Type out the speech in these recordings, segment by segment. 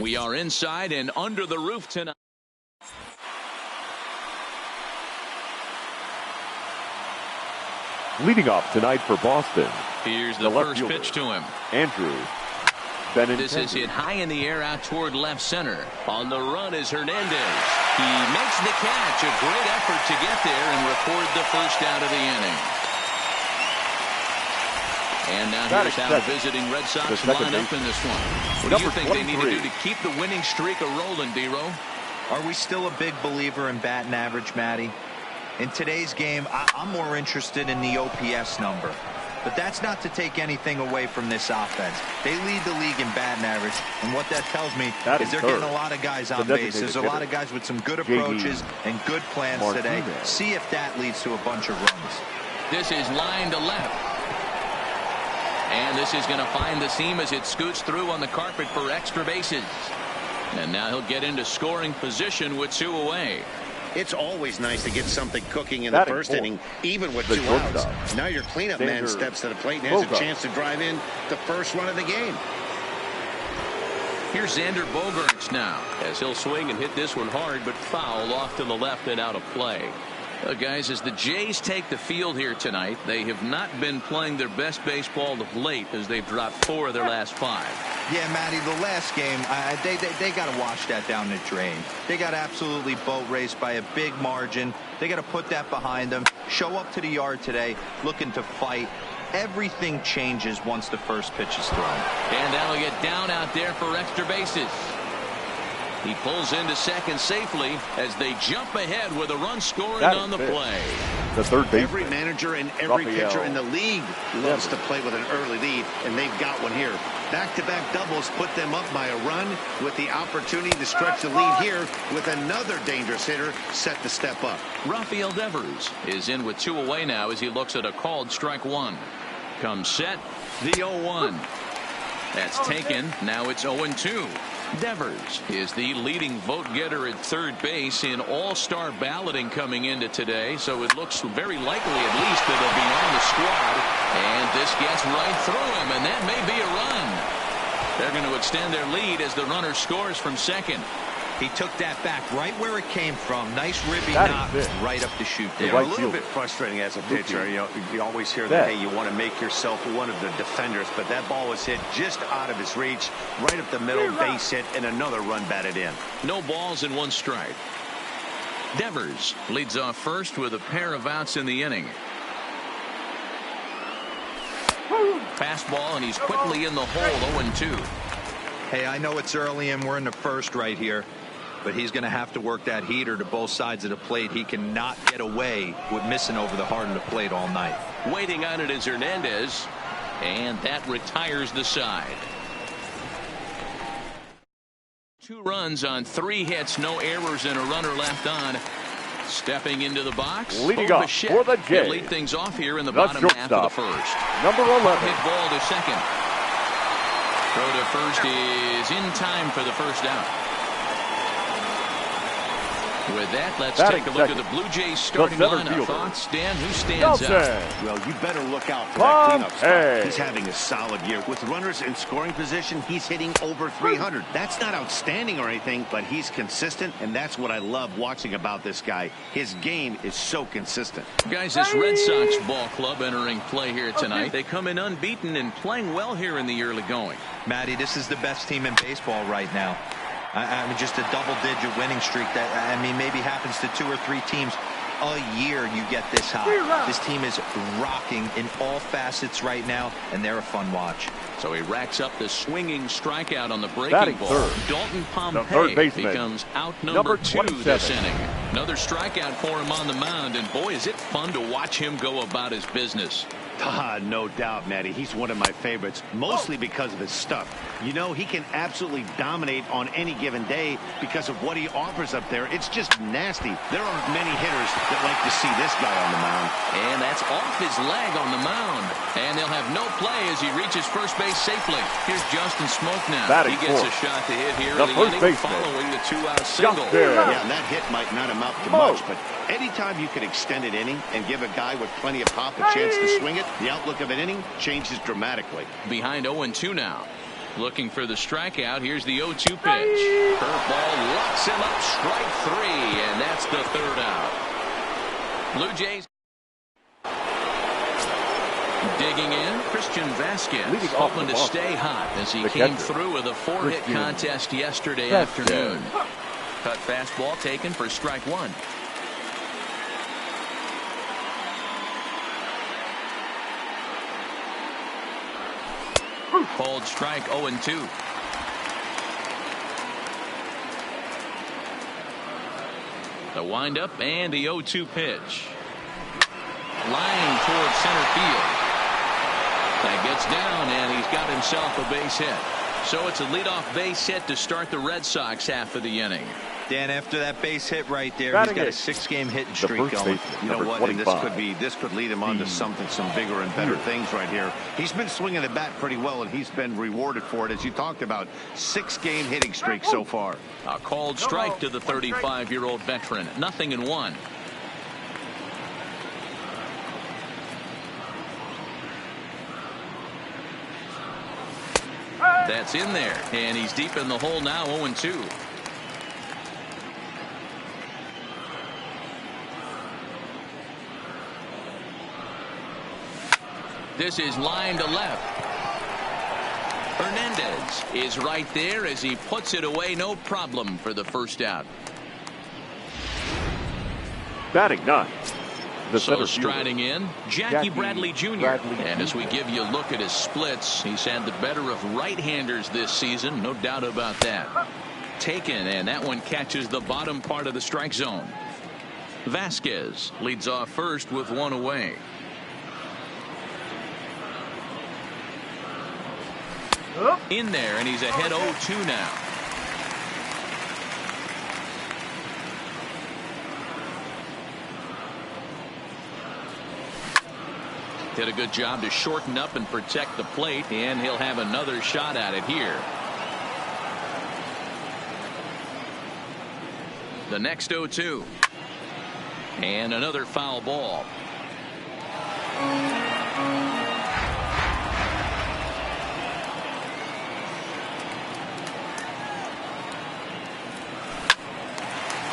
We are inside and under the roof tonight. Leading off tonight for Boston. Here's the first pitch to him. Andrew. This is hit high in the air out toward left center. On the run is Hernandez. He makes the catch. A great effort to get there and record the first out of the inning. And now here's how the visiting Red Sox line up in this one. What do you think they need to do to keep the winning streak a-rolling, D-Row? Are we still a big believer in batting average, Matty? In today's game, I'm more interested in the OPS number. But that's not to take anything away from this offense. They lead the league in batting average, and what that tells me is they're getting a lot of guys on base. There's a lot of guys with some good approaches and good plans today. See if that leads to a bunch of runs. This is line to left. And this is going to find the seam as it scoots through on the carpet for extra bases. And now he'll get into scoring position with 2 away. It's always nice to get something cooking in the first inning, even with 2 outs. Now your cleanup man steps to the plate and has a chance to drive in the first run of the game. Here's Xander Bogaerts now, as he'll swing and hit this one hard, but foul off to the left and out of play. Guys, as the Jays take the field here tonight, they have not been playing their best baseball of late as they've dropped 4 of their last 5. Yeah, Matty, the last game, they got to wash that down the drain. They got absolutely boat raced by a big margin. They got to put that behind them. Show up to the yard today looking to fight. Everything changes once the first pitch is thrown. And that'll get down out there for extra bases. He pulls into second safely as they jump ahead with a run scoring on the play. The third baseman. Every manager and every pitcher in the league loves to play with an early lead, and they've got one here. Back-to-back doubles put them up by a run with the opportunity to stretch the lead here with another dangerous hitter set to step up. Rafael Devers is in with 2 away now as he looks at a called strike 1. Comes set, the 0-1. That's taken. Now it's 0-2. Devers is the leading vote getter at third base in all-star balloting coming into today, so it looks very likely at least that he'll be on the squad. And this gets right through him, and that may be a run. They're going to extend their lead as the runner scores from second. He took that back right where it came from. Nice ribby knock right up the chute there. A little bit frustrating as a pitcher. You always hear that, hey, you want to make yourself one of the defenders, but that ball was hit just out of his reach, right up the middle, base hit, and another run batted in. No balls and 1 strike. Devers leads off first with a pair of outs in the inning. Fastball, and he's quickly in the hole, 0-2. Hey, I know it's early and we're in the first right here, but he's going to have to work that heater to both sides of the plate. He cannot get away with missing over the heart of the plate all night. Waiting on it is Hernandez, and that retires the side. 2 runs on 3 hits, no errors, and a runner left on. Stepping into the box, leading off for the Jays. Lead things off here in the bottom half of the first. Number 11. Hit ball to second. Throw to first is in time for the first out. With that, let's take a look at the Blue Jays starting lineup. Thoughts, Dan? Who stands out? Well, you better look out for that cleanup spot. He's having a solid year. With runners in scoring position, he's hitting over 300. That's not outstanding or anything, but he's consistent, and that's what I love watching about this guy. His game is so consistent. Guys, this Red Sox ball club entering play here tonight. They come in unbeaten and playing well here in the early going. Matty, this is the best team in baseball right now. I mean, just a double-digit winning streak that, I mean, maybe happens to 2 or 3 teams a year. You get this high. This team is rocking in all facets right now, and they're a fun watch. So he racks up the swinging strikeout on the breaking ball. Dalton Pompey becomes out number 2 this inning. Another strikeout for him on the mound, and boy, is it fun to watch him go about his business. No doubt, Matty. He's one of my favorites, mostly because of his stuff. You know, he can absolutely dominate on any given day because of what he offers up there. It's just nasty. There aren't many hitters that like to see this guy on the mound. And that's off his leg on the mound. And they'll have no play as he reaches first base safely. Here's Justin Smoke now. He gets a shot to hit here in the inning following the 2-out single. Yeah, and that hit might not amount to much, but anytime you can extend an inning and give a guy with plenty of pop a chance to swing it, the outlook of an inning changes dramatically. Behind 0-2 now. Looking for the strikeout. Here's the 0-2 pitch. Curveball locks him up. Strike 3, and that's the 3rd out. Blue Jays digging in. Christian Vasquez hoping to stay hot as he came through with a 4-hit contest yesterday afternoon. Cut fastball taken for strike 1. Called strike 0-2. The windup and the 0-2 pitch. Line towards center field. That gets down, and he's got himself a base hit. So it's a leadoff base hit to start the Red Sox half of the inning. Dan, after that base hit right there, he's got a 6-game hitting streak going. You know what? And this could lead him on to some bigger and better things right here. He's been swinging the bat pretty well, and he's been rewarded for it, as you talked about. 6-game hitting streak so far. A called strike to the 35-year-old veteran. 0-1. That's in there, and he's deep in the hole now. 0-2. This is line to left. Hernandez is right there as he puts it away. No problem for the 1st out. Batting 9th. So striding in, Jackie Bradley Jr. And as we give you a look at his splits, he's had the better of right-handers this season. No doubt about that. Taken, and that one catches the bottom part of the strike zone. Vasquez leads off first with 1 away. In there, and he's ahead 0-2 now. Did a good job to shorten up and protect the plate, and he'll have another shot at it here. The next 0-2. And another foul ball.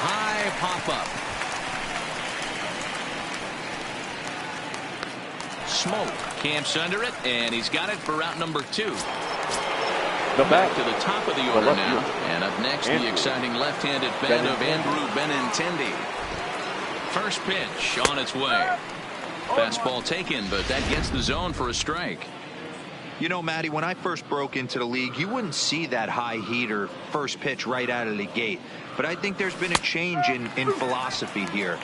High pop-up. Smoke camps under it, and he's got it for out number 2. Back to the top of the order now, and up next the exciting left-handed bat of Andrew Benintendi. First pitch on its way. Fastball taken, but that gets the zone for a strike. You know, Matty, when I first broke into the league, you wouldn't see that high heater first pitch right out of the gate. But I think there's been a change in philosophy here.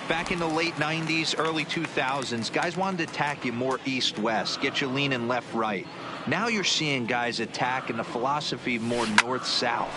Back in the late 90s, early 2000s, guys wanted to attack you more east-west, get you leaning left-right. Now you're seeing guys attack in the philosophy more north-south.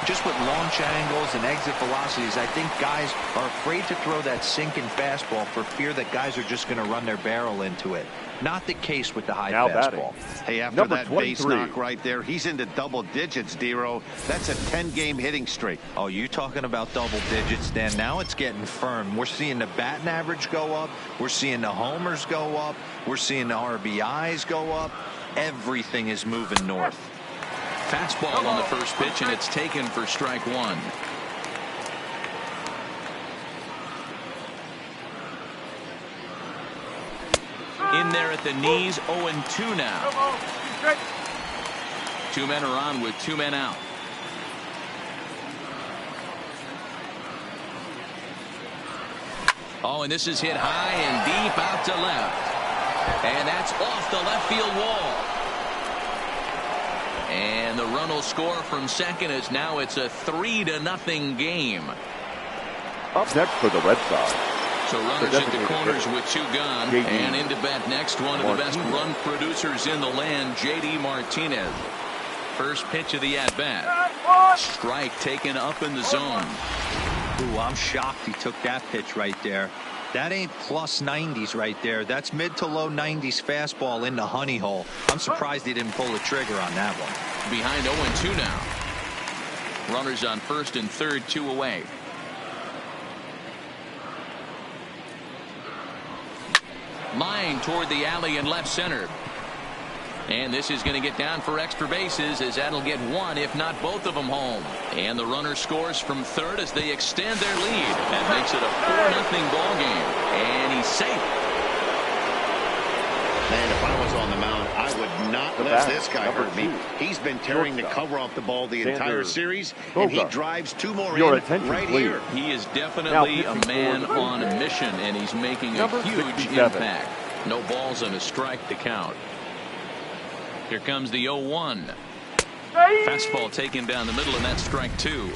Just with launch angles and exit velocities, I think guys are afraid to throw that sinking fastball for fear that guys are just going to run their barrel into it. Not the case with the high fastball. Hey, after that base knock right there, he's into double digits, Dero. That's a 10-game hitting streak. Oh, you talking about double digits, Dan? Now it's getting firm. We're seeing the batting average go up. We're seeing the homers go up. We're seeing the RBIs go up. Everything is moving north. Fastball on the first pitch, and it's taken for strike 1. In there at the knees, 0-2 now. 2 men are on with 2 men out. Oh, and this is hit high and deep out to left. And that's off the left field wall. And the run will score from second as now it's a 3-0 game. Up next for the Red Sox. So runners at the corners with 2 gone. And into bat next, one of the best run producers in the land, J.D. Martinez. First pitch of the at-bat. Strike taken up in the zone. Ooh, I'm shocked he took that pitch right there. That ain't plus 90s right there. That's mid to low 90s fastball in the honey hole. I'm surprised he didn't pull the trigger on that one. Behind 0-2 now. Runners on first and third, 2 away. Line toward the alley in left center. And this is going to get down for extra bases, as that'll get one, if not both of them, home. And the runner scores from third as they extend their lead. That makes it a 4-0 ball game. And he's safe. Man, if I was on the mound, I would not let this guy hurt me. He's been tearing the cover off the ball the entire series, and he drives 2 more in right here. He is definitely a man on a mission, and he's making a huge impact. No balls and a strike to count. Here comes the 0-1. Fastball taken down the middle, and that's strike 2.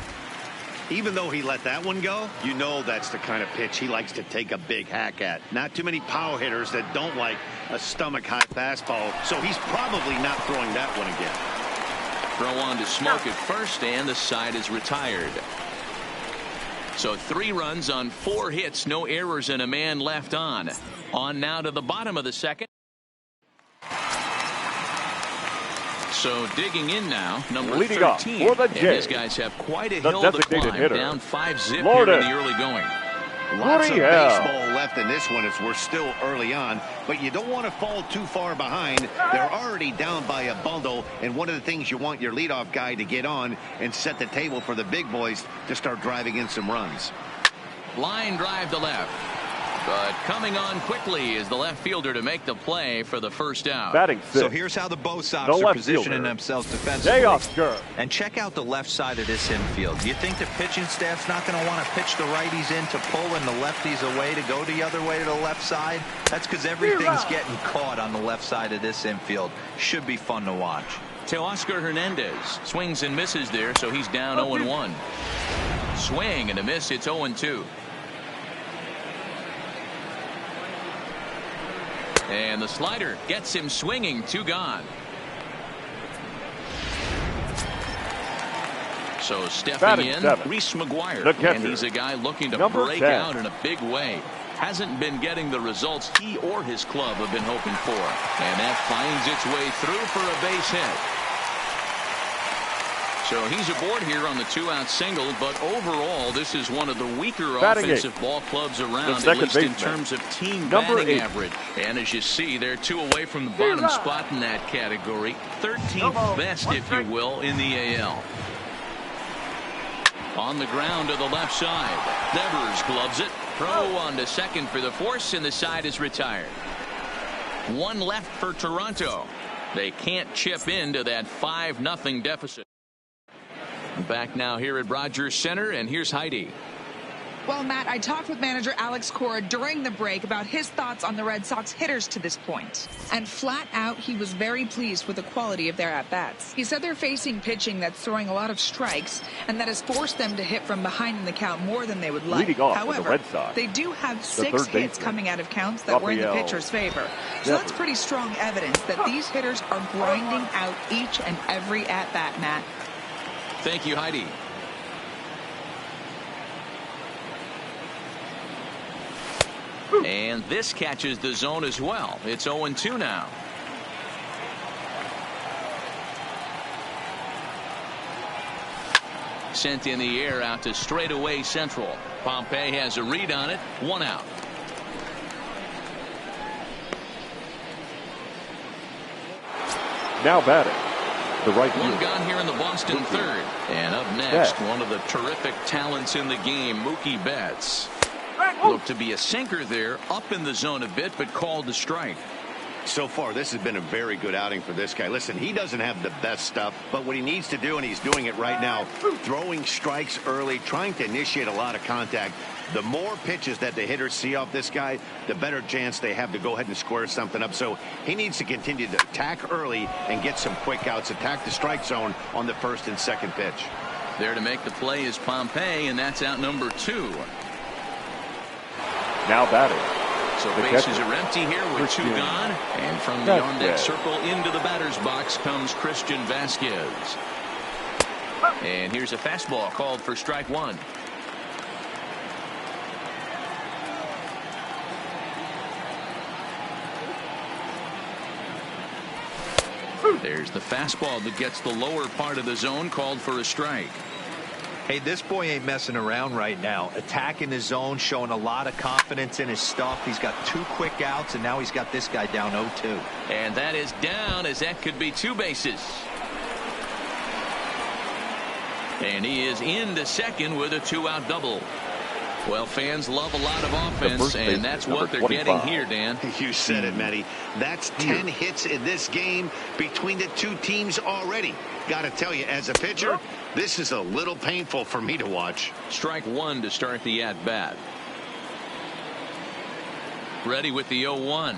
Even though he let that one go, you know that's the kind of pitch he likes to take a big hack at. Not too many power hitters that don't like a stomach-high fastball, so he's probably not throwing that one again. Throw on to Smoke at first, and the side is retired. So 3 runs on 4 hits, no errors, and a man left on. On now to the bottom of the second. So digging in now, number Leading 13. for the and Jays, these guys have quite a hill to climb. hitter, Down 5-zip here in the early going. Lots of baseball left in this one as we're still early on, but you don't want to fall too far behind. They're already down by a bundle, and one of the things you want your leadoff guy to get on and set the table for the big boys to start driving in some runs. Line drive to left. But coming on quickly is the left fielder to make the play for the first out. Batting 6. So here's how the Bo Sox are positioning themselves defensively. And check out the left side of this infield. Do you think the pitching staff's not going to want to pitch the righties in to pull and the lefties away to go the other way to the left side? That's because everything's getting caught on the left side of this infield. Should be fun to watch. Teoscar Hernandez swings and misses there, so he's down 0-1. Swing and a miss. It's 0-2. And the slider gets him swinging. 2 gone. So stepping in, Reese McGuire. And he's a guy looking to break out in a big way. Hasn't been getting the results he or his club have been hoping for. And that finds its way through for a base hit. So he's aboard here on the 2-out single, but overall this is one of the weaker offensive ball clubs around, at least in terms of team batting average. And as you see, they're 2 away from the bottom spot in that category. 13th best, if you will, in the AL. On the ground to the left side. Devers gloves it. Throw on to second for the force, and the side is retired. 1 left for Toronto. They can't chip into that 5-0 deficit. Back now here at Rogers Center, and here's Heidi. Well, Matt, I talked with manager Alex Cora during the break about his thoughts on the Red Sox hitters to this point. And flat out, he was very pleased with the quality of their at-bats. He said they're facing pitching that's throwing a lot of strikes, and that has forced them to hit from behind in the count more than they would like. However, they do have 6 hits coming out of counts that were in the pitcher's favor. So that's pretty strong evidence that these hitters are grinding out each and every at-bat, Matt. Thank you, Heidi. And this catches the zone as well. It's 0-2 now. Sent in the air out to straightaway central. Pompey has a read on it. 1 out. Now batting. The right 1 gone here in the Boston 3rd. And up next, one of the terrific talents in the game, Mookie Betts. Looked to be a sinker there, up in the zone a bit, but called the strike. So far, this has been a very good outing for this guy. Listen, he doesn't have the best stuff, but what he needs to do, and he's doing it right now, throwing strikes early, trying to initiate a lot of contact. The more pitches that the hitters see off this guy, the better chance they have to go ahead and square something up. So he needs to continue to attack early and get some quick outs, attack the strike zone on the 1st and 2nd pitch. There to make the play is Pompey, and that's out number 2. Now batting. So bases are empty here with 2 gone. And from the on-deck circle into the batter's box comes Christian Vasquez. And here's a fastball called for strike 1. There's the fastball that gets the lower part of the zone, called for a strike. Hey, this boy ain't messing around right now. Attacking his zone, showing a lot of confidence in his stuff. He's got 2 quick outs, and now he's got this guy down 0-2. And that is down, as that could be 2 bases. And he is into second with a 2-out double. Well, fans love a lot of offense, and that's what they're getting here, Dan. You said it, Matty. That's 10 hits in this game between the 2 teams already. Got to tell you, as a pitcher, this is a little painful for me to watch. Strike 1 to start the at-bat. Ready with the 0-1.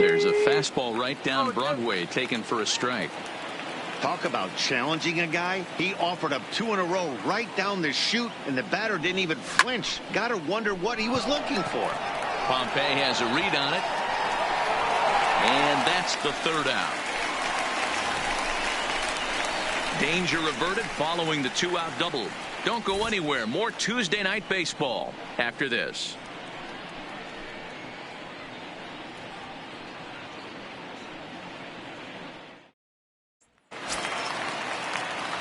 There's a fastball right down Broadway, taken for a strike. Talk about challenging a guy. He offered up 2 in a row right down the chute, and the batter didn't even flinch. Gotta wonder what he was looking for. Pompey has a read on it. And that's the 3rd out. Danger averted following the 2-out double. Don't go anywhere. More Tuesday Night Baseball after this.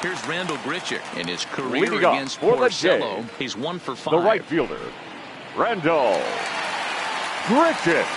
Here's Randall Grichuk in his career Leading up against for the Porcello. game, He's 1 for 5. The right fielder, Randall Grichuk.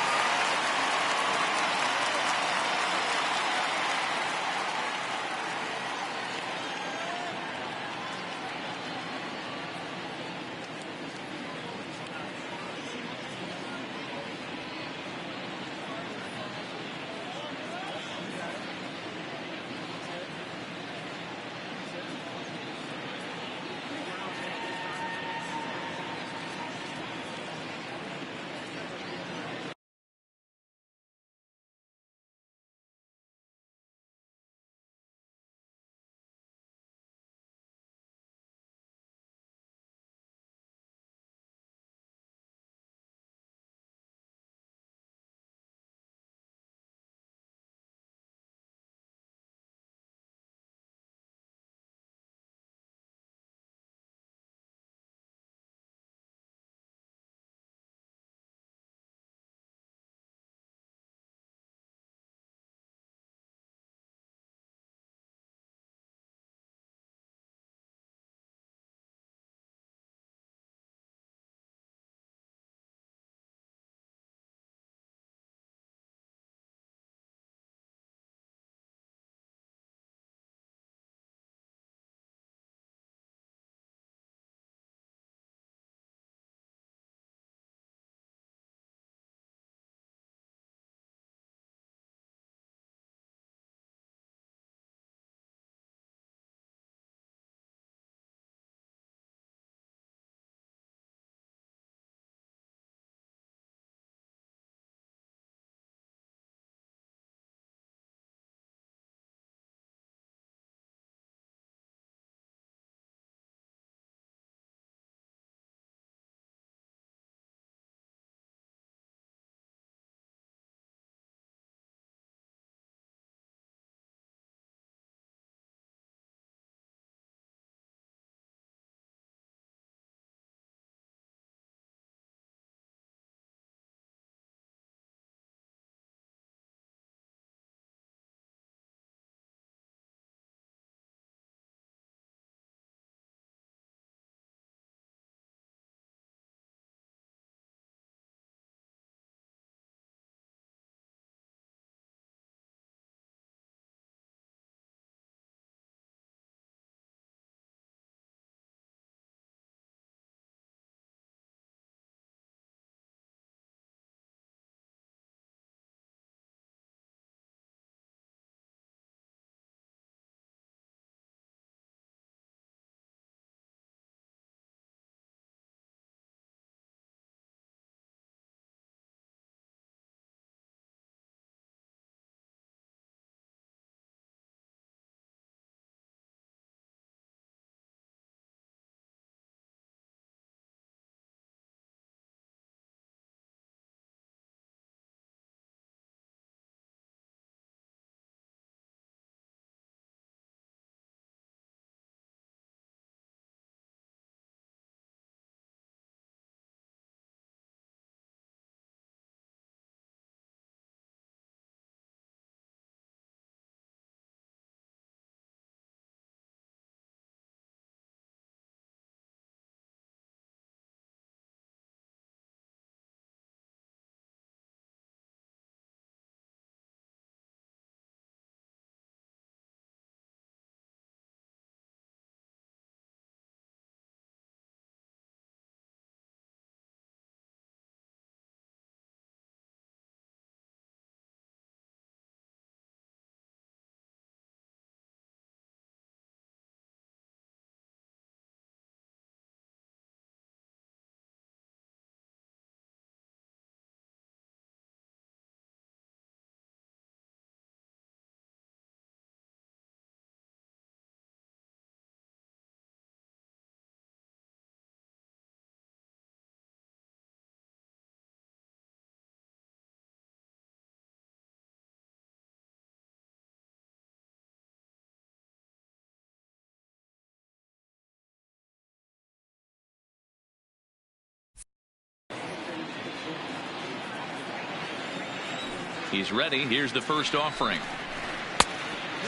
He's ready. Here's the first offering.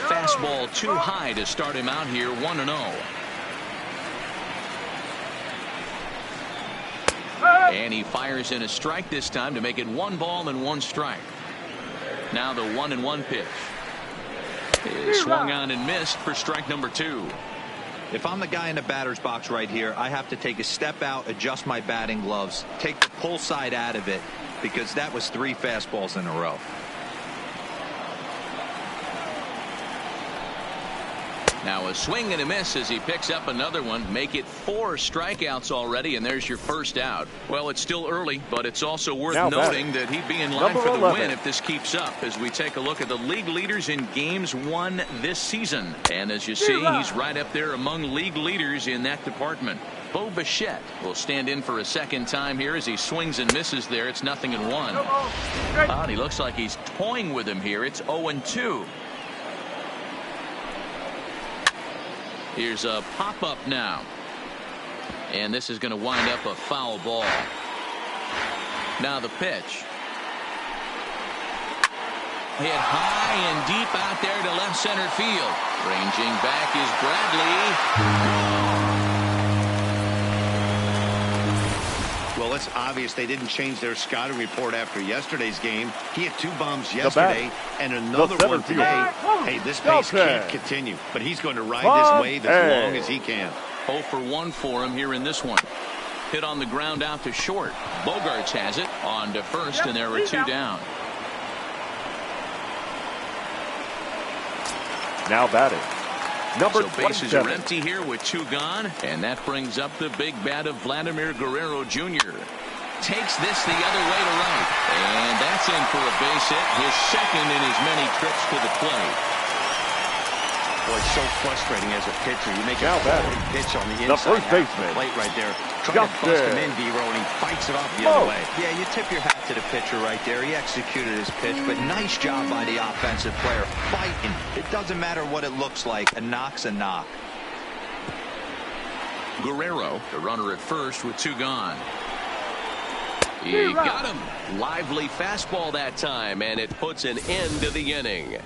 Fastball too high to start him out here, 1-0. And he fires in a strike this time to make it 1 ball and 1 strike. Now the 1-1 pitch is swung on and missed for strike number 2. If I'm the guy in the batter's box right here, I have to take a step out, adjust my batting gloves, take the pull side out of it, because that was 3 fastballs in a row. Now a swing and a miss as he picks up another one. Make it 4 strikeouts already, and there's your first out. Well, it's still early, but it's also worth noting that he'd be in line for the win if this keeps up, as we take a look at the league leaders in games won this season. And as you see, he's right up there among league leaders in that department. Bo Bichette will stand in for a second time here as he swings and misses there. It's 0-1. And he looks like he's toying with him here. It's 0-2. Here's a pop-up now. And this is going to wind up a foul ball. Now the pitch. Hit high and deep out there to left center field. Ranging back is Bradley. Well, it's obvious they didn't change their scouting report after yesterday's game. He had 2 bombs yesterday and another one today. Hey, this pace can't continue, but he's going to ride this wave as long as he can. 0 for 1 for him here in this one. Hit on the ground out to short. Bogarts has it on to first, and there are 2 down. Now batting, number so bases 27. are empty here with 2 gone, and that brings up the big bat of Vladimir Guerrero Jr. Takes this the other way to right, and that's in for a base hit, his second in his many trips to the plate. Boy, it's so frustrating as a pitcher. You make a pitch on the first inside baseman, plate right there, trying to bust him in, D-Row, and he fights it off the other way. Yeah, you tip your hat to the pitcher right there. He executed his pitch, but nice job by the offensive player fighting. It doesn't matter what it looks like. A knock's a knock. Guerrero, the runner at first with 2 gone. He got him. Lively fastball that time, and it puts an end to the inning.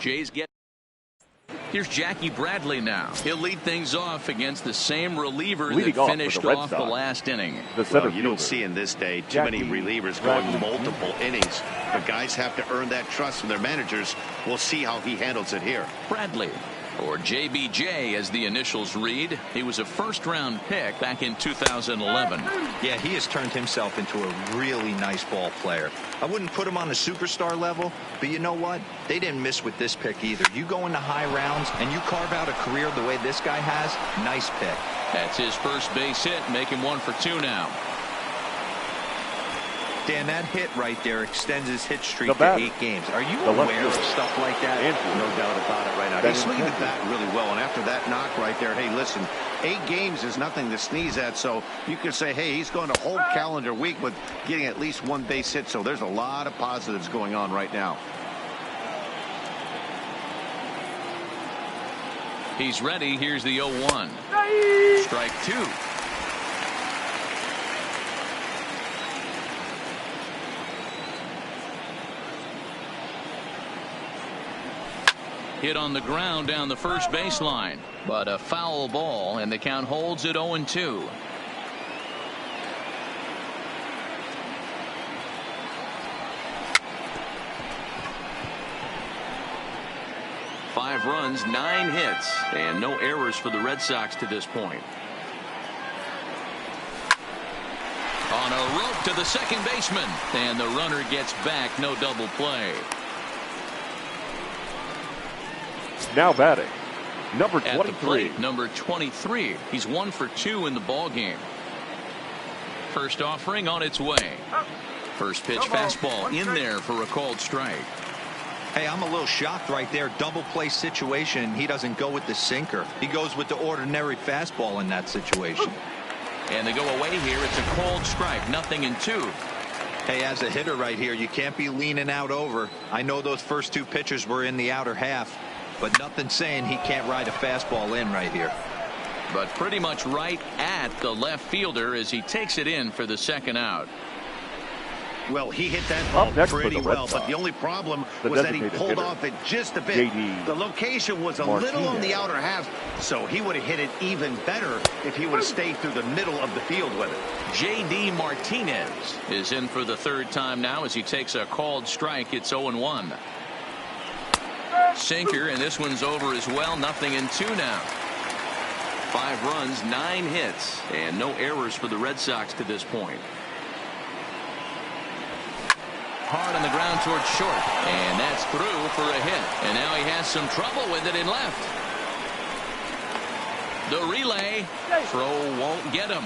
Jays get. Here's Jackie Bradley now. He'll lead things off against the same reliever that finished off the last inning. Well, you don't see in this day too many relievers going multiple innings. But guys have to earn that trust from their managers. We'll see how he handles it here. Bradley, or JBJ as the initials read. He was a first-round pick back in 2011. Yeah, he has turned himself into a really nice ball player. I wouldn't put him on the superstar level, but you know what? They didn't miss with this pick either. You go into high rounds and you carve out a career the way this guy has, nice pick. That's his first base hit, making 1 for 2 now. Dan, that hit right there extends his hit streak to 8 games. Are you aware of stuff like that? No doubt about it right now. He's swinging the bat really well, and after that knock right there, hey, listen, 8 games is nothing to sneeze at, so you could say, hey, he's going a whole calendar week with getting at least 1 base hit, so there's a lot of positives going on right now. He's ready. Here's the 0-1. Strike 2. Hit on the ground down the first baseline, but a foul ball, and the count holds at 0-2. Five runs, 9 hits, and no errors for the Red Sox to this point. On a rope to the second baseman, and the runner gets back. No double play. Now batting, number At 23. the plate, number 23. He's 1 for 2 in the ball game. First offering on its way. First pitch fastball in there for a called strike. Hey, I'm a little shocked right there. Double play situation. He doesn't go with the sinker. He goes with the ordinary fastball in that situation. And they go away here. It's a called strike. 0-2. Hey, as a hitter right here, you can't be leaning out over. I know those first 2 pitches were in the outer half, but nothing saying he can't ride a fastball in right here. But pretty much right at the left fielder as he takes it in for the second out. Well, he hit that ball pretty well, but the only problem was that he pulled off it just a bit. The location was a little on the outer half, so he would have hit it even better if he would have stayed through the middle of the field with it. J.D. Martinez is in for the third time now as he takes a called strike. It's 0-1. Sinker, and this one's over as well. 0-2 now. 5 runs, 9 hits, and no errors for the Red Sox to this point. Hard on the ground towards short, and that's through for a hit. And now he has some trouble with it in left. The relay throw won't get him.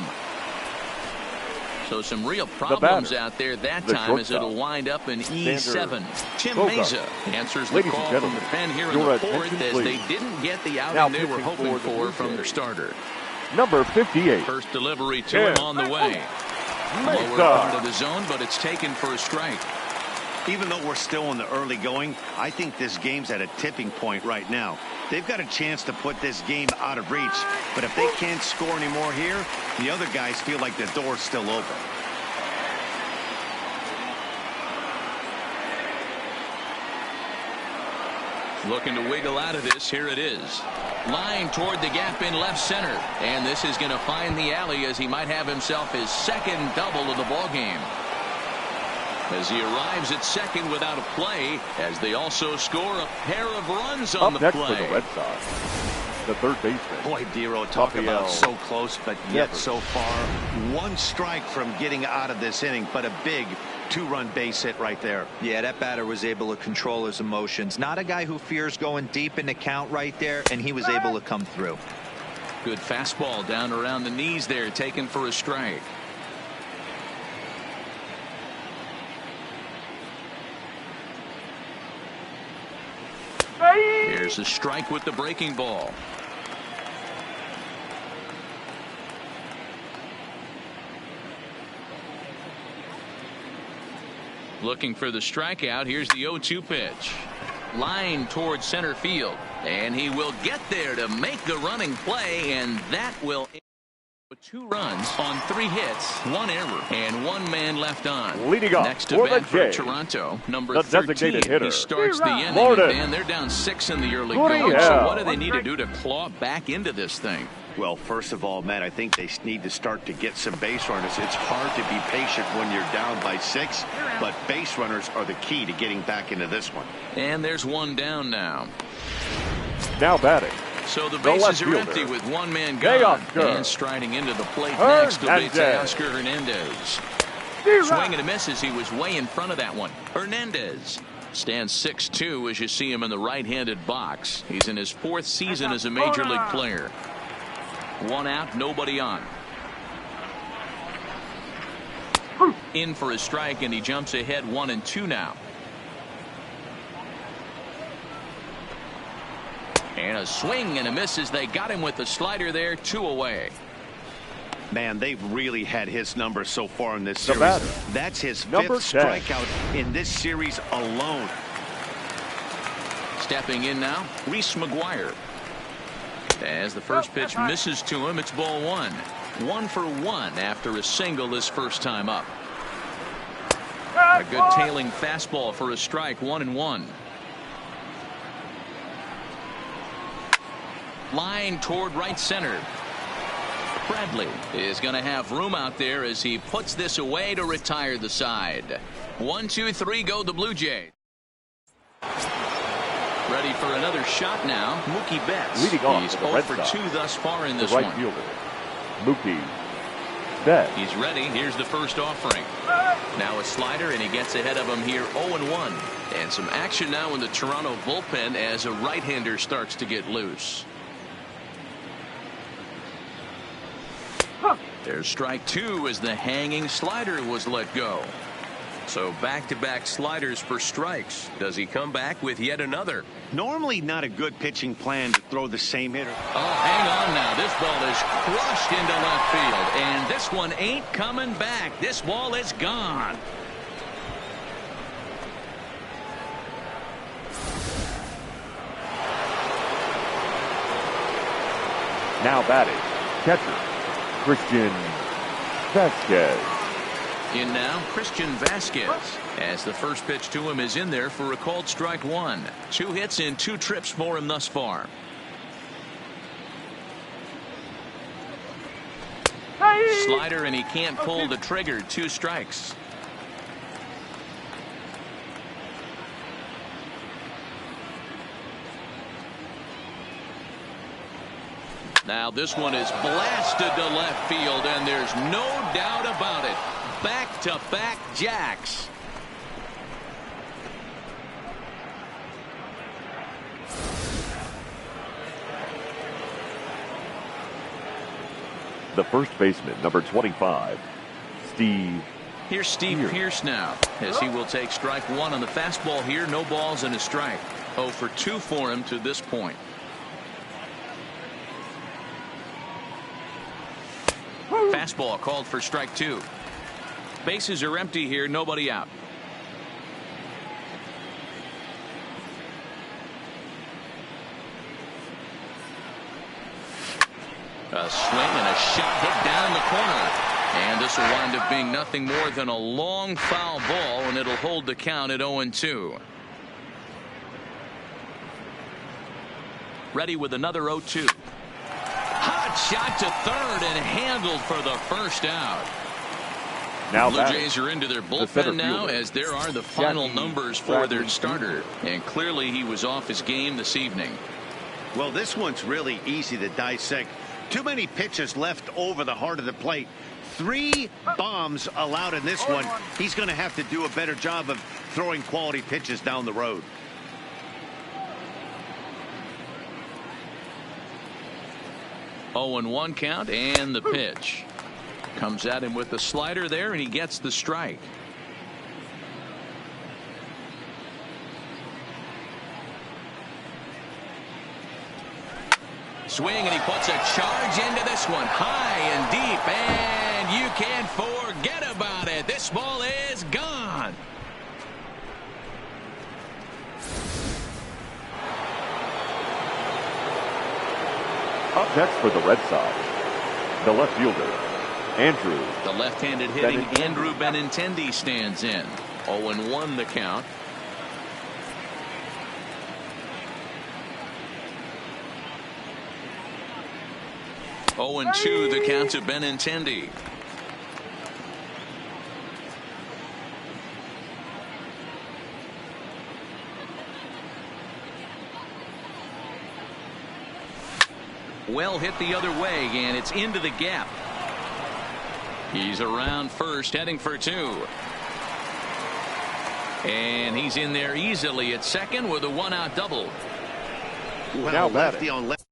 So some real problems out there that time as it'll wind up in E7. Tim Meza answers the call from the pen here in the fourth as they didn't get the outing they were hoping for from their starter. Number 58. First delivery to him on the way. Lower part of the zone, but it's taken for a strike. Even though we're still in the early going, I think this game's at a tipping point right now. They've got a chance to put this game out of reach, but if they can't score anymore here, the other guys feel like the door's still open. Looking to wiggle out of this. Here it is. Line toward the gap in left center. And this is going to find the alley as he might have himself his second double of the ball game. As he arrives at second without a play, as they also score a pair of runs on the play. Up next for the Red Sox, the third baseman. Boy, Dero, talk about so close, but yet so far. One strike from getting out of this inning, but a big 2-run base hit right there. Yeah, that batter was able to control his emotions. Not a guy who fears going deep in the count right there, and he was able to come through. Good fastball down around the knees there, taken for a strike. Here's a strike with the breaking ball. Looking for the strikeout. Here's the 0-2 pitch. Line towards center field. And he will get there to make the running play, and that will... 2 runs on 3 hits, 1 error, and 1 man left on. Leading off next to bat for Toronto, number 13. He starts the inning, and they're down 6 in the early going. So what do they need to do to claw back into this thing? Well, first of all, Matt, I think they need to start to get some base runners. It's hard to be patient when you're down by 6, but base runners are the key to getting back into this one. And there's 1 down now. Now batting. So the bases are empty with 1 man gone. And striding into the plate next will be Teoscar Hernandez. Swing and a miss as he was way in front of that one. Hernandez stands 6'2" as you see him in the right-handed box. He's in his 4th season as a major league player. 1 out, nobody on. In for a strike, and he jumps ahead 1-2 now. And a swing and a miss as they got him with the slider there. 2 away. Man, they've really had his number so far in this series. That's his 5th strikeout in this series alone. Stepping in now, Reese McGuire. As the first pitch misses to him, it's ball 1. 1 for 1 after a single his first time up. A good tailing fastball for a strike. 1-1. Line toward right center. Bradley is going to have room out there as he puts this away to retire the side. 1, 2, 3 go the Blue Jays. Ready for another shot now. Mookie Betts. Leading off He's for the 0 Red for Sox. 2 thus far in this the right one. fielder, Mookie Betts. He's ready. Here's the first offering. Now a slider, and he gets ahead of him here 0-1. And some action now in the Toronto bullpen as a right-hander starts to get loose. There's strike 2 as the hanging slider was let go. So back-to-back sliders for strikes. Does he come back with yet another? Normally not a good pitching plan to throw the same hitter. Oh, hang on now. This ball is crushed into left field. And this one ain't coming back. This ball is gone. Now batting, catcher Christian Vasquez. In now, Christian Vasquez, as the first pitch to him is in there for a called strike one. 2 hits in 2 trips for him thus far. Slider, and he can't pull the trigger. 2 strikes. Now this one is blasted to left field, and there's no doubt about it. Back-to-back jacks. The first baseman, number 25, Steve. Here's Steve Pierce now, as he will take strike one on the fastball here. No balls and a strike. 0 for 2 for him to this point. Fastball called for strike 2. Bases are empty here, nobody out. A swing and a shot hit down the corner. And this will wind up being nothing more than a long foul ball, and it'll hold the count at 0-2. Ready with another 0-2. Hot shot to third and handled for the first out. Now Blue Jays are into their bullpen now, as there are the final numbers for their starter. And clearly he was off his game this evening. Well, this one's really easy to dissect. Too many pitches left over the heart of the plate. 3 bombs allowed in this one. He's going to have to do a better job of throwing quality pitches down the road. Oh, and 1 count, and the pitch comes at him with the slider there, and he gets the strike. Swing, and he puts a charge into this one, high and deep, and you can't forget about it. This ball is gone. Up next for the Red Sox, the left fielder, Andrew. The left-handed hitting Andrew Benintendi stands in. 0-1 the count. Oh, and 2 the count to Benintendi. Well hit the other way, and it's into the gap. He's around first, heading for 2. And he's in there easily at second with a 1-out double. Well, now lefty on left.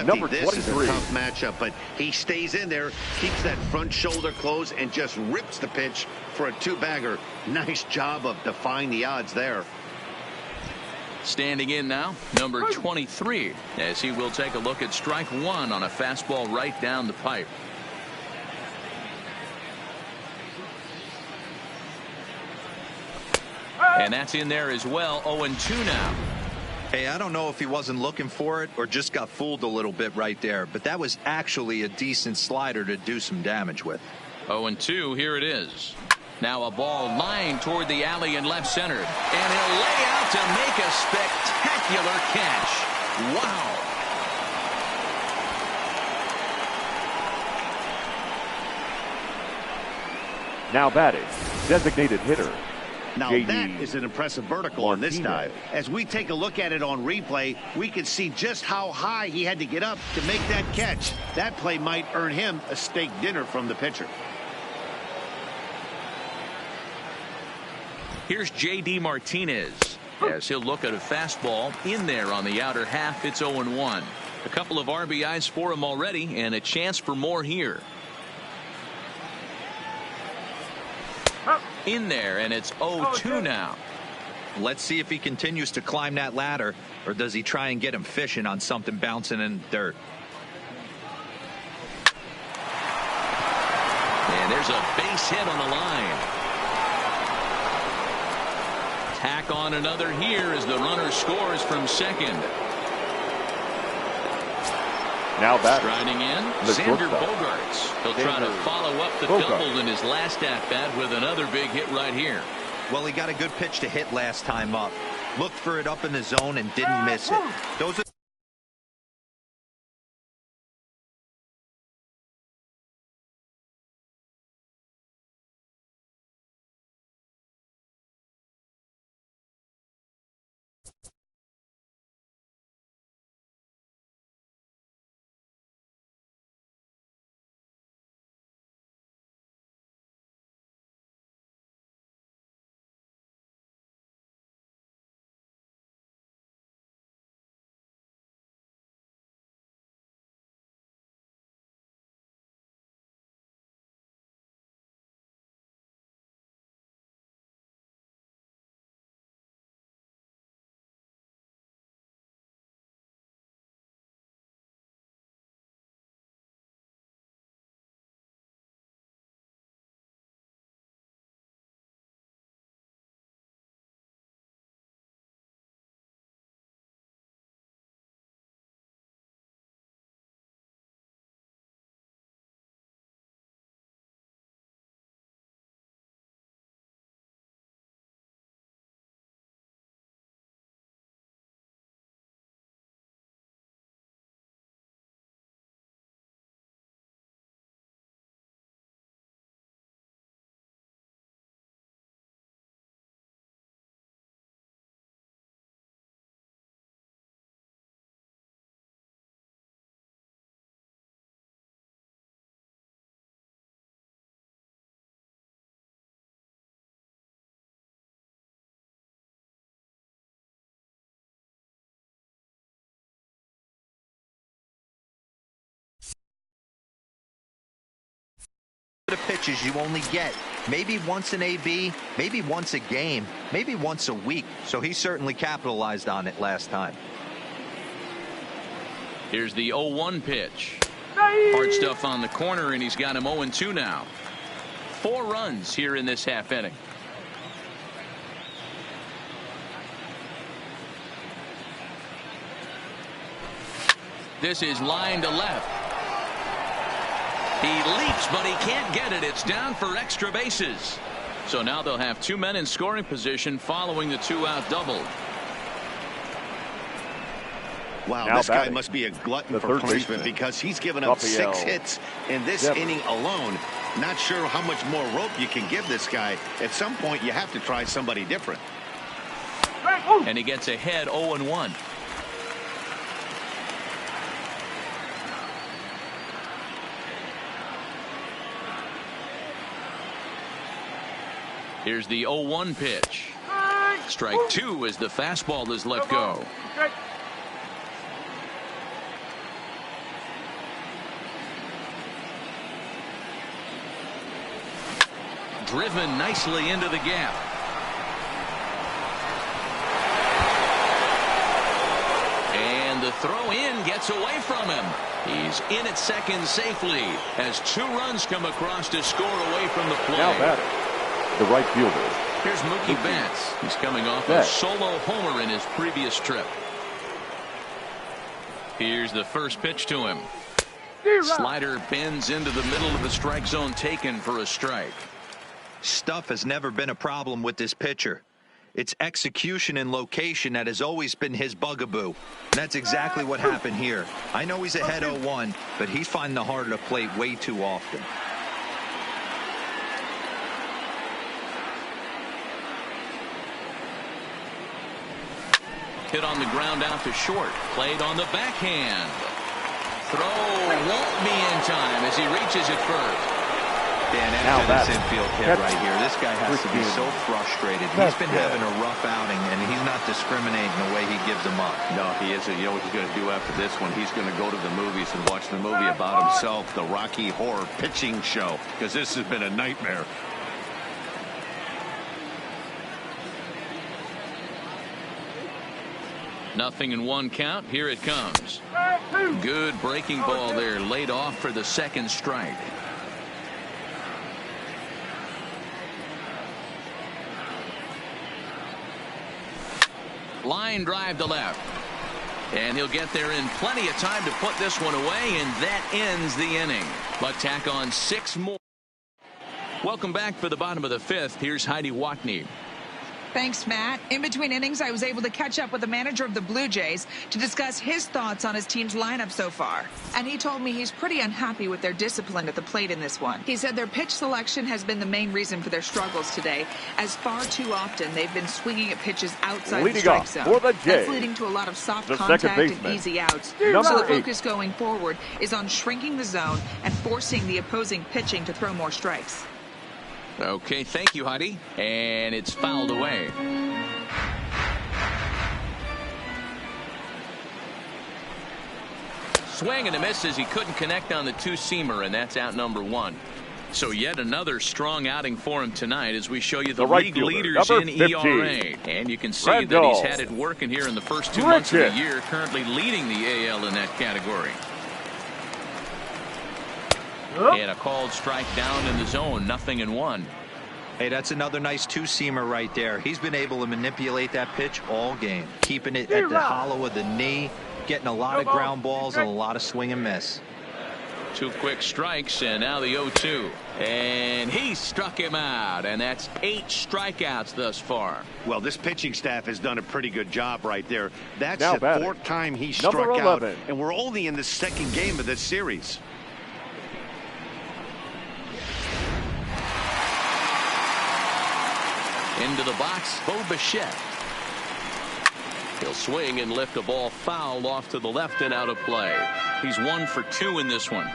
Number This is a 23. tough matchup, but he stays in there, keeps that front shoulder closed, and just rips the pitch for a two-bagger. Nice job of defying the odds there. Standing in now, number 23, as he will take a look at strike one on a fastball right down the pipe. And that's in there as well. 0-2 now. Hey, I don't know if he wasn't looking for it or just got fooled a little bit right there, but that was actually a decent slider to do some damage with. 0-2, here it is. Now a ball lined toward the alley in left center. And he'll lay out to make a spectacular catch. Wow. Now batting, designated hitter. Now JD that is an impressive vertical on this dive. As we take a look at it on replay, we can see just how high he had to get up to make that catch. That play might earn him a steak dinner from the pitcher. Here's J.D. Martinez as he'll look at a fastball in there on the outer half. It's 0-1. A couple of RBIs for him already and a chance for more here. In there, and it's 0-2 now. Let's see if he continues to climb that ladder, or does he try and get him fishing on something bouncing in the dirt. And there's a base hit on the line. Tack on another here as the runner scores from second. Now batting, Striding in, the Xander shortstop. Bogaerts. He'll try to follow up the double in his last at-bat with another big hit right here. Well, he got a good pitch to hit last time up. Looked for it up in the zone and didn't miss it. Those are the pitches you only get maybe once an AB, maybe once a game, maybe once a week. So he certainly capitalized on it last time. Here's the 0-1 pitch. Hard stuff on the corner, and he's got him 0-2 now. 4 runs here in this half inning. This is line to left. He leaps, but he can't get it. It's down for extra bases. So now they'll have 2 men in scoring position following the 2-out double. Wow, Now this guy batting, must be a glutton the for third punishment baseman, because he's given up Rafael 6 hits in this Devers. inning alone. Not sure how much more rope you can give this guy. At some point, you have to try somebody different. And he gets ahead 0-1. Here's the 0-1 pitch. Strike 2 as the fastball is let go. driven nicely into the gap. And the throw in gets away from him. He's in at second safely as 2 runs come across to score away from the play. Now batting, the right fielder. Here's Mookie Betts. He's coming off a solo homer in his previous trip. Here's the first pitch to him. Slider bends into the middle of the strike zone, taken for a strike. Stuff has never been a problem with this pitcher. It's execution and location that has always been his bugaboo. And that's exactly what happened here. I know he's ahead 0-1, but he's finding the heart of the plate way too often. Hit on the ground out to short. Played on the backhand. Throw won't be in time as he reaches it first. Dan, after this infield hit right here, this guy has to be so frustrated. He's been having a rough outing, and he's not discriminating the way he gives them up. No, he isn't. You know what he's going to do after this one? He's going to go to the movies and watch the movie about himself, the Rocky Horror Pitching Show, because this has been a nightmare. Nothing in 1 count. Here it comes. Good breaking ball there, laid off for the second strike. Line drive to left. And he'll get there in plenty of time to put this one away, and that ends the inning. But tack on 6 more. Welcome back for the bottom of the 5th. Here's Heidi Watney. Thanks, Matt. In between innings, I was able to catch up with the manager of the Blue Jays to discuss his thoughts on his team's lineup so far. And he told me he's pretty unhappy with their discipline at the plate in this one. He said their pitch selection has been the main reason for their struggles today, as far too often they've been swinging at pitches outside the strike zone. For the Jays, that's leading to a lot of soft contact and easy outs. So the focus going forward is on shrinking the zone and forcing the opposing pitching to throw more strikes. Okay, thank you, Heidi. And it's fouled away. Swing and a miss as he couldn't connect on the 2-seamer, and that's out number 1. So yet another strong outing for him tonight as we show you the league leaders in ERA. And you can see that he's had it working here in the first 2 months of the year, currently leading the AL in that category. And a called strike down in the zone, 0-1. Hey, that's another nice 2-seamer right there. He's been able to manipulate that pitch all game, keeping it at the hollow of the knee, getting a lot of ground balls and a lot of swing and miss. 2 quick strikes, and now the 0-2. And he struck him out, and that's 8 strikeouts thus far. Well, this pitching staff has done a pretty good job right there. That's now the 4th time he struck out, and we're only in the 2nd game of this series. Into the box, Bo Bichette. He'll swing and lift a ball foul off to the left and out of play. He's 1 for 2 in this one.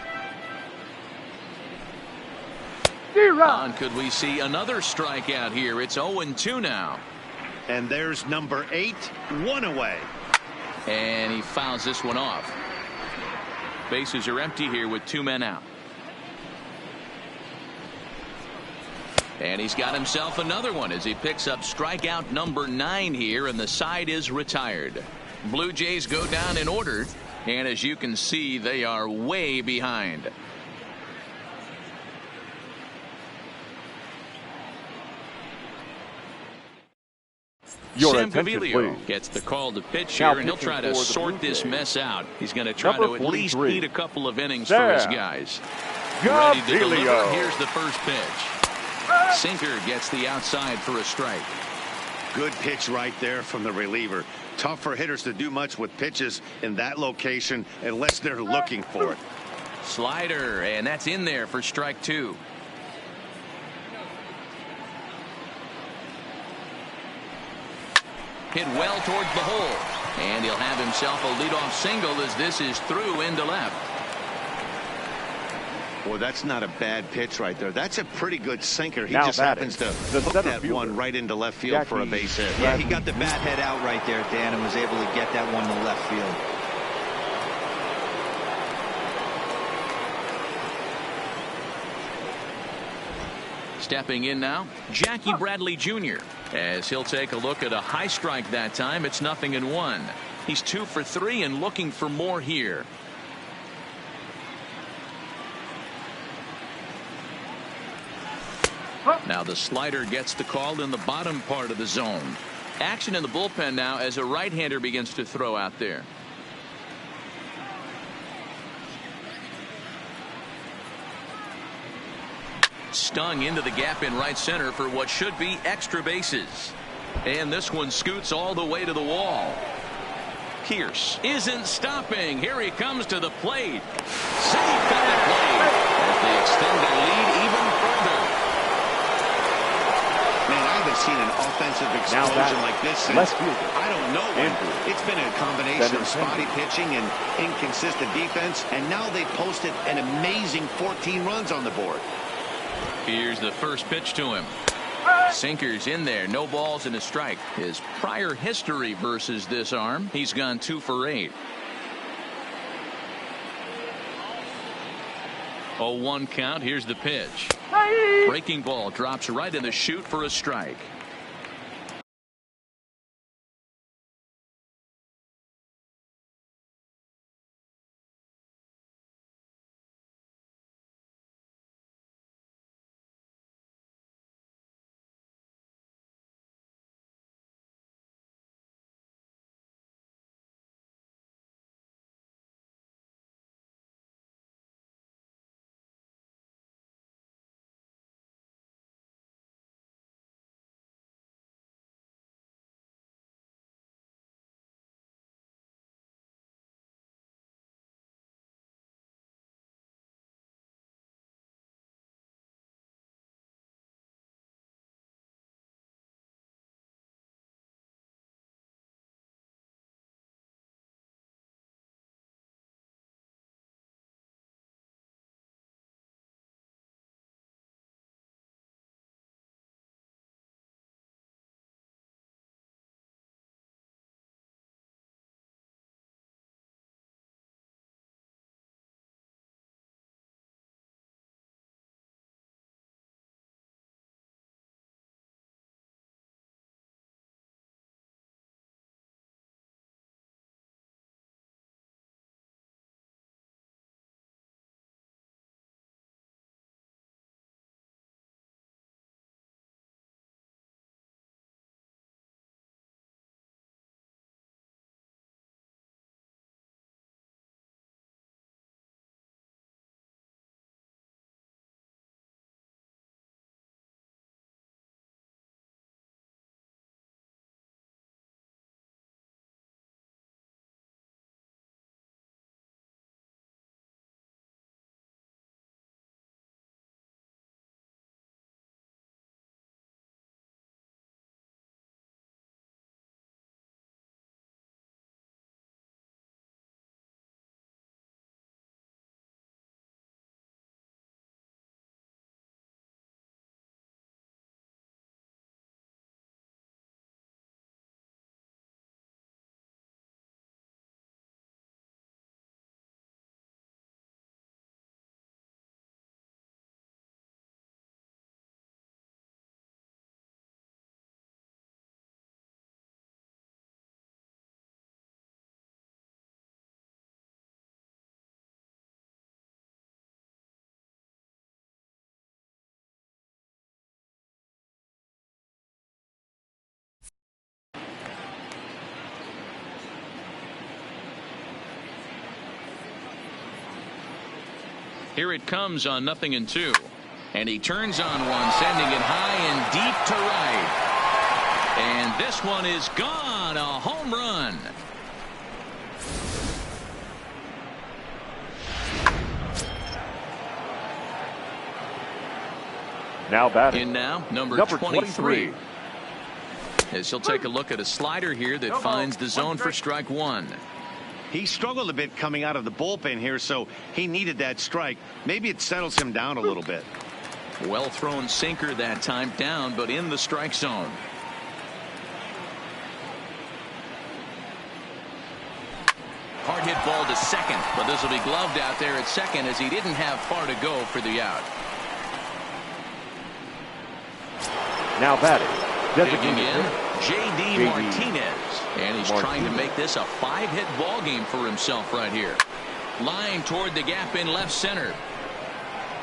On, could we see another strikeout here? It's 0-2 now. And there's number 8, 1 away. And he fouls this one off. Bases are empty here with 2 men out. And he's got himself another one as he picks up strikeout number 9 here, and the side is retired. Blue Jays go down in order, and as you can see, they are way behind. Sam Gaviglio gets the call to pitch here, and he'll try to sort this mess out. He's going to try to at least eat a couple of innings for his guys. Ready to deliver. Here's the first pitch. Sinker gets the outside for a strike. Good pitch right there from the reliever. Tough for hitters to do much with pitches in that location unless they're looking for it. Slider, and that's in there for strike 2. Hit well towards the hole, and he'll have himself a leadoff single as this is through into left. Well, that's not a bad pitch right there. That's a pretty good sinker. He just happens to hook that one right into left field for a base hit. Yeah, he got the bat head out right there, Dan, and was able to get that one to left field. Stepping in now, Jackie Bradley Jr. as he'll take a look at a high strike that time. It's 0-1. He's 2 for 3 and looking for more here. Now the slider gets the call in the bottom part of the zone. Action in the bullpen now as a right-hander begins to throw out there. Stung into the gap in right center for what should be extra bases. And this one scoots all the way to the wall. Pierce isn't stopping. Here he comes to the plate. Safe at the plate as they extend their lead even further. Man, I haven't seen an offensive explosion like this since, I don't know when. It's been a combination of spotty pitching and inconsistent defense, and now they posted an amazing 14 runs on the board. Here's the first pitch to him. Sinkers in there, no balls and a strike. His prior history versus this arm, he's gone 2 for 8. 0-1 count. Here's the pitch. Breaking ball drops right in the chute for a strike. Here it comes on 0-2. And he turns on one, sending it high and deep to right. And this one is gone. A home run. Now batting. In now, number 23. As he'll take a look at a slider here that finds the zone for strike one. He struggled a bit coming out of the bullpen here, so he needed that strike. Maybe it settles him down a little bit. Well thrown sinker that time, down but in the strike zone. Hard hit ball to second, but this will be gloved out there at second as he didn't have far to go for the out. Now batting. Digging in, J.D. J.D. Martinez. And he's trying to make this a 5-hit ball game for himself right here. Line toward the gap in left center.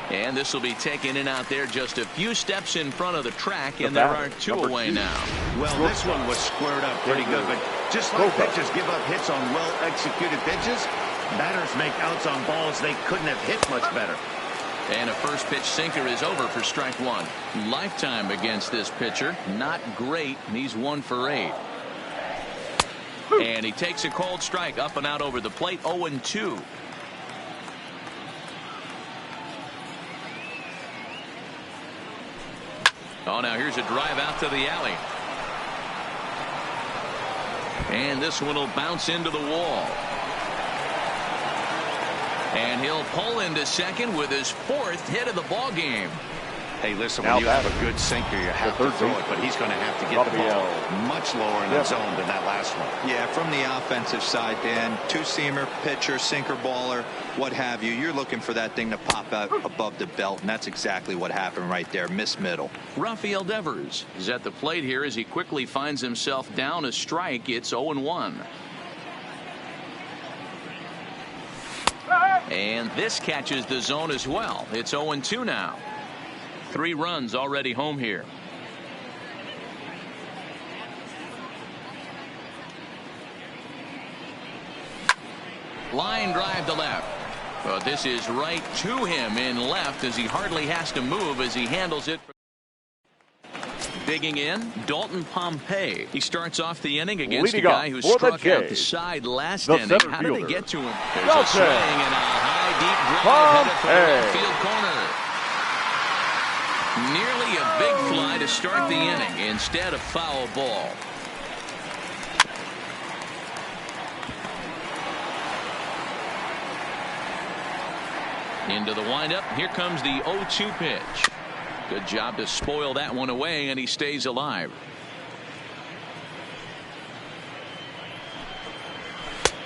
And this will be taken in out there just a few steps in front of the track, and there are 2 away now. Well, this one was squared up pretty good, but just like pitchers give up hits on well-executed pitches, batters make outs on balls they couldn't have hit much better. And a first pitch sinker is over for strike 1. Lifetime against this pitcher. Not great, and he's 1 for 8. And he takes a cold strike up and out over the plate, 0-2. Oh, now here's a drive out to the alley. And this one will bounce into the wall. And he'll pull into second with his 4th hit of the ball game. Hey, listen, now when you have a good sinker, you have to throw it, but he's going to have to get the ball much lower in the zone than that last one. Yeah, from the offensive side, Dan, 2-seamer, pitcher, sinker baller, what have you. You're looking for that thing to pop out above the belt, and that's exactly what happened right there. Miss middle. Rafael Devers is at the plate here as he quickly finds himself down a strike. It's 0-1. And this catches the zone as well. It's 0-2 now. 3 runs already home here. Line drive to left. But this is right to him in left as he hardly has to move as he handles it. Digging in, Dalton Pompey. He starts off the inning against a guy who struck out the side last inning. How did they get to him? There's a swing and a high, deep drive headed for the left field corner. Nearly a big fly to start the inning instead of foul ball. Into the windup. Here comes the 0-2 pitch. Good job to spoil that one away, and he stays alive.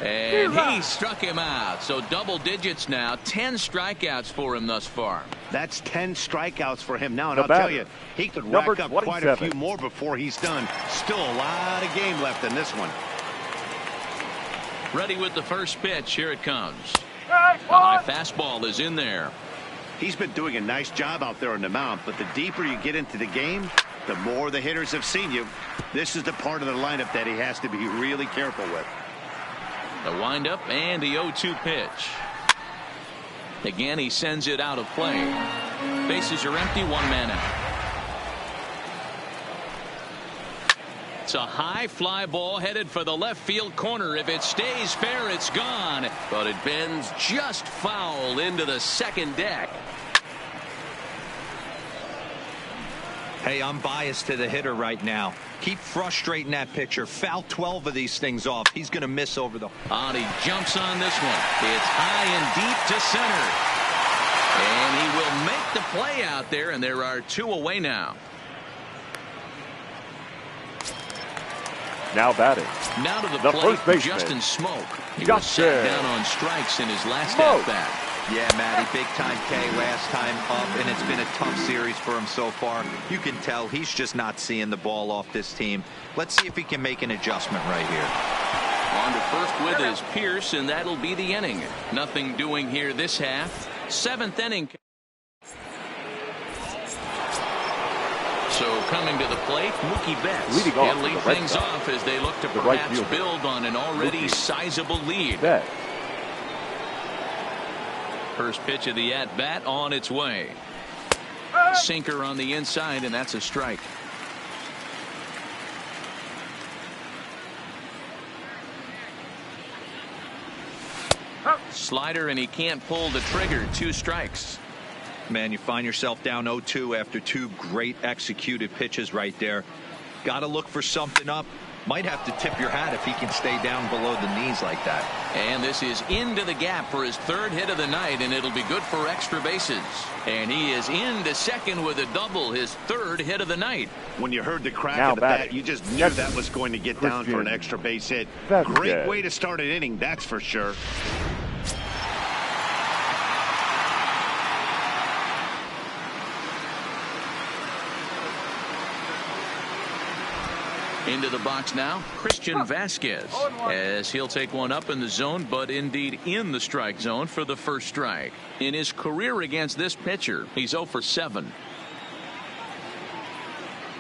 And he struck him out. So double digits now. 10 strikeouts for him thus far. That's 10 strikeouts for him now, and I'll tell you, he could rack up quite a few more before he's done. Still a lot of game left in this one. Ready with the first pitch. Here it comes. A high fastball is in there. He's been doing a nice job out there on the mound, but the deeper you get into the game, the more the hitters have seen you. This is the part of the lineup that he has to be really careful with. The windup and the 0-2 pitch. Again, he sends it out of play. Bases are empty, 1 man out. It's a high fly ball headed for the left field corner. If it stays fair, it's gone. But it bends just foul into the second deck. Hey, I'm biased to the hitter right now. Keep frustrating that pitcher. Foul 12 of these things off. He's going to miss over the... And he jumps on this one. It's high and deep to center. And he will make the play out there, and there are 2 away now. Now batting. Now to the first plate, baseman, Justin Smoke. He was sat down on strikes in his last at-bat. Yeah, Matty, big time K last time up, and it's been a tough series for him so far. You can tell he's just not seeing the ball off this team. Let's see if he can make an adjustment right here. On to first with is Pierce, and that'll be the inning. Nothing doing here this half. 7th inning. So coming to the plate, Mookie Betts. He'll lead things off as they look to perhaps build on an already sizable lead. First pitch of the at-bat on its way. Sinker on the inside, and that's a strike. Slider, and he can't pull the trigger. 2 strikes. Man, you find yourself down 0-2 after 2 great executed pitches right there. Got to look for something up. Might have to tip your hat if he can stay down below the knees like that. And this is into the gap for his 3rd hit of the night, and it'll be good for extra bases. And he is into second with a double, his 3rd hit of the night. When you heard the crack of the bat, you just knew that was going to get down for an extra base hit. Great way to start an inning, that's for sure. Into the box now, Christian Vasquez, as he'll take one up in the zone, but indeed in the strike zone for the first strike. In his career against this pitcher, he's 0 for 7.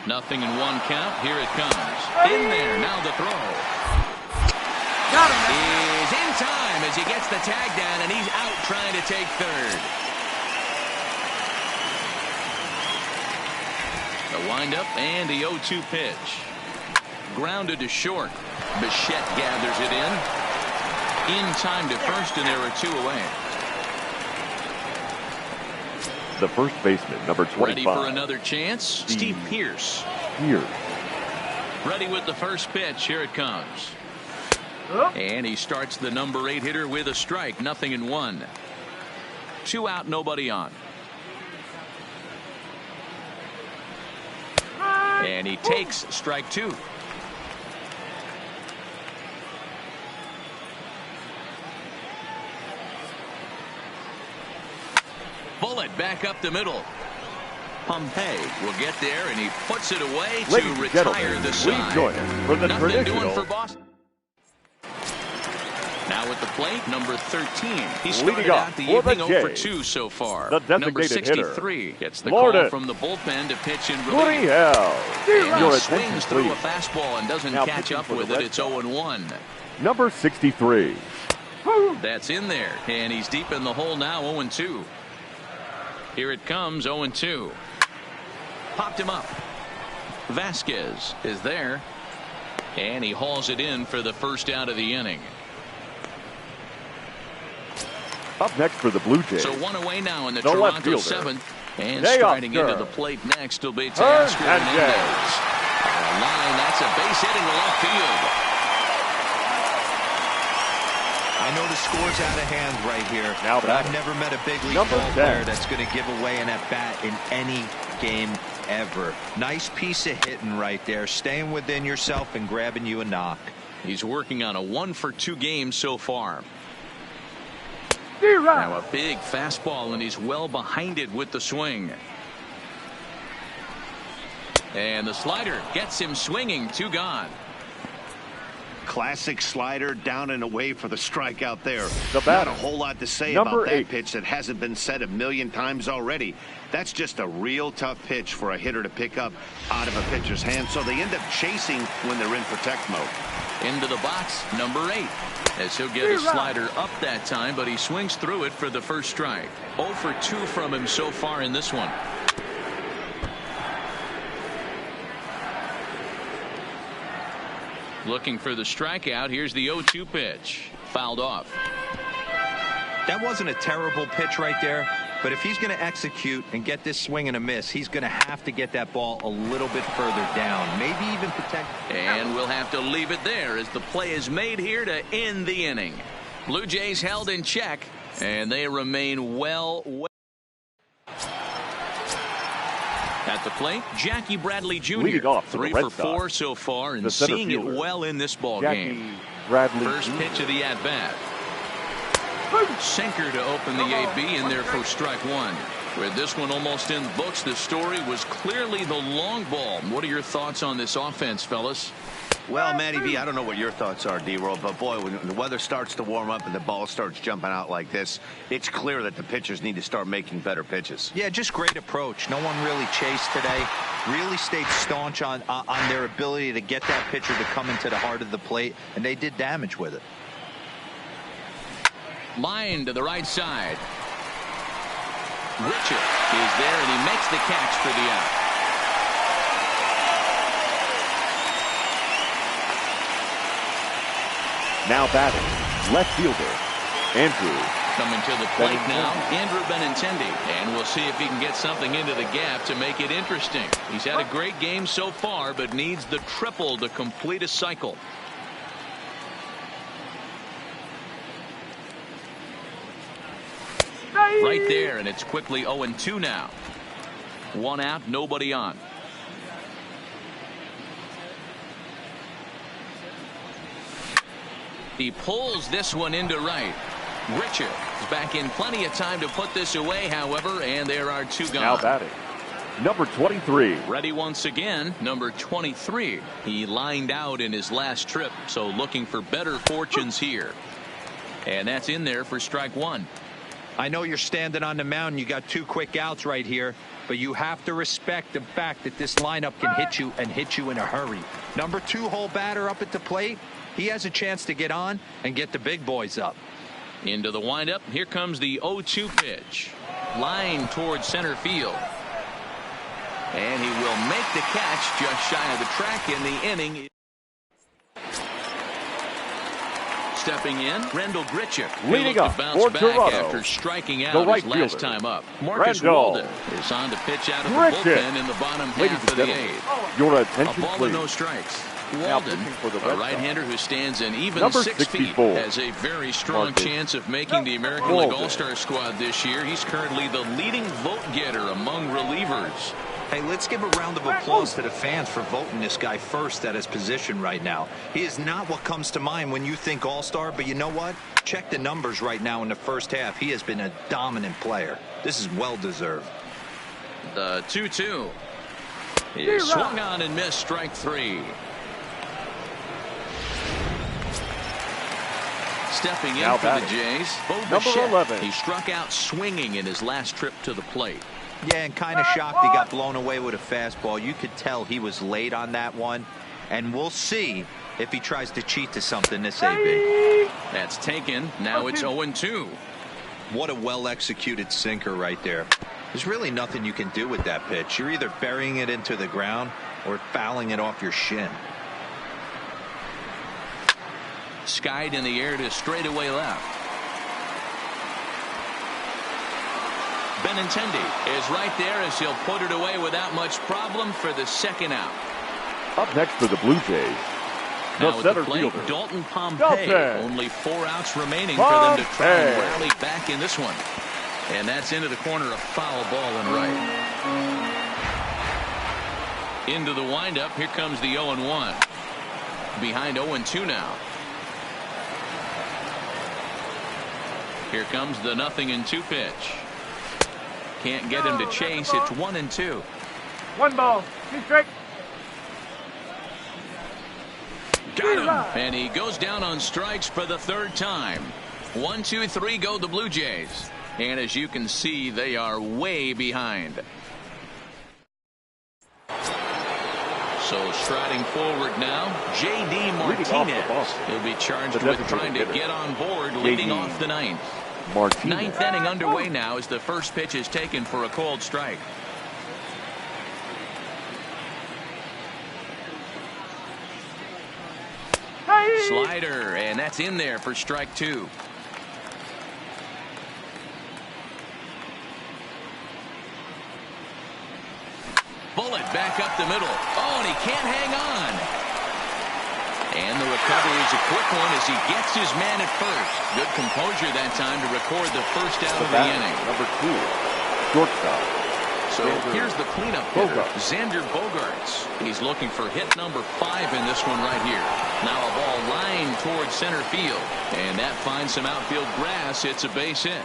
Nothing in one count. Here it comes. In there. Now the throw. Got him. Is in time as he gets the tag down, and he's out trying to take third. The windup and the 0-2 pitch. Grounded to short. Bichette gathers it in time to first, and there are 2 away. The first baseman, number 25. Ready for another chance. Steve Pearce. Ready with the first pitch. Here it comes. And he starts the number 8 hitter with a strike. Nothing in 1. 2 out, nobody on. And he takes strike 2. Bullet back up the middle. Pompey will get there, and he puts it away to retire the side. Please join us for the Nothing traditional. doing for Boston. Now at the plate, number 13. He started out the evening 0 for 2 so far. The Number designated 63 hitter, gets the Morton. call from the bullpen to pitch in relief. And He your swings attention, through please. a fastball and doesn't Now catch pitching up for the with it. Red It's Sox. 0-1. Number 63. That's in there, and he's deep in the hole now. 0-2. Here it comes. 0-2. Popped him up. Vasquez is there, and he hauls it in for the first out of the inning. Up next for the Blue Jays. So 1 away now in the left Toronto fielder. 7th. And Day striding Oscar. into the plate next will be Teoscar Hernandez. On a line, that's a base hit into left field. I know the score's out of hand right here, Now but I've never met a big league number ball 10. player that's going to give away an at-bat in any game ever. Nice piece of hitting right there, staying within yourself and grabbing you a knock. He's working on a 1 for 2 game so far. Now a big fastball, and he's well behind it with the swing. And the slider gets him swinging. 2 gone. Classic slider down and away for the strikeout there. The Not batter, a whole lot to say number about that 8. pitch that hasn't been said a million times already. That's just a real tough pitch for a hitter to pick up out of a pitcher's hand, so they end up chasing when they're in protect mode. Into the box, number 8. As he'll get a slider up that time, but he swings through it for the first strike. 0 for 2 from him so far in this one. Looking for the strikeout. Here's the 0-2 pitch. Fouled off. That wasn't a terrible pitch right there, but if he's going to execute and get this swing and a miss, he's going to have to get that ball a little bit further down, maybe even protect. And we'll have to leave it there as the play is made here to end the inning. Blue Jays held in check, and they remain well. At the plate, Jackie Bradley Jr. Leading off for the 3 Red for 4 Sox, so far, and the center seeing it fielder, well in this ball Jackie game. Bradley First Jr. pitch of the at-bat. Sinker to open the AB in there for strike 1. With this one almost in the books, the story was clearly the long ball. What are your thoughts on this offense, fellas? Well, Matty V, I don't know what your thoughts are, D-Roll, but boy, when the weather starts to warm up and the ball starts jumping out like this, it's clear that the pitchers need to start making better pitches. Yeah, just great approach. No one really chased today. Really stayed staunch on their ability to get that pitcher to come into the heart of the plate, and they did damage with it. Line to the right side. Richard is there, and he makes the catch for the out. Now batting, left fielder, Andrew. Coming to the plate now, Andrew Benintendi. And we'll see if he can get something into the gap to make it interesting. He's had a great game so far, but needs the triple to complete a cycle. Right there, and it's quickly 0-2 now. 1 out, nobody on. He pulls this one into right. Richard is back in plenty of time to put this away, however, and there are 2 gone. Now batting, Number 23. Ready once again, number 23. He lined out in his last trip, so looking for better fortunes here. And that's in there for strike one. I know you're standing on the mound and you got 2 quick outs right here, but you have to respect the fact that this lineup can hit you and hit you in a hurry. Number 2-hole batter up at the plate, he has a chance to get on and get the big boys up. Into the windup, here comes the 0-2 pitch. Line towards center field. And he will make the catch just shy of the track in the inning. Stepping in, Rendell Grichuk. Leading up to for bounce back Toronto, after striking the out right his last fielder, time up. Marcus Rendell Walden is on to pitch out of the Grichuk. bullpen in the bottom half of the eighth. Your A attention, ball with please. no strikes. Now Walden, pitching for the a Red right-hander who stands an even Number 6 feet, 64, has a very strong Marcus chance of making the American League Walden. All-Star squad this year. He's currently the leading vote-getter among relievers. Hey, let's give a round of applause to the fans for voting this guy first at his position right now. He is not what comes to mind when you think all-star, but you know what? Check the numbers right now in the first half. He has been a dominant player. This is well-deserved. The 2-2 is swung on and missed, strike 3. Stepping in Now for the batting, Jays, Bo number Bichette. 11. He struck out swinging in his last trip to the plate. Yeah, and kind of shocked he got blown away with a fastball. You could tell he was late on that one, and we'll see if he tries to cheat to something this AB. That's taken. Now it's 0-2. What a well-executed sinker right there. There's really nothing you can do with that pitch. You're either burying it into the ground or fouling it off your shin. Skied in the air to straightaway left. Benintendi is right there as he'll put it away without much problem for the second out. Up next for the Blue Jays, the Now at center the plate, fielder, Dalton Pompey. Dalton. Only 4 outs remaining for them to try and Pompey. rally back in this one. And that's into the corner, a foul ball and right. Into the windup. Here comes the 0-1. Behind 0-2 now. Here comes the 0-2 pitch. Can't get him to chase. It's 1-2. 1 ball, 2 strikes. Got him. And he goes down on strikes for the 3rd time. 1, 2, 3 go the Blue Jays. And as you can see, they are way behind. So striding forward now, J.D. Martinez. He'll be charged with trying to get on board, leading off the 9th. Martinez. 9th inning underway now as the first pitch is taken for a called strike. Slider, and that's in there for strike 2. Bullet back up the middle. Oh, and he can't hang on. And the recovery is a quick one as he gets his man at first. Good composure that time to record the first out of the inning. Number 2, shortstop. So here's the cleanup hitter, Xander Bogaerts. He's looking for hit number 5 in this one right here. Now a ball lined towards center field. And that finds some outfield grass. It's a base hit.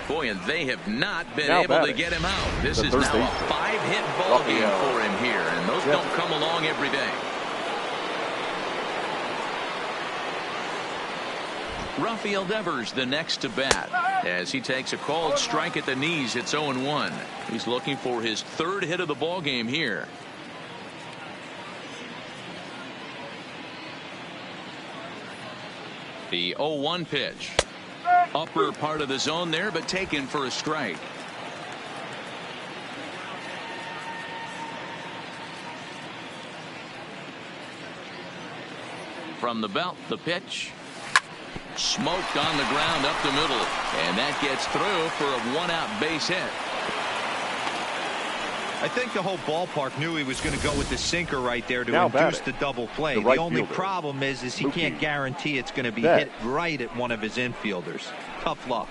Boy, and they have not been able to get him out. This is now a 5-hit ball game for him here. And those don't come along every day. Rafael Devers the next to bat as he takes a called strike at the knees. It's 0-1. He's looking for his 3rd hit of the ball game here. The 0-1 pitch. Upper part of the zone there, but taken for a strike. From the belt, the pitch. Smoked on the ground up the middle, and that gets through for a 1-out base hit. I think the whole ballpark knew he was going to go with the sinker right there to Now induce batting, the double play. the right The only fielder, problem is he can't guarantee it's going to be Bet. hit right at one of his infielders. Tough luck.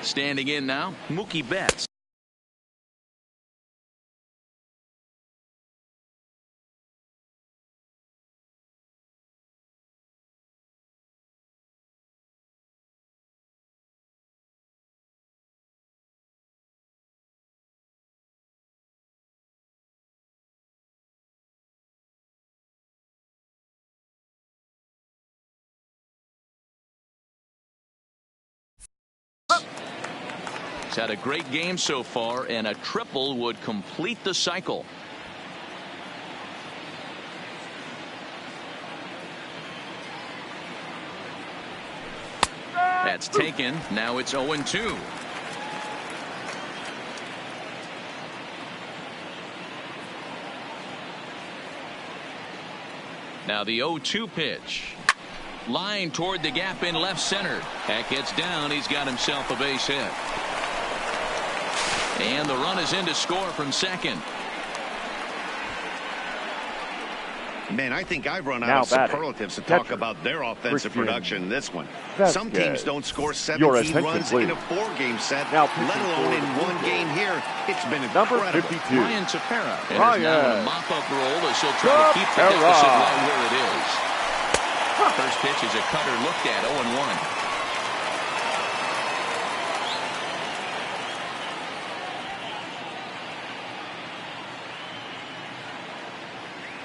Standing in now, Mookie Betts. He's had a great game so far, and a triple would complete the cycle. That's taken. Now it's 0-2. Now the 0-2 pitch. Line toward the gap in left center. That gets down. He's got himself a base hit. And the run is in to score from second. Man, I think I've run out of superlatives to talk about their offensive production in this one. Some teams don't score 17 runs in a 4-game set, let alone in one game here. It's been incredible. Number 52. Ryan Tepera is now in a mop-up role as he'll try to keep the deficit right where it is. First pitch is a cutter looked at, 0-1.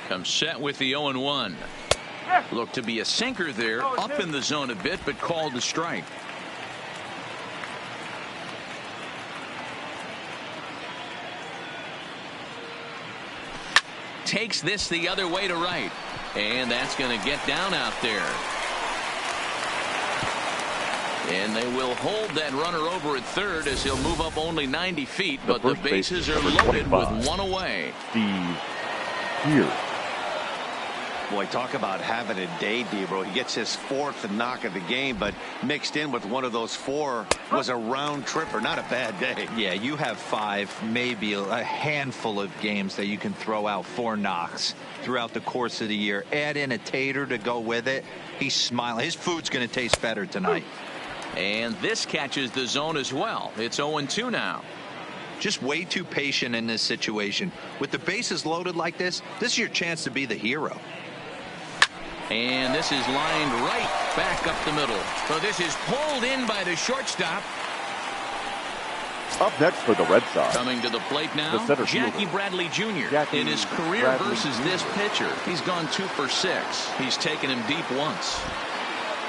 Comes set with the 0-1. Looked to be a sinker there, up in the zone a bit, but called the strike. Takes this the other way to right. And that's going to get down out there. And they will hold that runner over at third as he'll move up only 90 feet, but the bases are loaded with one away. Steve here. Boy, talk about having a day, Debro. He gets his 4th knock of the game, but mixed in with one of those 4 was a round tripper. Not a bad day. Yeah, you have 5, maybe a handful of games that you can throw out 4 knocks throughout the course of the year. Add in a tater to go with it. He's smiling. His food's going to taste better tonight. And this catches the zone as well. It's 0-2 now. Just way too patient in this situation. With the bases loaded like this is your chance to be the hero. And this is lined right back up the middle. So this is pulled in by the shortstop. Up next for the Red Sox. Coming to the plate now, Jackie Bradley Jr. In his career versus this pitcher, he's gone 2 for 6. He's taken him deep once.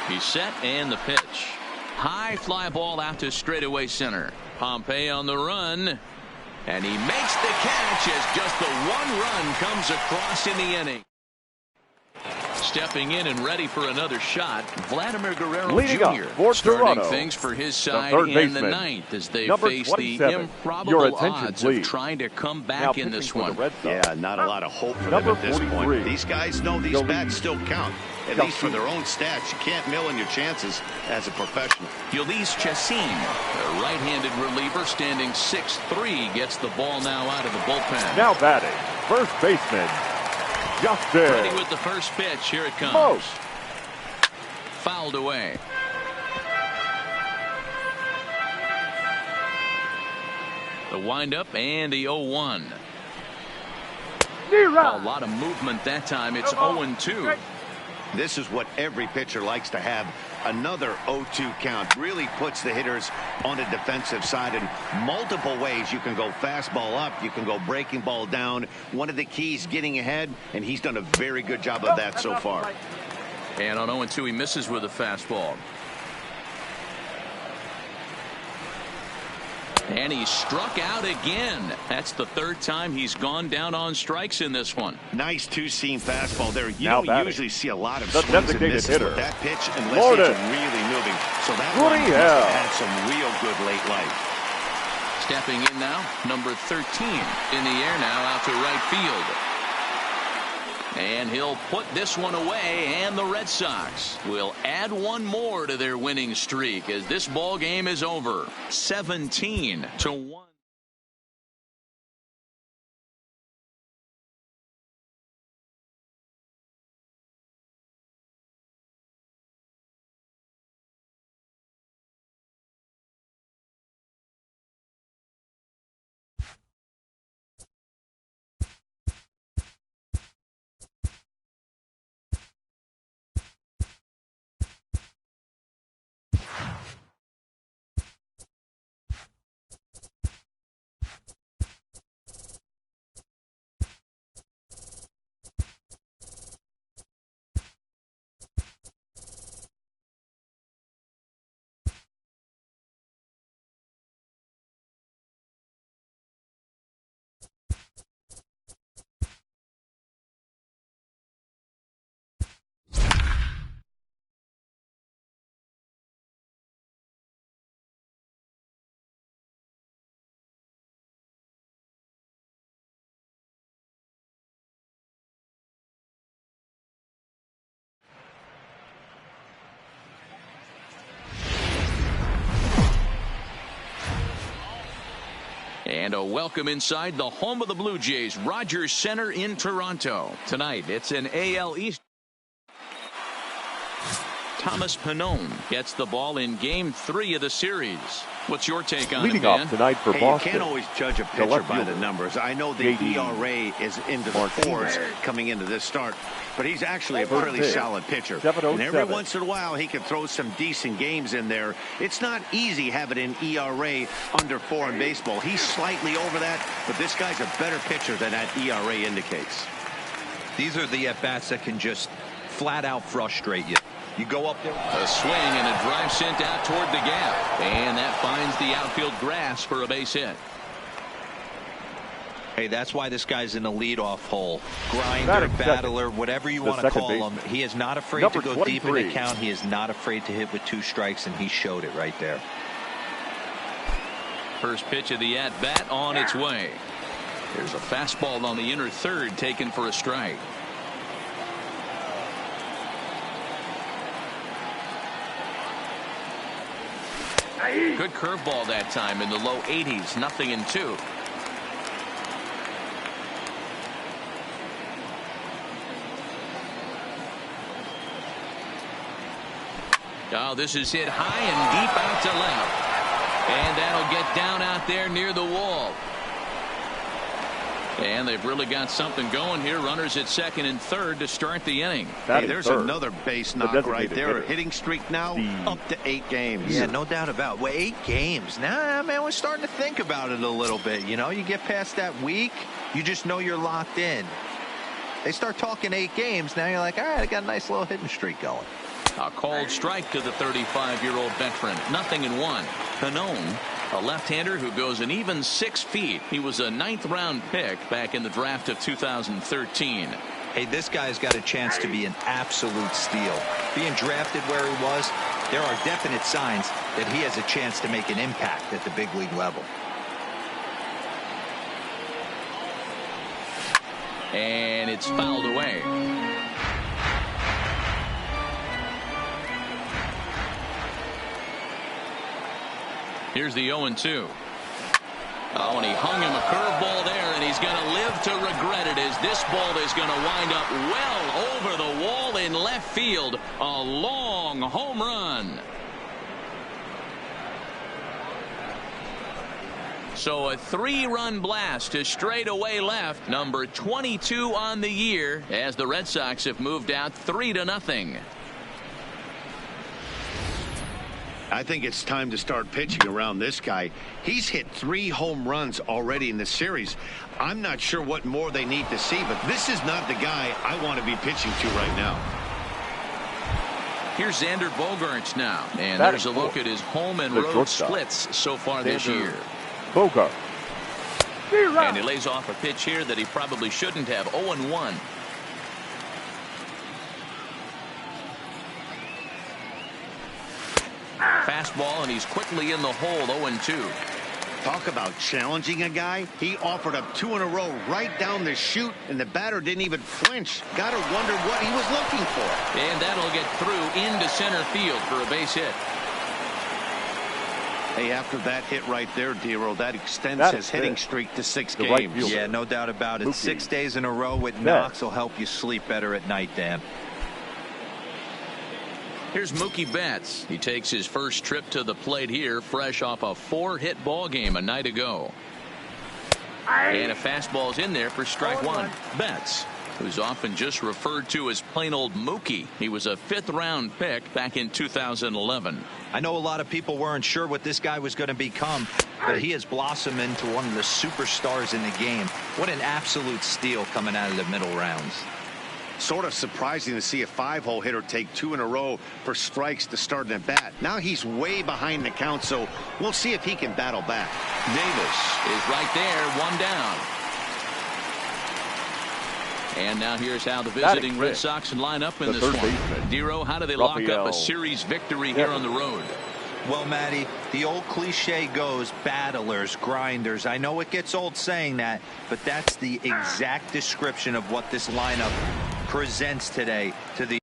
He's set and the pitch. High fly ball out to straightaway center. Pompey on the run. And he makes the catch as just the 1 run comes across in the inning. Stepping in and ready for another shot, Vladimir Guerrero Jr. starting things for his side in the 9th as they face the improbable odds of trying to come back in this one. Yeah, not a lot of hope for them at this point. These guys know these bats still count, at least for their own stats. You can't mill in your chances as a professional. Ulysses Chassin, the right-handed reliever, standing 6'3", gets the ball now out of the bullpen. Now batting, first baseman, Justin. Ready with the first pitch. Here it comes. Fouled away. The windup and the 0-1. A lot of movement that time. It's 0-2. This is what every pitcher likes to have. Another 0-2 count really puts the hitters on the defensive side in multiple ways. You can go fastball up, you can go breaking ball down. One of the keys, getting ahead, and he's done a very good job of that so far. And on 0-2 he misses with a fastball. And he struck out again. That's the 3rd time he's gone down on strikes in this one. Nice 2-seam fastball there. You don't usually see a lot of swings and misses with that pitch unless it's really moving. So that one had some real good late life. Stepping in now, number 13 in the air now out to right field. And he'll put this one away, and the Red Sox will add 1 more to their winning streak as this ball game is over. 17-1. And a welcome inside the home of the Blue Jays, Rogers Center in Toronto. Tonight, it's an AL East. Thomas Pannone gets the ball in Game 3 of the series. What's your take on Leading it, man? off tonight for Hey, Boston. you can't always judge a pitcher by the numbers. I know the ERA is into the fours coming into this start, but he's actually a fairly solid pitcher. And every once in a while, he can throw some decent games in there. It's not easy having an ERA under 4 in baseball. He's slightly over that, but this guy's a better pitcher than that ERA indicates. These are the at-bats that can just flat out frustrate you. You go up there. A swing and a drive sent out toward the gap. And that finds the outfield grass for a base hit. Hey, that's why this guy's in the leadoff hole. Grinder, battler, whatever you want to call him. He is not afraid to go deep in the count. He is not afraid to hit with 2 strikes, and he showed it right there. First pitch of the at-bat on its way. There's a fastball on the inner third taken for a strike. Good curveball that time in the low 80s. 0-2. Oh, this is hit high and deep out to left. And that'll get down out there near the wall. And they've really got something going here. Runners at second and third to start the inning. Hey, there's another base knock right there. Hitting streak now up to 8 games. Yeah, no doubt about it. Well, 8 games. Nah, man, we're starting to think about it a little bit. You know, you get past that week, you just know you're locked in. They start talking 8 games. Now you're like, all right, I got a nice little hitting streak going. A called strike to the 35-year-old veteran. 0-1. Pannone, a left-hander who goes an even 6 feet. He was a 9th-round pick back in the draft of 2013. Hey, this guy's got a chance to be an absolute steal. Being drafted where he was, there are definite signs that he has a chance to make an impact at the big league level. And it's fouled away. Here's the 0-2. Oh, and he hung him a curveball there, and he's going to live to regret it as this ball is going to wind up well over the wall in left field. A long home run. So a 3-run blast to straightaway left, number 22 on the year, as the Red Sox have moved out 3-0. I think it's time to start pitching around this guy. He's hit 3 home runs already in the series. I'm not sure what more they need to see, but this is not the guy I want to be pitching to right now. Here's Xander Bogaerts now, and there's a look at his home and road splits so far this year. Bogart. And he lays off a pitch here that he probably shouldn't have. 0-1. Fastball, and he's quickly in the hole. 0-2. Talk about challenging a guy. He offered up 2 in a row right down the chute, and the batter didn't even flinch. Gotta wonder what he was looking for. And that'll get through into center field for a base hit. Hey, after that hit right there, Dero, that extends his hitting streak to 6 games. Yeah, no doubt about it. 6 days in a row with knocks will help you sleep better at night, Dan. Here's Mookie Betts. He takes his first trip to the plate here, fresh off a 4-hit ball game a night ago. And a fastball's in there for strike 1. Betts, who's often just referred to as plain old Mookie. He was a 5th-round pick back in 2011. I know a lot of people weren't sure what this guy was going to become, but he has blossomed into one of the superstars in the game. What an absolute steal coming out of the middle rounds. Sort of surprising to see a 5-hole hitter take 2 in a row for strikes to start an at bat. Now he's way behind the count, so we'll see if he can battle back. Davis is right there, 1 down. And now here's how the visiting Red Sox line up in this one. Dero, how do they lock up a series victory here on the road? Well, Matty, the old cliche goes battlers, grinders. I know it gets old saying that, but that's the exact description of what this lineup presents today to the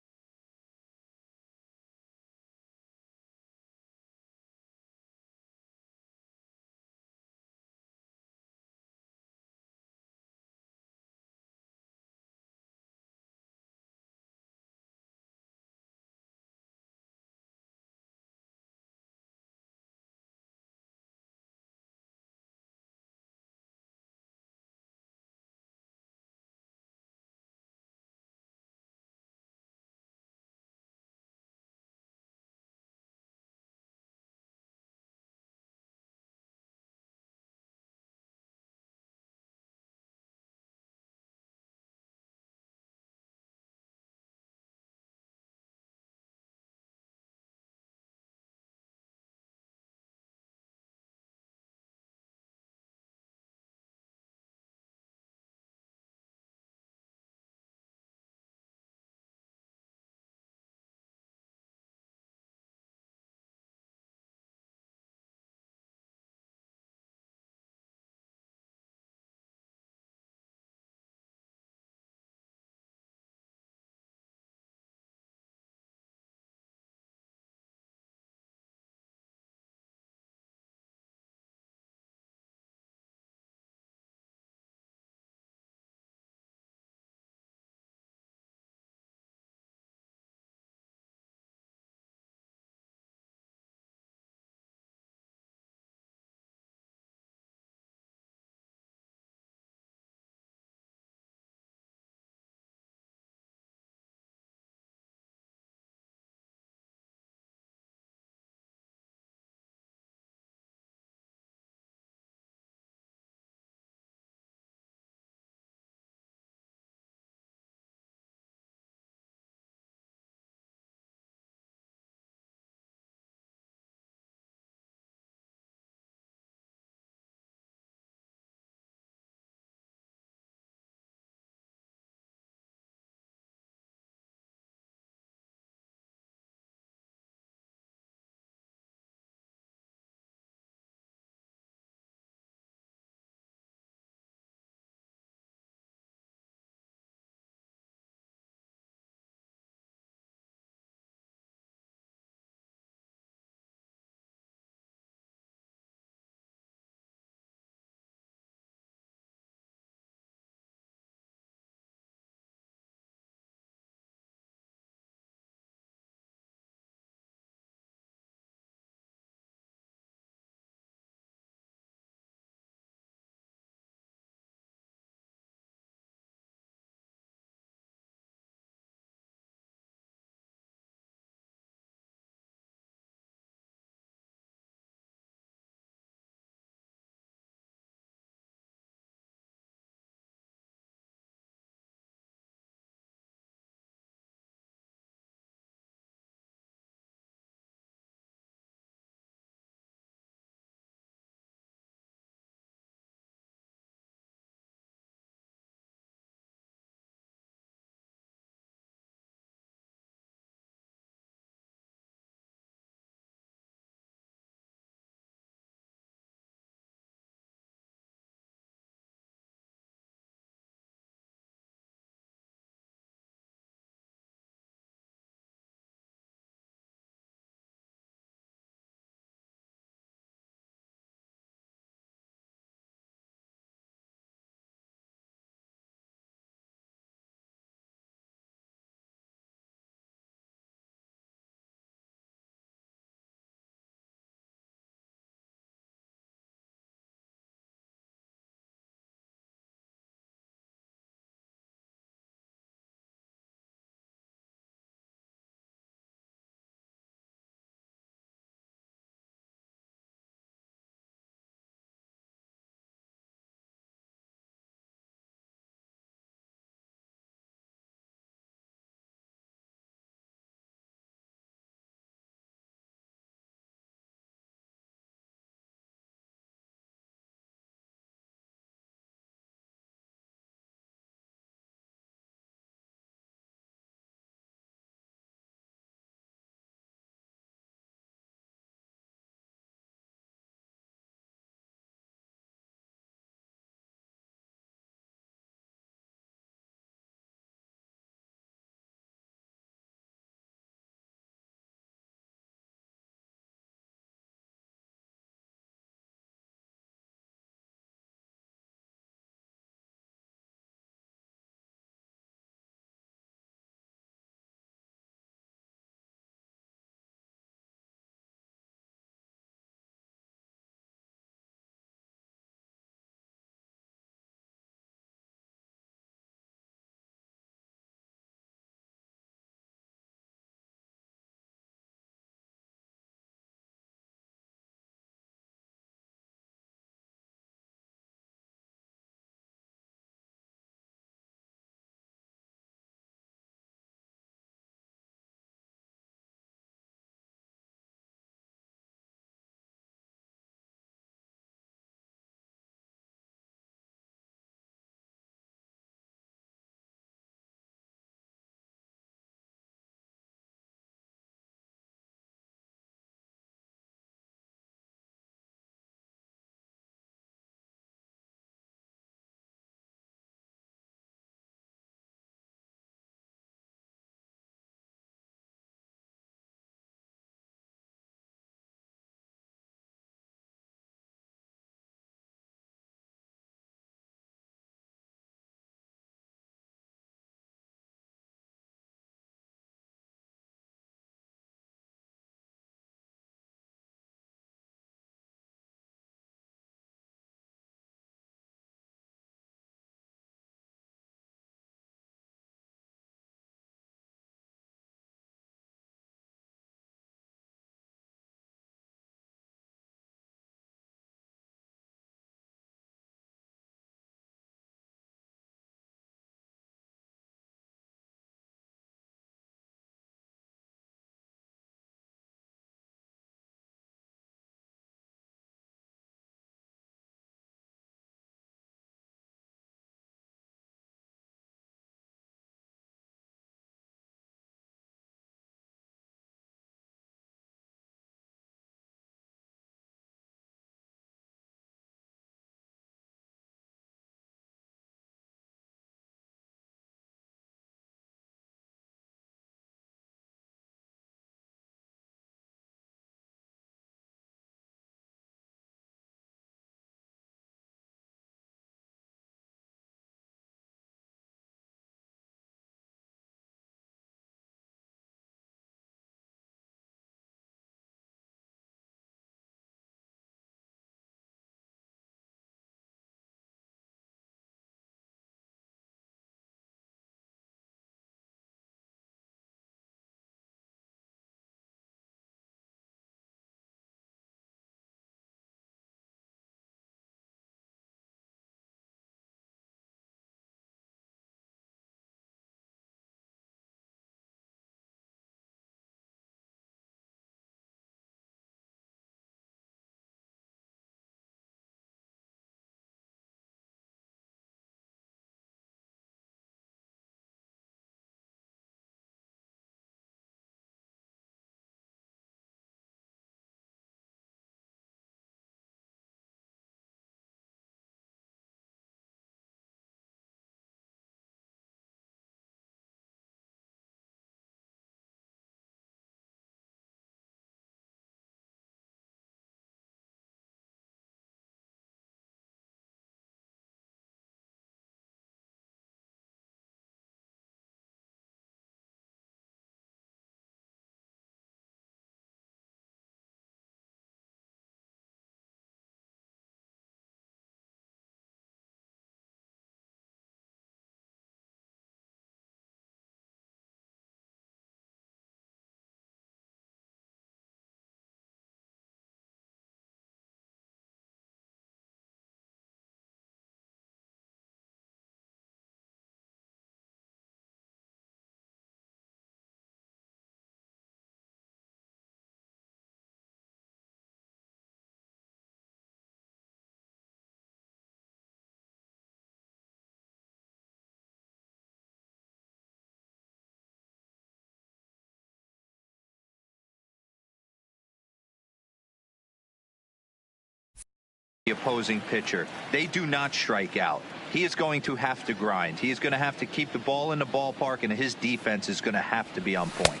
the opposing pitcher. They do not strike out. He is going to have to grind. He is going to have to keep the ball in the ballpark, and his defense is going to have to be on point.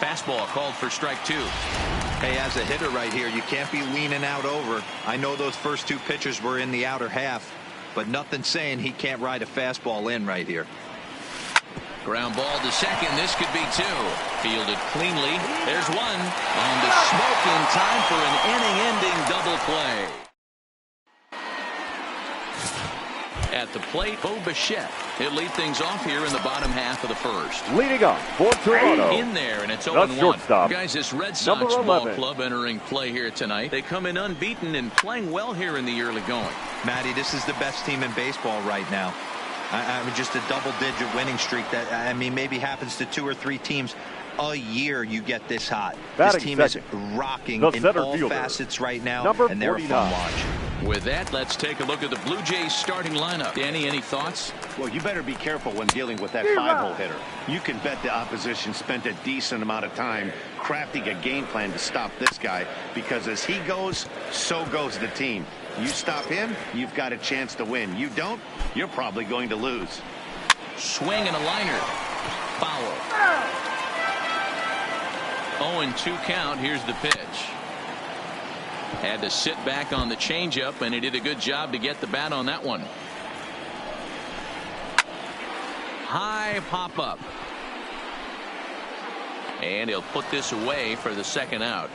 Fastball called for strike 2. Hey, as a hitter right here, you can't be leaning out over. I know those first 2 pitches were in the outer half, but nothing saying he can't ride a fastball in right here. Ground ball to second. This could be 2. Fielded cleanly. There's 1. On the smoke in time for an inning-ending double play. At the plate, Bo Bichette. He'll lead things off here in the bottom half of the first. Leading up for Toronto. In there, and it's 0-1. Guys, this Red Sox ball club entering play here tonight. They come in unbeaten and playing well here in the early going. Matty, this is the best team in baseball right now. I mean, just a double-digit winning streak that, I mean, maybe happens to 2 or 3 teams a year. You get this hot. This team is rocking in all facets right now, and they're a fun watch. With that, let's take a look at the Blue Jays starting lineup. Danny, any thoughts? Well, you better be careful when dealing with that 5-hole hitter. You can bet the opposition spent a decent amount of time crafting a game plan to stop this guy, because as he goes, so goes the team. You stop him, you've got a chance to win. You don't, you're probably going to lose. Swing and a liner. Foul. 0-2 count. Here's the pitch. Had to sit back on the changeup, and he did a good job to get the bat on that one. High pop up. And he'll put this away for the second out.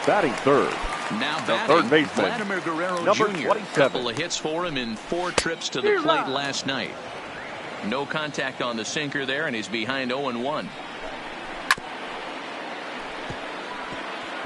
Batting third. Now batting, third baseman, Vladimir Guerrero number Jr. 27. Couple of hits for him in 4 trips to the plate last night. No contact on the sinker there, and he's behind 0-1.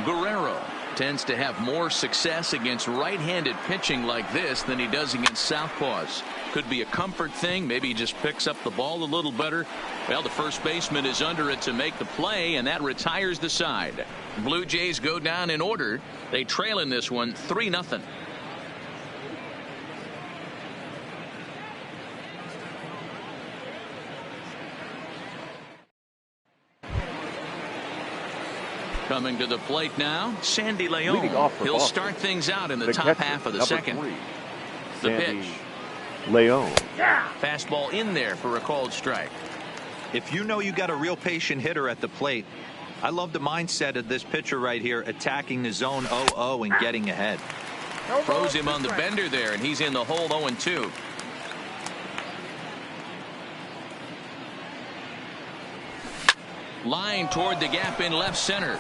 Guerrero tends to have more success against right-handed pitching like this than he does against southpaws. Could be a comfort thing. Maybe he just picks up the ball a little better. Well, the first baseman is under it to make the play, and that retires the side. Blue Jays go down in order. They trail in this one 3-0. Coming to the plate now, Sandy Leon. He'll start things out in the top half of the second. The pitch. Leon. Fastball in there for a called strike. If you know you got a real patient hitter at the plate, I love the mindset of this pitcher right here, attacking the zone 0-0 and getting ahead. Throws him on the bender there, and he's in the hole 0-2. Line toward the gap in left center.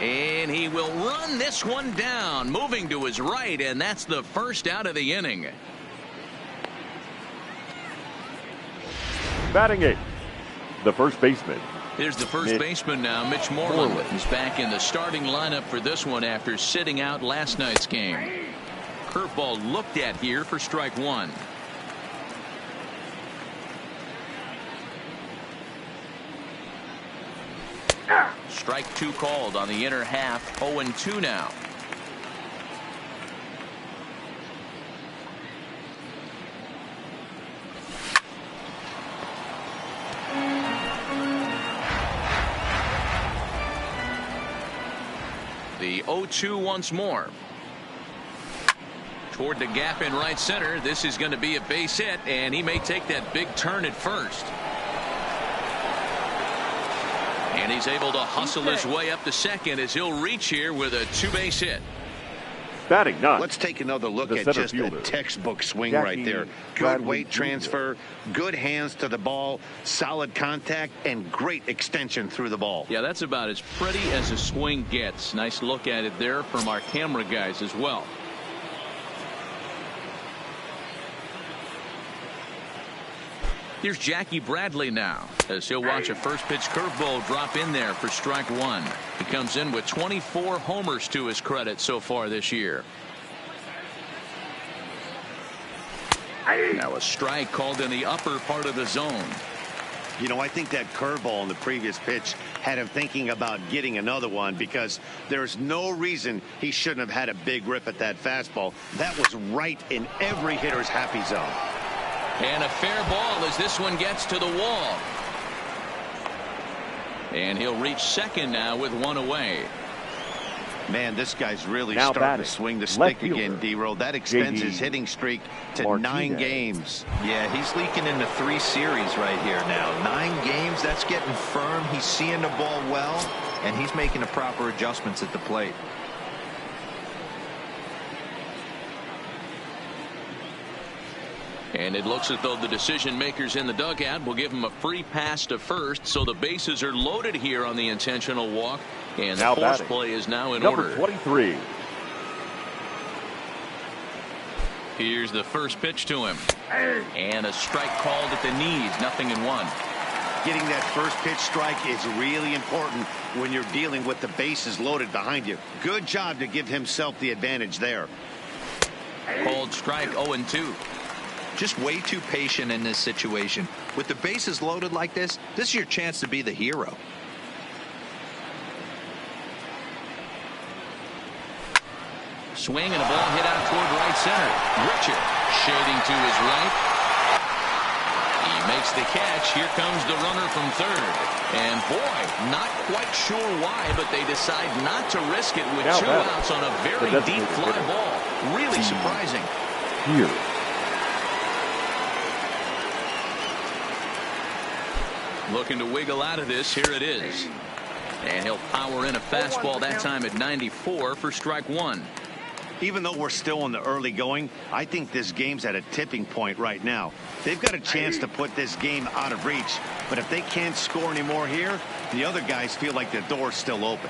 And he will run this one down, moving to his right, and that's the first out of the inning. Batting 8th, the first baseman. Here's the first baseman now, Mitch Moreland. He's back in the starting lineup for this one after sitting out last night's game. Curveball looked at here for strike 1. Strike 2 called on the inner half. 0-2 now. The 0-2 once more. Toward the gap in right center. This is going to be a base hit, and he may take that big turn at first. And he's able to hustle his way up to second as he'll reach here with a 2-base hit. Batting 9. Let's take another look at just a textbook swing right there. Good weight transfer, good hands to the ball, solid contact, and great extension through the ball. Yeah, that's about as pretty as a swing gets. Nice look at it there from our camera guys as well. Here's Jackie Bradley now, as he'll watch a first pitch curveball drop in there for strike 1. He comes in with 24 homers to his credit so far this year. Now a strike called in the upper part of the zone. You know, I think that curveball in the previous pitch had him thinking about getting another one, because there's no reason he shouldn't have had a big rip at that fastball. That was right in every hitter's happy zone. And a fair ball as this one gets to the wall. And he'll reach second now with 1 away. Man, this guy's really Now starting batting, to swing the left stick again, fielder, D-Roll. That extends JD his hitting streak to Martinez. 9 games. Yeah, he's leaking into 3 series right here now. 9 games, that's getting firm. He's seeing the ball well, and he's making the proper adjustments at the plate. And it looks as though the decision makers in the dugout will give him a free pass to first, so the bases are loaded here on the intentional walk, and the Now force batting, play is now in number order. 23. Here's the first pitch to him, and a strike called at the knees, 0-1. Getting that first pitch strike is really important when you're dealing with the bases loaded behind you. Good job to give himself the advantage there. Called strike, 0-2. Just way too patient in this situation. With the bases loaded like this is your chance to be the hero. Swing and a ball hit out toward right center. Richard shading to his right. He makes the catch. Here comes the runner from third. And boy, not quite sure why, but they decide not to risk it with Now 2 batting, outs on a very the deep designated fly hitter, ball. Really surprising. Here. Looking to wiggle out of this. Here it is. And he'll power in a fastball that time at 94 for strike 1. Even though we're still in the early going, I think this game's at a tipping point right now. They've got a chance to put this game out of reach, but if they can't score anymore here, the other guys feel like the door's still open.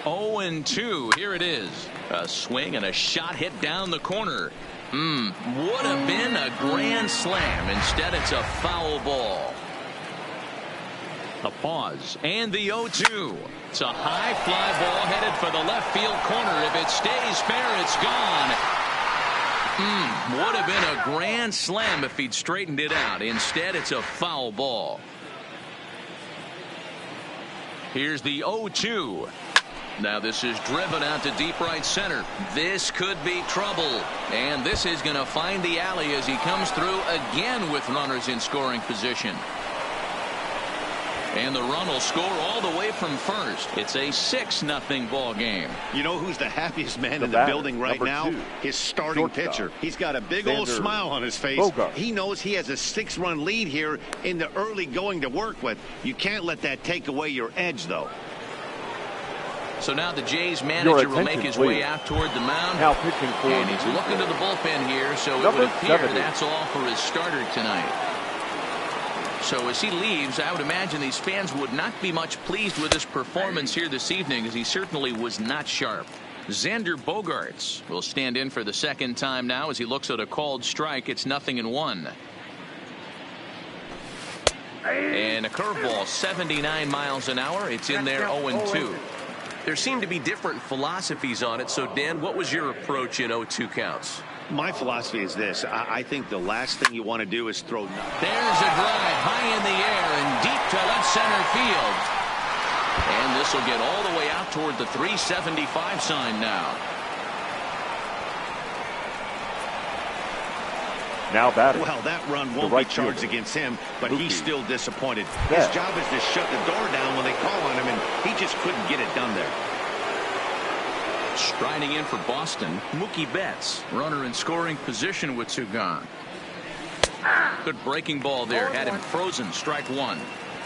0-2. Here it is. A swing and a shot hit down the corner. Would have been a grand slam. Instead, it's a foul ball. A pause and the 0-2. It's a high fly ball headed for the left field corner. If it stays fair, it's gone. Would have been a grand slam if he'd straightened it out. Instead, it's a foul ball. Here's the 0-2. Now this is driven out to deep right center. This could be trouble. And this is going to find the alley as he comes through again with runners in scoring position. And the run will score all the way from first. It's a 6-0 ball game. You know who's the happiest man The in the batter, building right number now? 2, His starting shortstop, pitcher. He's got a big old Xander smile on his face. Bogaerts. He knows he has a 6-run lead here in the early going to work with. You can't let that take away your edge, though. So now the Jays manager will make his way please. out toward the mound. Now pitching for And he's looking to the bullpen here, so it Number would appear 70. that's all for his starter tonight. So as he leaves, I would imagine these fans would not be much pleased with his performance here this evening, as he certainly was not sharp. Xander Bogaerts will stand in for the second time now as he looks at a called strike. It's 0-1. And a curveball, 79 miles an hour. It's in there, 0-2. There seem to be different philosophies on it. So, Dan, what was your approach in 0-2 counts? My philosophy is this. I think the last thing you want to do is throw. There's a drive high in the air and deep to left center field. And this will get all the way out toward the 375 sign now. Now batting. Well, that run won't right be charged fielder, against him, but Mookie he's still disappointed. His Betts. job is to shut the door down when they call on him, and he just couldn't get it done there. Striding in for Boston, Mookie Betts, runner in scoring position with 2 gone. Good breaking ball there, had him frozen, strike 1.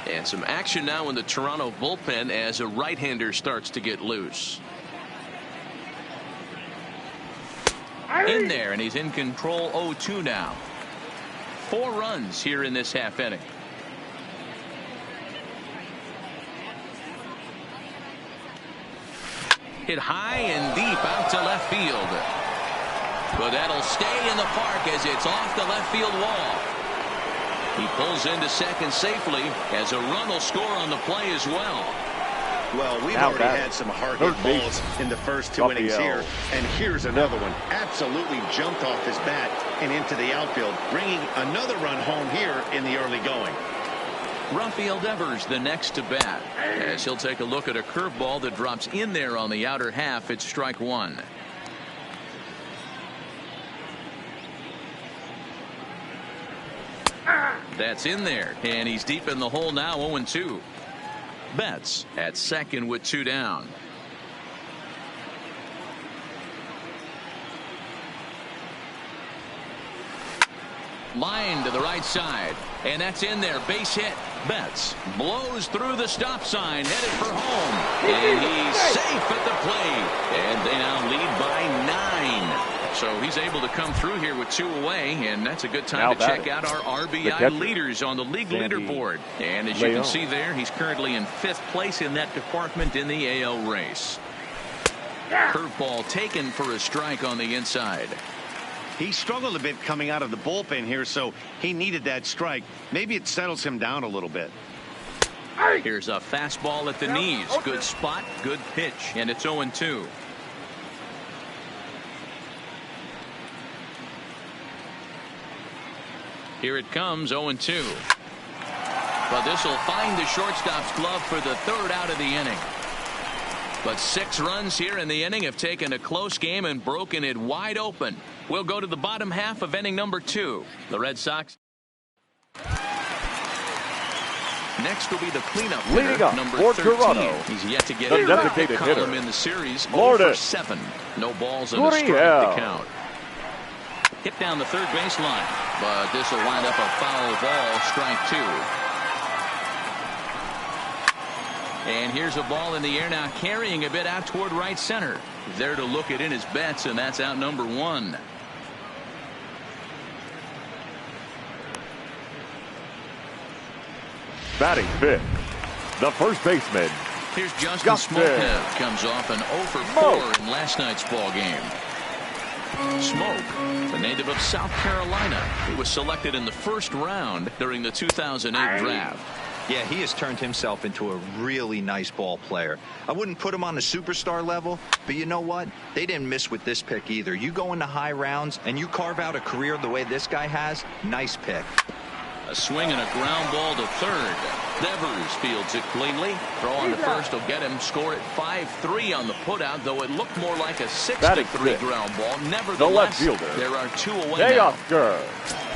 And some action now in the Toronto bullpen as a right-hander starts to get loose. In there, and he's in control. 0-2 now. 4 runs here in this half inning. Hit high and deep out to left field. But that'll stay in the park as it's off the left field wall. He pulls into second safely as a run will score on the play as well. Well, we've Now already batting, had some hard-hit third balls base, in the first 2 innings here. And here's another one. Absolutely jumped off his bat and into the outfield, bringing another run home here in the early going. Rafael Devers the next to bat as he'll take a look at a curveball that drops in there on the outer half. It's strike 1. That's in there, and he's deep in the hole now. 0-2. Betts at second with 2 down. Line to the right side, and that's in there. Base hit. Betts blows through the stop sign, headed for home, and he's safe at the plate. And they now lead by 9. So he's able to come through here with 2 away, and that's a good time to check out our RBI leaders on the league leaderboard. And as you can see there, he's currently in 5th place in that department in the AL race. Curveball taken for a strike on the inside. He struggled a bit coming out of the bullpen here, so he needed that strike. Maybe it settles him down a little bit. Here's a fastball at the knees. Good spot, good pitch, and it's 0-2. Here it comes, 0-2. But this will find the shortstop's glove for the 3rd out of the inning. But 6 runs here in the inning have taken a close game and broken it wide open. We'll go to the bottom half of inning number 2. The Red Sox. Next will be the cleanup hitter, number 13. Toronto. He's yet to get into the column in the series. 0-for-7. No balls and a strike to count. Hit down the third baseline, but this will wind up a foul ball, strike 2. And here's a ball in the air now, carrying a bit out toward right center. There to look it in is Betts, and that's out number 1. Batting 5th, the first baseman. Here's Justin Smoke. Comes off an 0-for-4 in last night's ball game. Smoke, the native of South Carolina. He was selected in the 1st round during the 2008 draft. Yeah, he has turned himself into a really nice ball player. I wouldn't put him on the superstar level, but you know what? They didn't miss with this pick either. You go into high rounds and you carve out a career the way this guy has, nice pick. A swing and a ground ball to 3rd. Devers fields it cleanly. Throw on to 1st will get him. Score at 5-3 on the putout, though it looked more like a 6-3 ground ball. Nevertheless, there are 2 away now.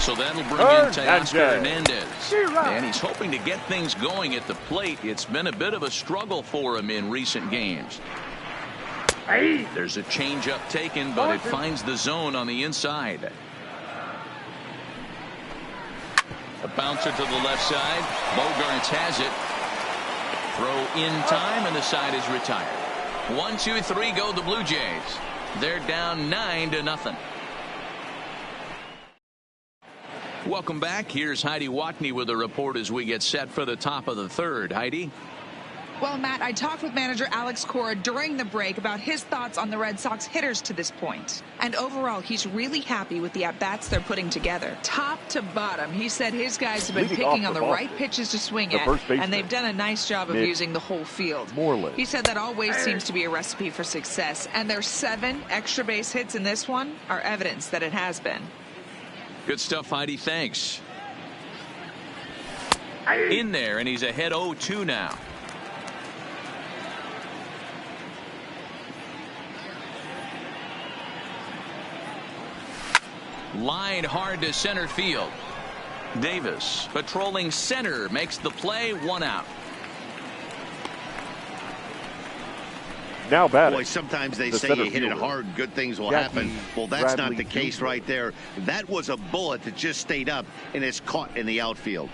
So that'll bring in Teoscar Hernandez. And he's hoping to get things going at the plate. It's been a bit of a struggle for him in recent games. There's a changeup taken, but it finds the zone on the inside. A bouncer to the left side. Bogarts has it. Throw in time, and the side is retired. 1-2-3 go the Blue Jays. They're down 9-0. Welcome back. Here's Heidi Watney with a report as we get set for the top of the 3rd. Heidi? Well, Matt, I talked with manager Alex Cora during the break about his thoughts on the Red Sox hitters to this point. And overall, he's really happy with the at-bats they're putting together. Top to bottom, he said his guys have been picking on the right pitches to swing at, and they've done a nice job of using the whole field. He said that always seems to be a recipe for success, and their 7 extra base hits in this one are evidence that it has been. Good stuff, Heidi. Thanks. In there, and he's ahead 0-2 now. Line hard to center field. Davis patrolling center makes the play. 1 out. Now batting. Boy, sometimes they say you hit it hard, good things will happen. Well, that's not the case right there. That was a bullet that just stayed up and is caught in the outfield.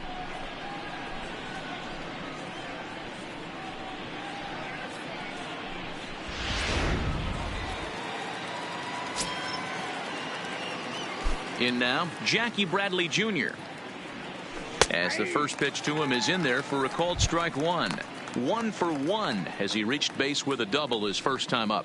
In now, Jackie Bradley Jr. As the first pitch to him is in there for a called strike 1. 1 for 1 as he reached base with a double his first time up.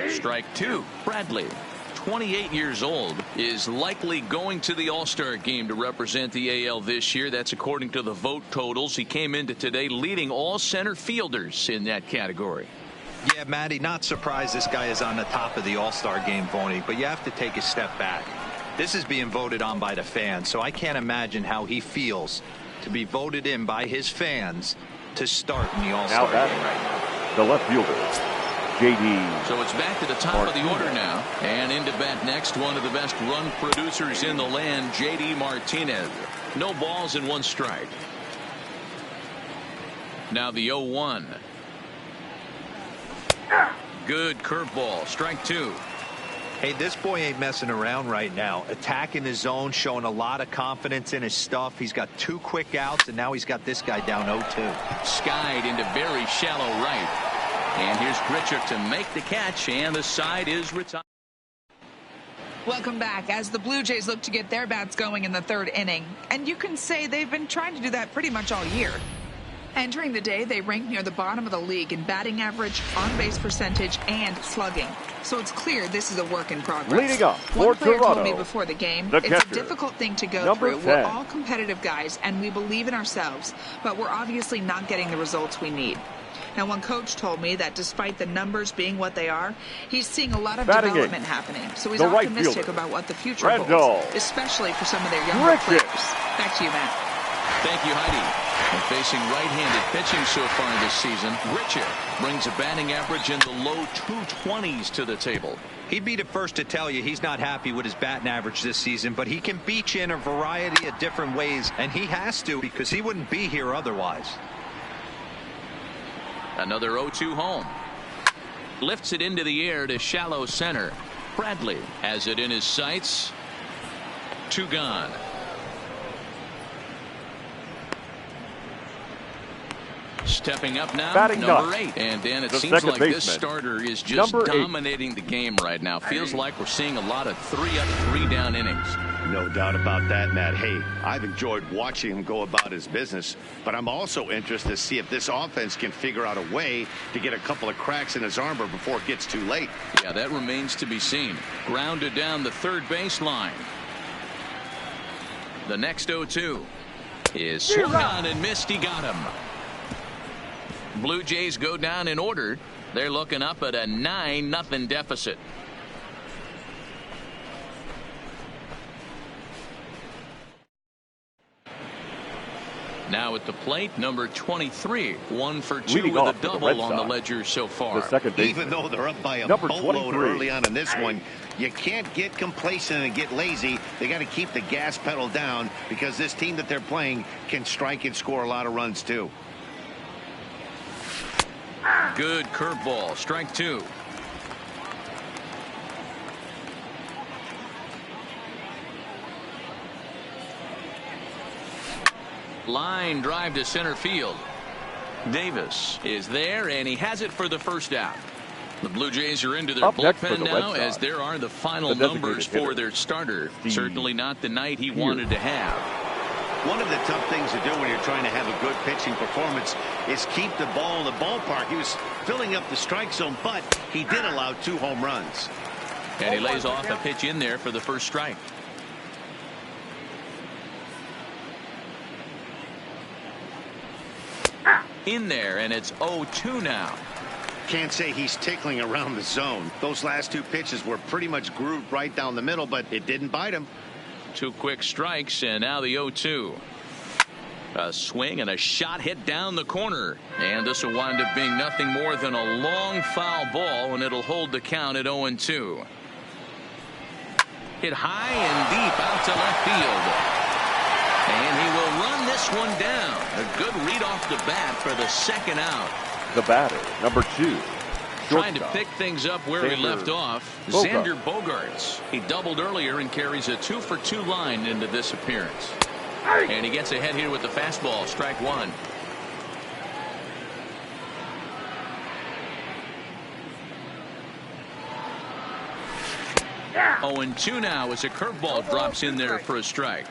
Strike 2. Bradley, 28 years old, is likely going to the All-Star game to represent the AL this year. That's according to the vote totals. He came into today leading all center fielders in that category. Yeah, Matty, not surprised this guy is on the top of the All-Star game voting, but you have to take a step back. This is being voted on by the fans, so I can't imagine how he feels to be voted in by his fans to start in the All-Star game right now. The left fielder, JD. So it's back to the top of the order now. And into bat next, one of the best run producers in the land, JD Martinez. No balls and 1 strike. Now the 0-1. Good curveball. Strike 2. Hey, this boy ain't messing around right now. Attacking his zone, showing a lot of confidence in his stuff. He's got 2 quick outs, and now he's got this guy down 0-2. Skied into very shallow right. And here's Grichuk to make the catch, and the side is retired. Welcome back as the Blue Jays look to get their bats going in the 3rd inning. And you can say they've been trying to do that pretty much all year. Entering the day, they rank near the bottom of the league in batting average, on-base percentage, and slugging. So it's clear this is a work in progress. Leading up for One player Toronto, told me before the game, the it's catcher, a difficult thing to go number through. 10. We're all competitive guys, and we believe in ourselves, but we're obviously not getting the results we need. Now, one coach told me that despite the numbers being what they are, he's seeing a lot of Batting development eighth, happening. So he's the right optimistic fielder, about what the future Randall, holds, especially for some of their younger Grichuk. players. Back to you, Matt. Thank you, Heidi. And facing right-handed pitching so far this season, Grichuk brings a batting average in the low 220s to the table. He'd be the first to tell you he's not happy with his batting average this season, but he can beat you in a variety of different ways, and he has to because he wouldn't be here otherwise. Another 0-2 home. Lifts it into the air to shallow center. Bradley has it in his sights. 2 gone. Stepping up now, Batting number ninth, 8. And Dan, it the seems second like this baseman, starter is just number 8. dominating the game right now. Feels like we're seeing a lot of 3-up, 3-down innings. No doubt about that, Matt. Hey, I've enjoyed watching him go about his business, but I'm also interested to see if this offense can figure out a way to get a couple of cracks in his armor before it gets too late. Yeah, that remains to be seen. Grounded down the 3rd baseline. The next 0-2 is swung on and missed. He got him. Blue Jays go down in order. They're looking up at a 9-0 deficit. Now at the plate, number 23, 1 for 2 Leading with a off for the double Red on the Sox, ledger so far. the second baseman, Even though they're up by a number boatload 23. early on in this one, you can't get complacent and get lazy. They got to keep the gas pedal down because this team that they're playing can strike and score a lot of runs too. Good curveball. Strike 2. Line drive to center field. Davis is there, and he has it for the first out. The Blue Jays are into their Up next for bullpen the Red now, Sox, as there are the final the designated numbers hitter, for their starter. Steve Certainly not the night he Pearce. wanted to have. One of the tough things to do when you're trying to have a good pitching performance is keep the ball in the ballpark. He was filling up the strike zone, but he did allow 2 home runs. And he lays off a pitch in there for the first strike. In there, and it's 0-2 now. Can't say he's tickling around the zone. Those last 2 pitches were pretty much grooved right down the middle, but it didn't bite him. 2 quick strikes, and now the 0-2. A swing and a shot hit down the corner, and this will wind up being nothing more than a long foul ball, and it'll hold the count at 0-2. Hit high and deep out to left field. And he will run this one down. A good read off the bat for the second out. The batter, number 2. Trying to shortstop, pick things up where he left off. Xander Bogaerts. He doubled earlier and carries a 2-for-2 line into this appearance. And he gets ahead here with the fastball. Strike 1. Yeah. 0-2 now as a curveball drops in there for a strike.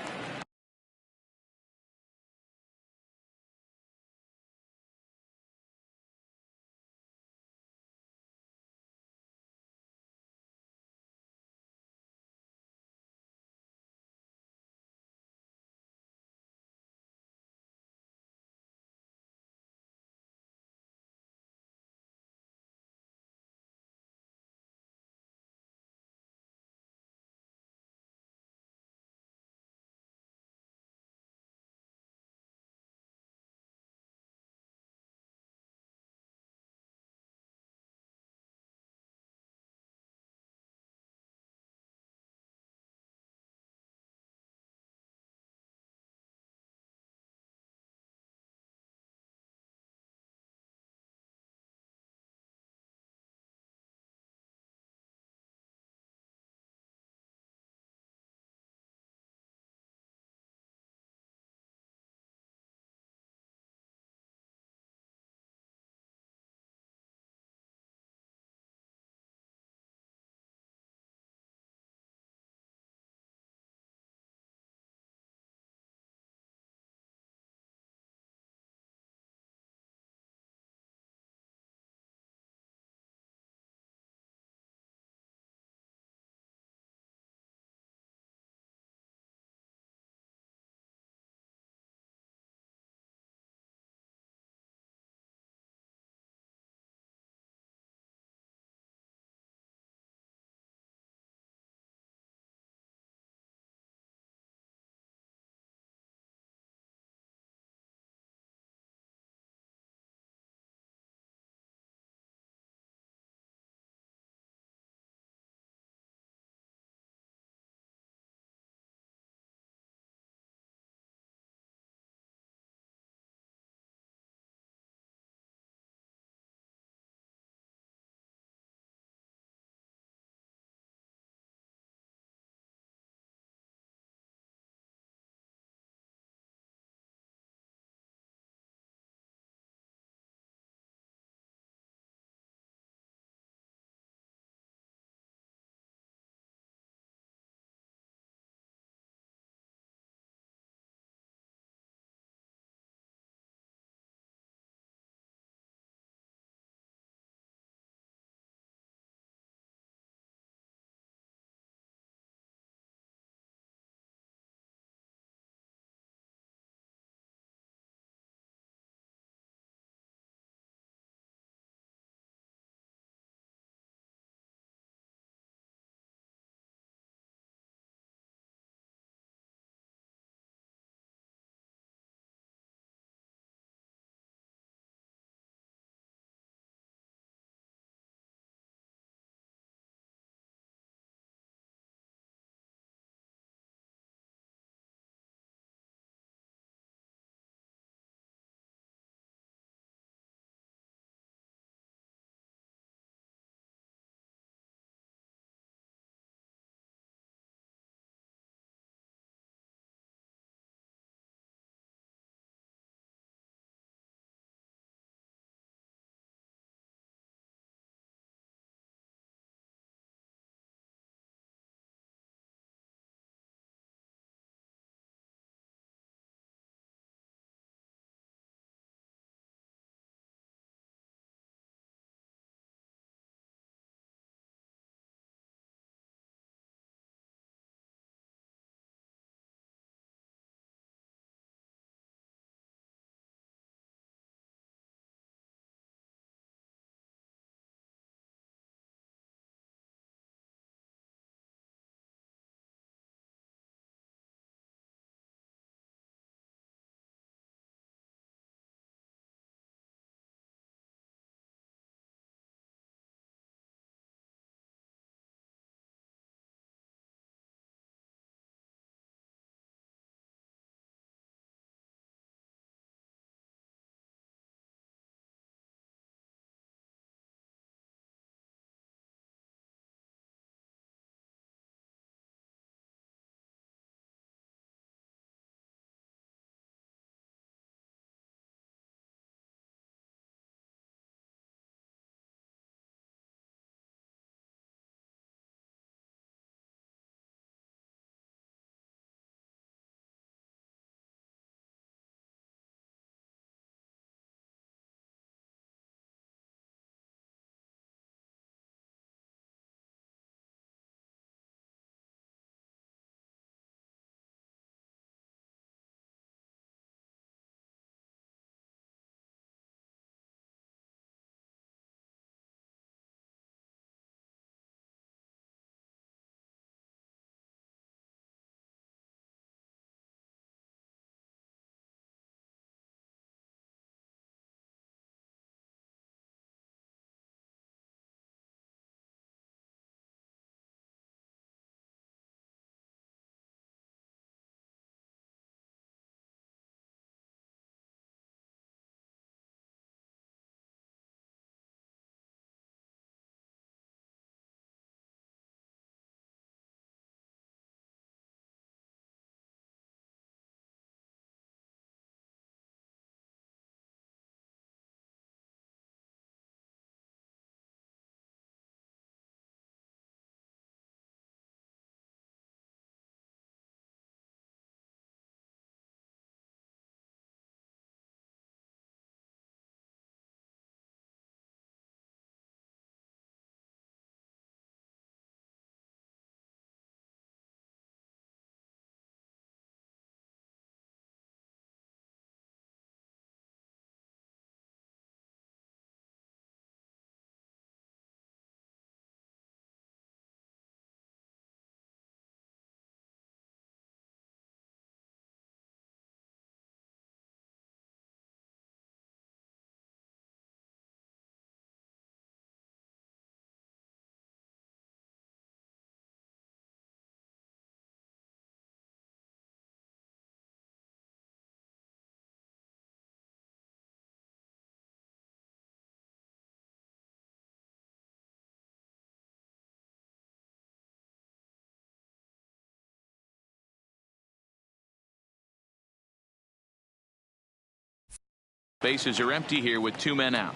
Bases are empty here with 2 men out.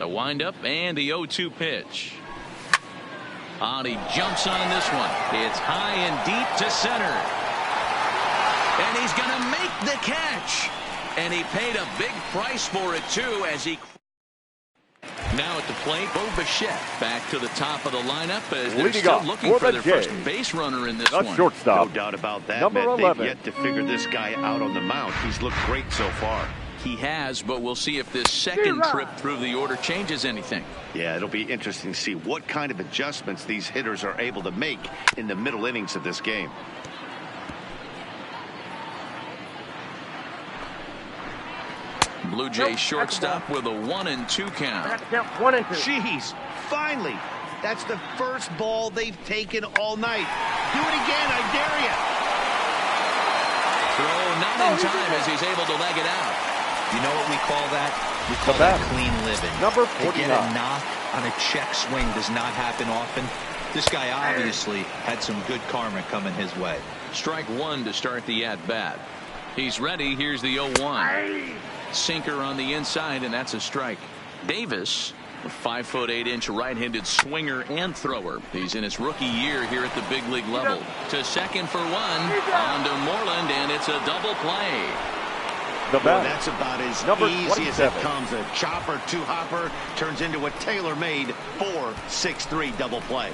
The windup and the 0-2 pitch. He jumps on this one. It's high and deep to center. And he's going to make the catch. And he paid a big price for it, too, as he... Now at the plate, Bo Bichette back to the top of the lineup as they're still looking for their first base runner in this one. Shortstop. No doubt about that, Number Matt. 11. They've yet to figure this guy out on the mound. He's looked great so far. He has, but we'll see if this second trip through the order changes anything. Yeah, it'll be interesting to see what kind of adjustments these hitters are able to make in the middle innings of this game. Blue Jays shortstop with a 1-2 count. Count 1 and 2. Jeez, finally. That's the first ball they've taken all night. Do it again, I dare you. Throw not in time as he's able to leg it out. You know what we call that? We call that clean living. Number To 49. get a knock on a check swing does not happen often. This guy obviously had some good karma coming his way. Strike 1 to start the at-bat. He's ready. Here's the 0-1. Sinker on the inside, and that's a strike. Davis, a 5'8" right-handed swinger and thrower. He's in his rookie year here at the big league level. To second for 1. On to Moreland, and it's a double play. Well, that's about as Number easy 27. as it comes. A chopper to hopper turns into a tailor-made 4-6-3 double play.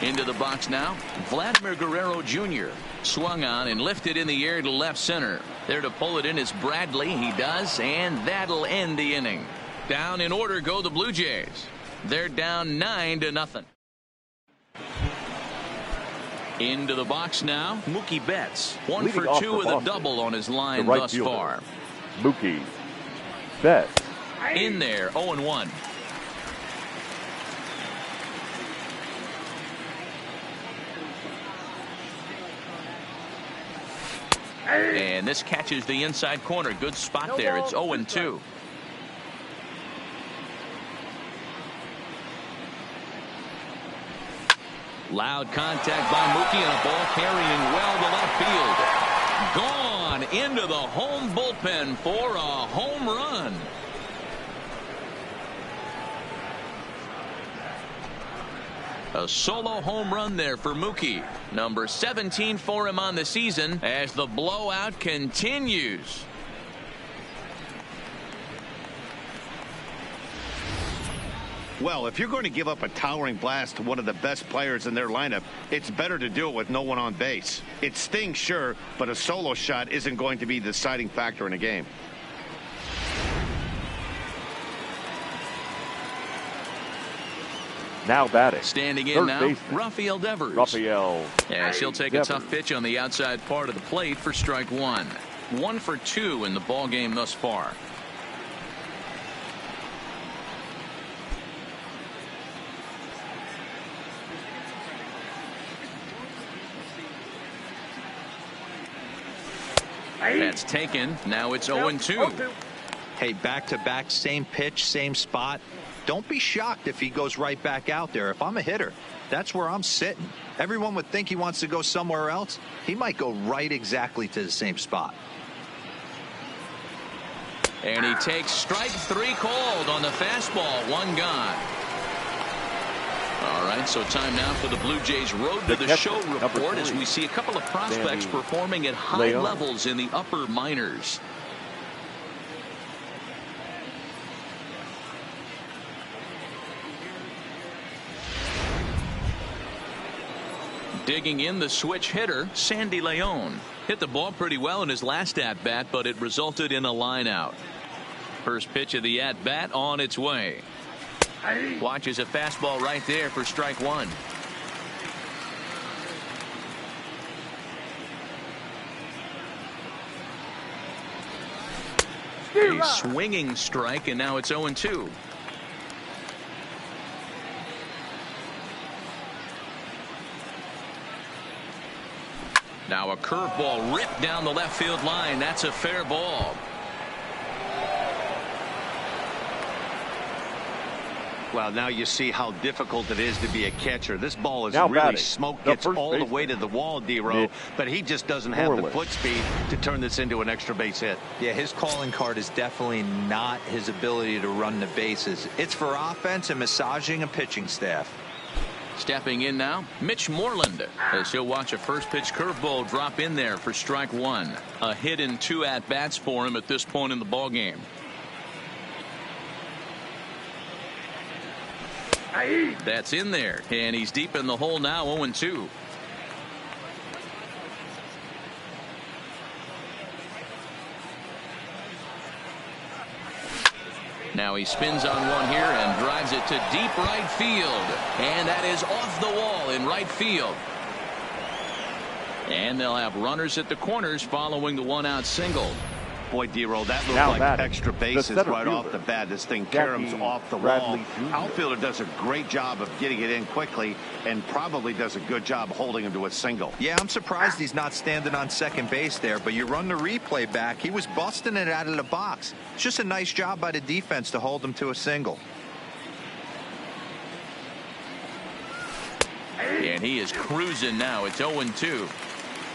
Into the box now, Vladimir Guerrero Jr. Swung on and lifted in the air to left center. There to pull it in is Bradley. He does, and that'll end the inning. Down in order go the Blue Jays. They're down 9-0. Into the box now, Mookie Betts. 1 Leading for off 2 for with a Boston, double on his line the right thus fielder, far. Mookie Betts. In there, 0-1. And this catches the inside corner. Good spot there. It's 0-2. Loud contact by Mookie and a ball carrying well to left field. Gone into the home bullpen for a home run. A solo home run there for Mookie. Number 17 for him on the season as the blowout continues. Well, if you're going to give up a towering blast to one of the best players in their lineup, it's better to do it with no one on base. It stings, sure, but a solo shot isn't going to be the deciding factor in a game. Now batting. Standing in Third now, baseman, Rafael Devers. Rafael. Yes, he'll take Devers. a tough pitch on the outside part of the plate for strike 1. 1 for 2 in the ball game thus far. That's taken. Now it's 0-2. Hey, back-to-back, same pitch, same spot. Don't be shocked if he goes right back out there. If I'm a hitter, that's where I'm sitting. Everyone would think he wants to go somewhere else. He might go right exactly to the same spot. And he takes strike 3 called on the fastball. 1 gone. All right, so time now for the Blue Jays Road to the Show report as we see a couple of prospects performing at high levels in the upper minors. Digging in the switch hitter, Sandy Leon. Hit the ball pretty well in his last at-bat, but it resulted in a line out. First pitch of the at-bat on its way. Watches a fastball right there for strike 1. A swinging strike, and now it's 0-2. Now a curveball ripped down the left field line. That's a fair ball. Well, now you see how difficult it is to be a catcher. This ball is Now really batting, smoked. the Gets first all the baseman. way to the wall, D-Row, but he just doesn't have the Scoreless. foot speed to turn this into an extra base hit. Yeah, his calling card is definitely not his ability to run the bases. It's for offense and massaging a pitching staff. Stepping in now, Mitch Moreland, as he'll watch a first pitch curveball drop in there for strike one. A hit and 2 at-bats for him at this point in the ball game. That's in there, and he's deep in the hole now, 0-2. Now he spins on one here and drives it to deep right field. And that is off the wall in right field. And they'll have runners at the corners following the 1-out single. Boy, D-Row, that looked Now like batting, extra the bases center right off fielder, the bat. This thing Jackie caroms off the Bradley wall. Jr. Outfielder does a great job of getting it in quickly and probably does a good job holding him to a single. Yeah, I'm surprised he's not standing on second base there, but you run the replay back. He was busting it out of the box. It's just a nice job by the defense to hold him to a single. And he is cruising now. It's 0-2.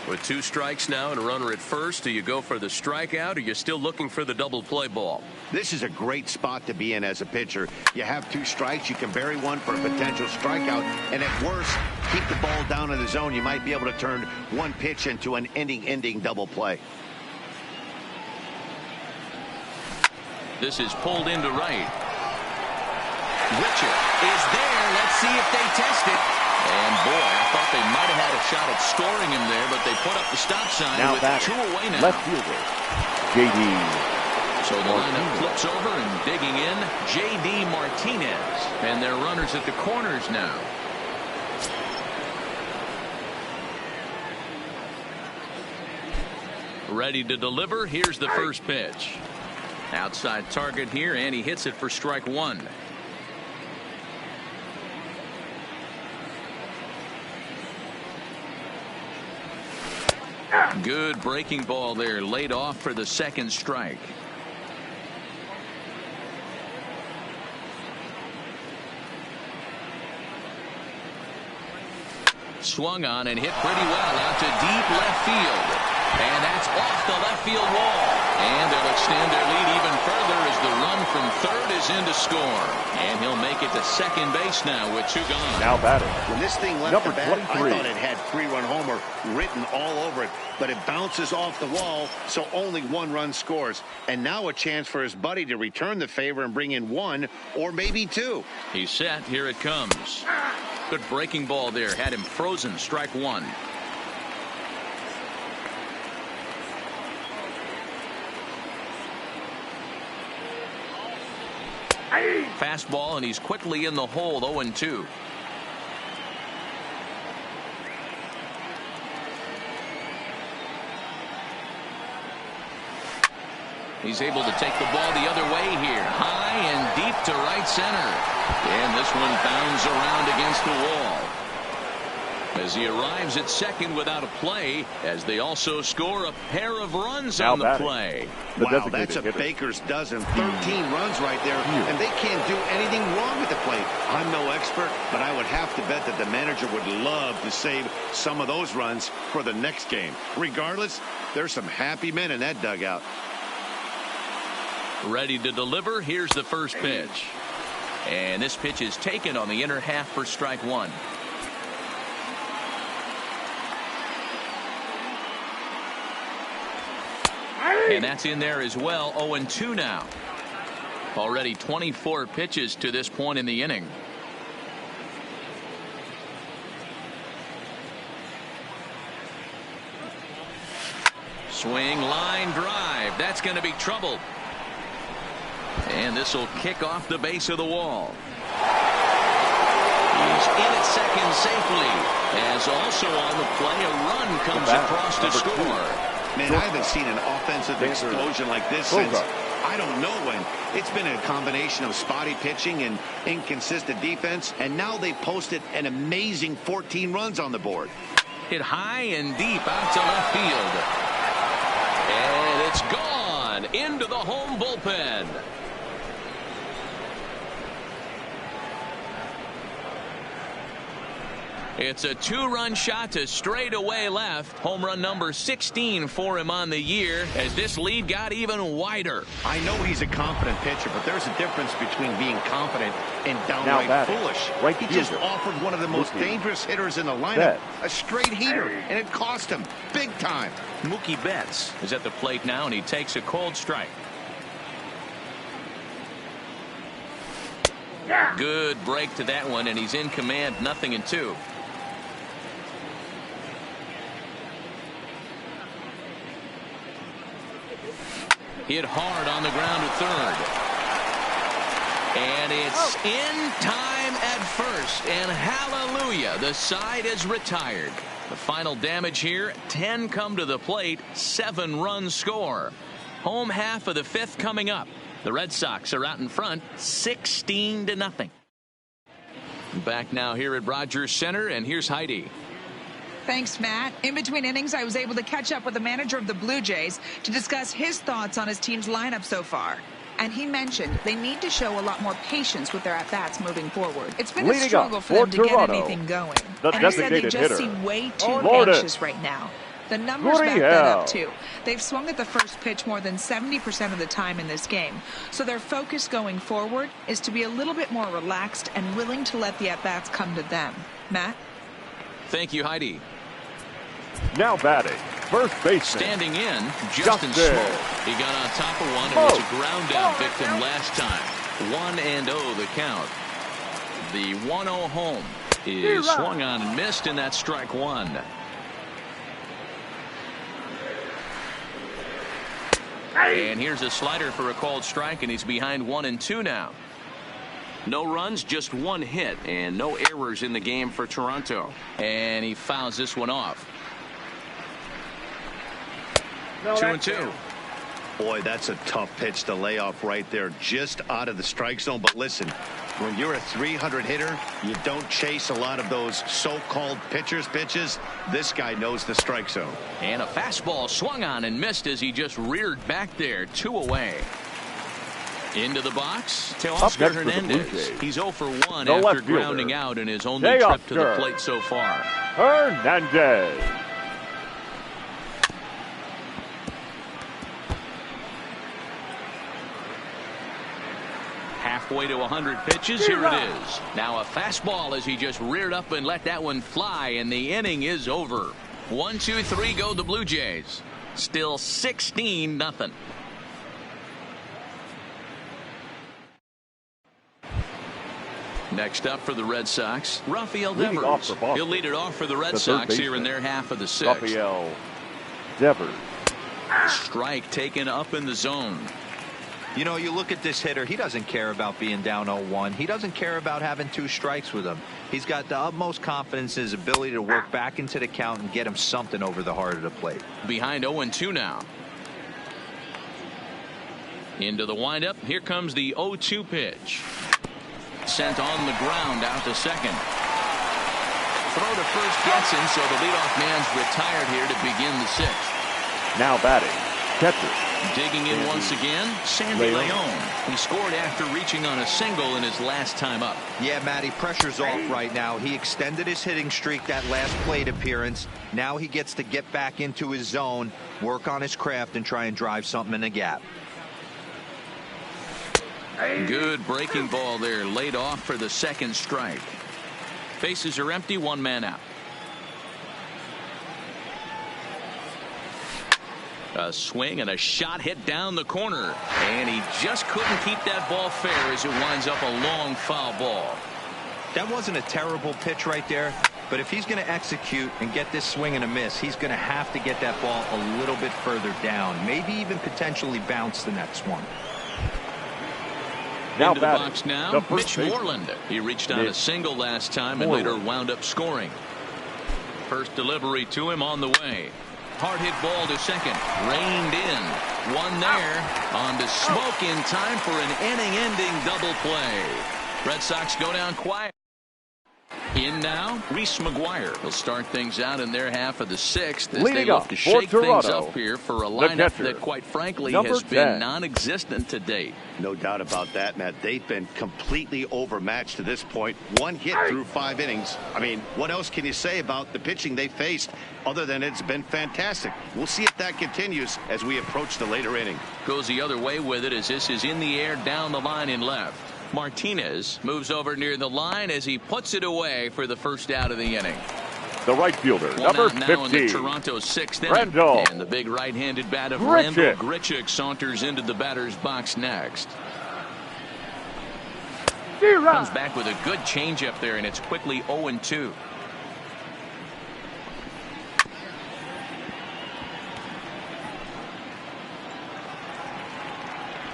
With 2 strikes now and a runner at first, do you go for the strikeout, or are you still looking for the double play ball? This is a great spot to be in as a pitcher. You have 2 strikes. You can bury one for a potential strikeout. And at worst, keep the ball down in the zone. You might be able to turn one pitch into an ending double play. This is pulled into right. Richard is there. Let's see if they test it. And boy, I thought they might have had a shot at scoring him there, but they put up the stop sign Now with batting, 2 away now. left fielder, J.D. So the lineup flips over and digging in, J.D. Martinez. And their runners at the corners now. Ready to deliver. Here's the first pitch. Outside target here, and he hits it for strike one. Good breaking ball there, laid off for the second strike. Swung on and hit pretty well out to deep left field. And that's off the left field wall. And they'll extend their lead even further as the run from third is in to score. And he'll make it to second base now with 2 gone. Now batting, When this thing left number the bat, 23. I thought it had 3-run homer written all over it, but it bounces off the wall, so only 1 run scores. And now a chance for his buddy to return the favor and bring in 1 or maybe 2. He's set. Here it comes. Good breaking ball there. Had him frozen. Strike one. Fastball, and he's quickly in the hole. 0-2. He's able to take the ball the other way here. High and deep to right center. And this one bounds around against the wall. As he arrives at second without a play, as they also score a pair of runs Now on the batting, play. the Wow, designated that's a hitter. baker's dozen. 13 runs right there, and they can't do anything wrong with the plate. I'm no expert, but I would have to bet that the manager would love to save some of those runs for the next game. Regardless, there's some happy men in that dugout. Ready to deliver. Here's the first pitch. And this pitch is taken on the inner half for strike one. And that's in there as well. 0-2 now. Already 24 pitches to this point in the inning. Swing, line drive. That's going to be trouble. And this will kick off the base of the wall. He's in at second safely. As also on the play, a run comes across to score. Man, I haven't seen an offensive explosion like this since I don't know when. It's been a combination of spotty pitching and inconsistent defense, and now they posted an amazing 14 runs on the board. Hit high and deep out to left field. And it's gone into the home bullpen. It's a 2-run shot to straightaway left. Home run number 16 for him on the year as this lead got even wider. I know he's a confident pitcher, but there's a difference between being confident and downright foolish. Right he just offered one of the most dangerous hitters in the lineup, a straight heater, and it cost him big time. Mookie Betts is at the plate now, and he takes a cold strike. Good break to that one, and he's in command, 0-2. Hit hard on the ground to third. And it's in time at first. And hallelujah, the side is retired. The final damage here, 10 come to the plate, 7 runs score. Home half of the 5th coming up. The Red Sox are out in front, 16-0. Back now here at Rogers Center, and here's Heidi. Thanks, Matt. In between innings, I was able to catch up with the manager of the Blue Jays to discuss his thoughts on his team's lineup so far. And he mentioned they need to show a lot more patience with their at-bats moving forward. It's been a struggle for them to get anything going. And he said they just seem way too anxious right now. The numbers back that up, too. They've swung at the first pitch more than 70% of the time in this game. So their focus going forward is to be a little bit more relaxed and willing to let the at-bats come to them. Matt? Thank you, Heidi. Now batting, first baseman. Standing in, Justin Smoke. He got on top of one and was a ground out victim last time. 1-0 the count. The 1-0 home is swung on and missed, and that's strike one. And here's a slider for a called strike, and he's behind 1-2 now. No runs, just 1 hit, and no errors in the game for Toronto. And he fouls this one off. 2-2. Boy, that's a tough pitch to lay off right there, just out of the strike zone. But listen, when you're a 300 hitter, you don't chase a lot of those so-called pitchers' pitches. This guy knows the strike zone. And a fastball swung on and missed as he just reared back there. 2 away. Into the box, Teoscar Hernandez. He's 0 for 1 after grounding out in his only trip to the plate so far. Hernandez. Halfway to 100 pitches. Here it is. Now a fastball as he just reared up and let that one fly, and the inning is over. 1-2-3 go the Blue Jays. Still 16-0. Next up for the Red Sox, Rafael Devers. He'll lead it off for the Red Sox here in their half of the 6th. Rafael Devers. Strike taken up in the zone. You know, you look at this hitter, he doesn't care about being down 0-1. He doesn't care about having 2 strikes with him. He's got the utmost confidence in his ability to work back into the count and get him something over the heart of the plate. Behind 0-2 now. Into the windup. Here comes the 0-2 pitch. Sent on the ground out to second. Throw to first gets him, so the leadoff man's retired here to begin the 6th. Now batting, catcher. Digging in once again, Sandy Leon. He scored after reaching on a single in his last time up. Yeah, Matty, pressure's off right now. He extended his hitting streak that last plate appearance. Now he gets to get back into his zone, work on his craft, and try and drive something in the gap. Good breaking ball there, laid off for the 2nd strike. Bases are empty, 1 man out. A swing and a shot hit down the corner, and he just couldn't keep that ball fair as it winds up a long foul ball. That wasn't a terrible pitch right there, but if he's going to execute and get this swing and a miss, he's going to have to get that ball a little bit further down, maybe even potentially bounce the next one. Now into the box now, Mitch Moreland. He reached on a single last time and later wound up scoring. First delivery to him on the way. Hard hit ball to second. Reined in. One there. On to Smoke in time for an inning-ending double play. Red Sox go down quiet. In now, Reese McGuire. He'll start things out in their half of the sixth as Leading they look up to for shake things Toronto, up here for a the lineup catcher, that, quite frankly, number has 10. been non-existent to date. No doubt about that, Matt. They've been completely overmatched to this point. One hit through 5 innings. I mean, what else can you say about the pitching they faced other than it's been fantastic? We'll see if that continues as we approach the later inning. Goes the other way with it as this is in the air down the line in left. Martinez moves over near the line as he puts it away for the first out of the inning. The right fielder, One number out now in the 15. Toronto sixth inning. Randall. And the big right-handed bat of Grichuk. Randall Grichuk saunters into the batter's box next. Comes back with a good changeup there, and it's quickly 0-2.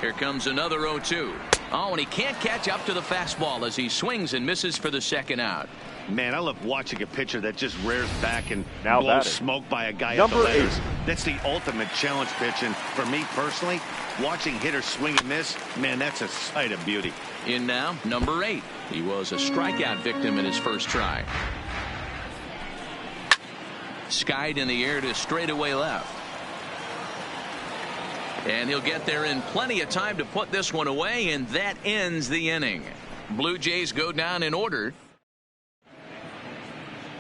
Here comes another 0-2. Oh, and he can't catch up to the fastball as he swings and misses for the second out. Man, I love watching a pitcher that just rears back and Now blows batting, smoke by a guy number at the letters. 8. That's the ultimate challenge pitch, and for me personally, watching hitters swing and miss, man, that's a sight of beauty. In now, number 8. He was a strikeout victim in his first try. Skied in the air to straightaway left. And he'll get there in plenty of time to put this one away, and that ends the inning. Blue Jays go down in order.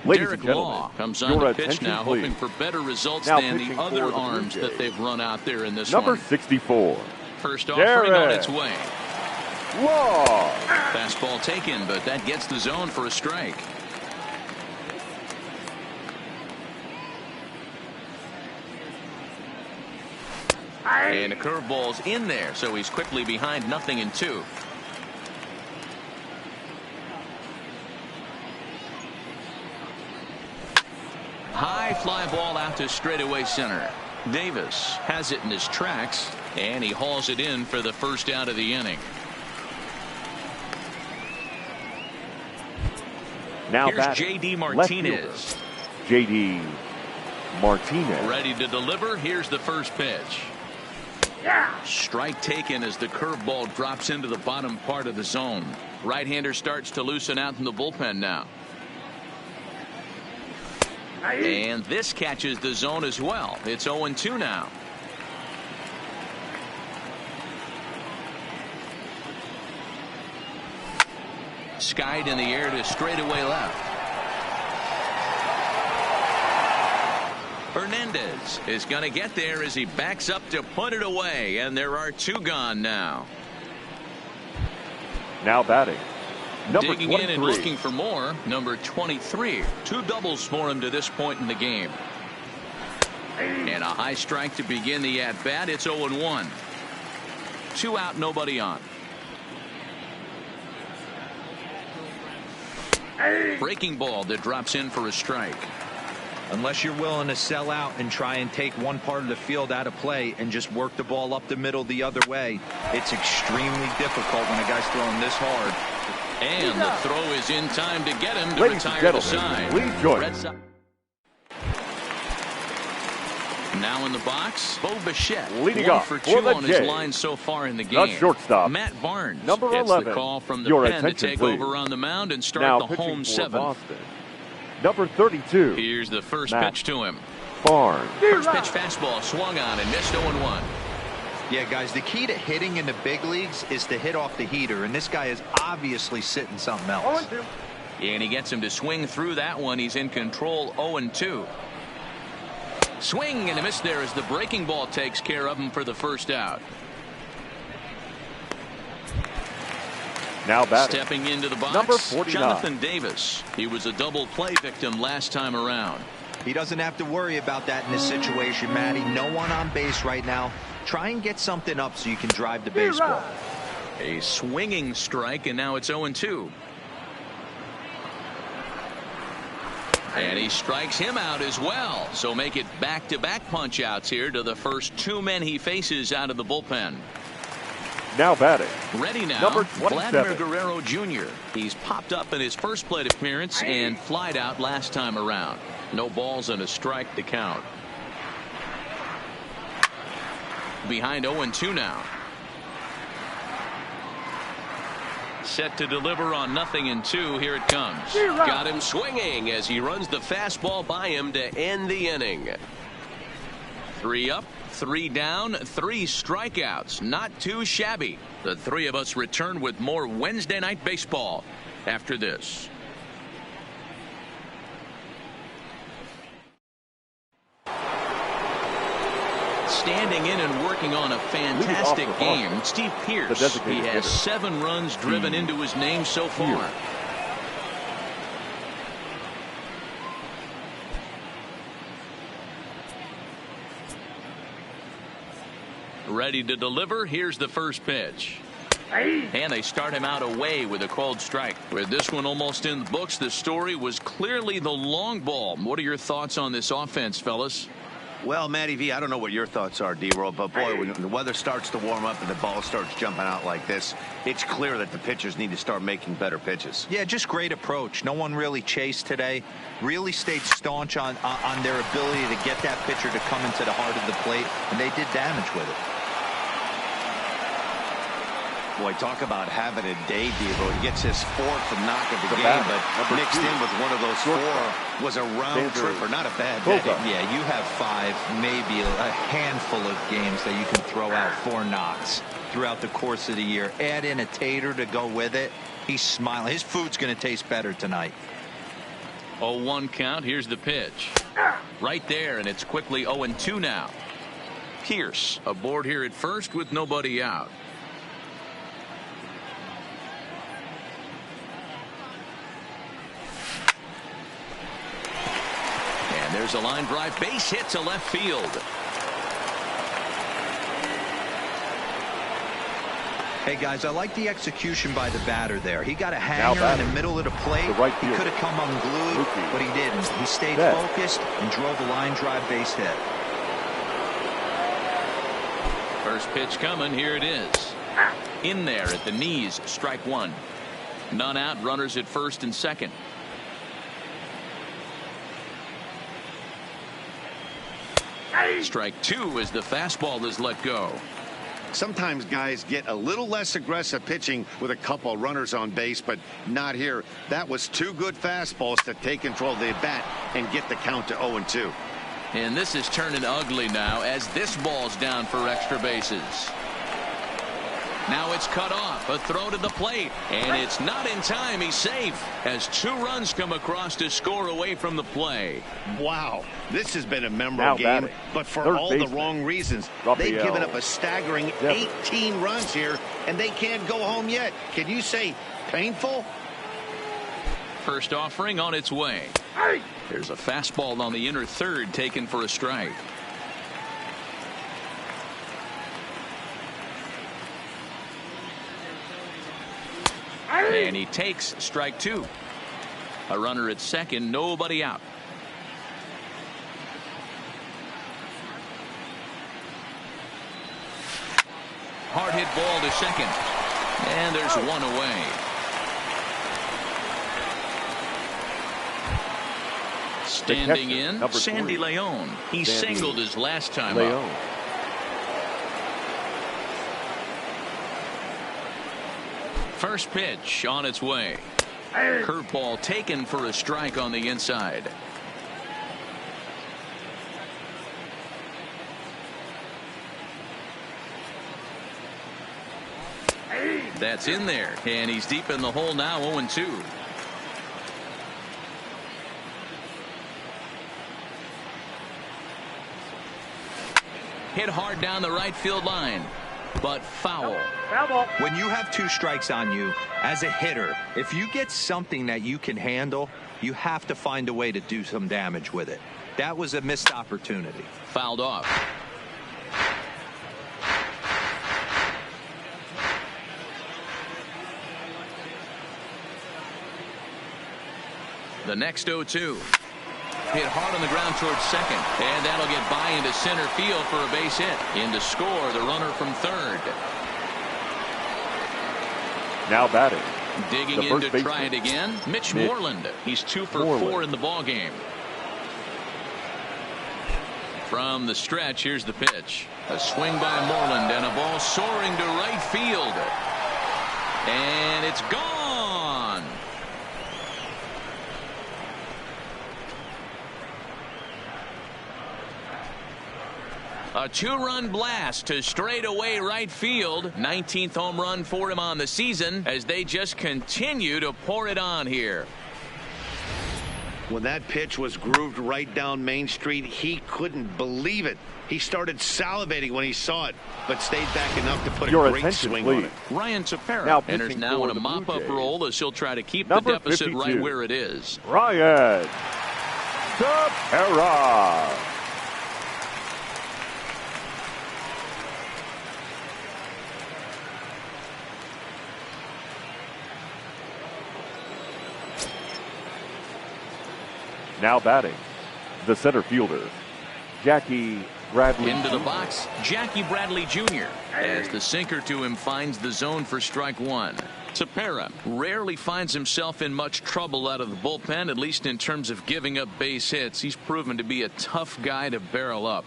Ladies Derek and gentlemen, Law comes on your the pitch attention, now, please. hoping for better results Now than the pitching for other the Blue arms that Jays, they've run out there in this number one. 64. First offering on its way. Law. Fastball taken, but that gets the zone for a strike. And a curveball's in there, so he's quickly behind 0-2. High fly ball out to straightaway center. Davis has it in his tracks, and he hauls it in for the first out of the inning. Now Here's batting, J.D. left Martinez. fielder, J.D. Martinez. Ready to deliver. Here's the first pitch. Strike taken as the curveball drops into the bottom part of the zone. Right-hander starts to loosen out in the bullpen now. And this catches the zone as well. It's 0-2 now. Skied in the air to straightaway left. Hernandez is going to get there as he backs up to put it away, and there are 2 gone now. Now batting, number Digging 23. in and looking for more, number 23. 2 doubles for him to this point in the game. And a high strike to begin the at-bat. It's 0-1. 2 out, nobody on. Breaking ball that drops in for a strike. Unless you're willing to sell out and try and take one part of the field out of play and just work the ball up the middle the other way, it's extremely difficult when a guy's throwing this hard. And the throw is in time to get him to Ladies and retire the gentlemen, side. please join Red us. Sox. Now in the box, Bo Bichette. Leading 1 off for for 2 the on his Jays, line so far in the the game. shortstop, Matt Barnes number gets 11. the call from the Your pen to attention, take please. over on the mound and start Now the pitching home for 7th. Boston, number 32. Here's the first Matt pitch to him. Barnes. First pitch fastball swung on and missed 0-1. Yeah, guys, the key to hitting in the big leagues is to hit off the heater, and this guy is obviously sitting something else. And he gets him to swing through that one. He's in control. 0-2. Swing and a miss there as the breaking ball takes care of him for the first out. Now batting, Stepping into the box, number 49. Jonathan Davis. He was a double play victim last time around. He doesn't have to worry about that in this situation, Matty. No one on base right now. Try and get something up so you can drive the baseball. A swinging strike, and now it's 0-2. And he strikes him out as well. So make it back-to-back punch-outs here to the first 2 men he faces out of the bullpen. Now batting, Ready now, number 27. Vladimir Guerrero Jr. He's popped up in his first plate appearance and flied out last time around. No balls and a strike to count. Behind 0-2 now. set to deliver on 0-2. Here it comes. Got him swinging as he runs the fastball by him to end the inning. 3 up, 3 down, 3 strikeouts. Not too shabby. The three of us return with more Wednesday Night Baseball after this. Standing in and working on a fantastic game, Steve Pearce. He has 7 runs driven into his name so far. Ready to deliver. Here's the first pitch. And they start him out away with a called strike. With this one almost in the books, the story was clearly the long ball. What are your thoughts on this offense, fellas? Well, Matty V, I don't know what your thoughts are, D-Roll, but boy, when the weather starts to warm up and the ball starts jumping out like this, it's clear that the pitchers need to start making better pitches. Yeah, just great approach. No one really chased today. Really stayed staunch on their ability to get that pitcher to come into the heart of the plate, and they did damage with it. Boy, talk about having a day, D-Roll. He gets his 4th knock of the game, but mixed in with one of those 4 was a round tripper. Not a bad day. Yeah, you have 5, maybe a handful of games that you can throw out 4 knocks throughout the course of the year. Add in a tater to go with it. He's smiling. His food's going to taste better tonight. 0-1 count. Here's the pitch. Right there, and it's quickly 0-2 now. Pearce aboard here at first with nobody out. There's a line drive, base hit to left field. Hey guys, I like the execution by the batter there. He got a hanger in the middle of the plate. He could have come unglued, but he didn't. He stayed focused and drove a line drive base hit. First pitch coming. Here it is. In there at the knees. Strike 1. None out. Runners at first and second. Strike 2 as the fastball is let go. Sometimes guys get a little less aggressive pitching with a couple runners on base, but not here. That was 2 good fastballs to take control of the bat and get the count to 0-2. And this is turning ugly now as this ball's down for extra bases. Now it's cut off. A throw to the plate. And it's not in time. He's safe as 2 runs come across to score away from the play. Wow. This has been a memorable game, but for all the wrong reasons. They've given up a staggering 18 runs here, and they can't go home yet. Can you say painful? First offering on its way. There's a fastball on the inner third taken for a strike. And he takes strike 2. A runner at second, nobody out. Hard hit ball to second. And there's 1 away. Standing in, Sandy Leon. He singled his last time up. First pitch on its way. Curveball taken for a strike on the inside. That's in there, and he's deep in the hole now. 0-2. Hit hard down the right field line, but foul. When you have 2 strikes on you as a hitter, if you get something that you can handle, you have to find a way to do some damage with it. That was a missed opportunity. Fouled off. The next 0-2. Hit hard on the ground towards second, and that'll get by into center field for a base hit. In to score, the runner from third. Now batting. Digging in to try it again, Mitch Moreland. He's 2 for 4 in the ball game. From the stretch, here's the pitch. A swing by Moreland and a ball soaring to right field. And it's gone. A two-run blast to straightaway right field. 19th home run for him on the season as they just continue to pour it on here. When that pitch was grooved right down Main Street, he couldn't believe it. He started salivating when he saw it, but stayed back enough to put a great swing on it. Ryan Tepera enters now in a mop-up role as he'll try to keep the deficit 52. Right where it is. Ryan Tepera. Now batting, the center fielder, Jackie Bradley. Into the box, Jackie Bradley Jr. as the sinker to him finds the zone for strike one. Tepera rarely finds himself in much trouble out of the bullpen, at least in terms of giving up base hits. He's proven to be a tough guy to barrel up.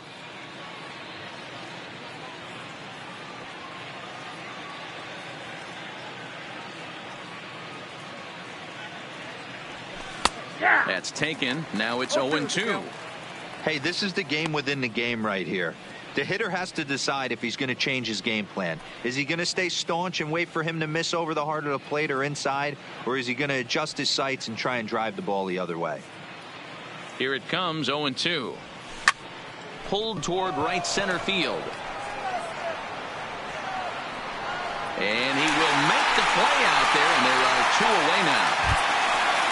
That's taken. Now it's 0-2. Hey, this is the game within the game right here. The hitter has to decide if he's going to change his game plan. Is he going to stay staunch and wait for him to miss over the heart of the plate or inside, or is he going to adjust his sights and try and drive the ball the other way? Here it comes, 0-2. Pulled toward right center field. And he will make the play out there, and there are two away now.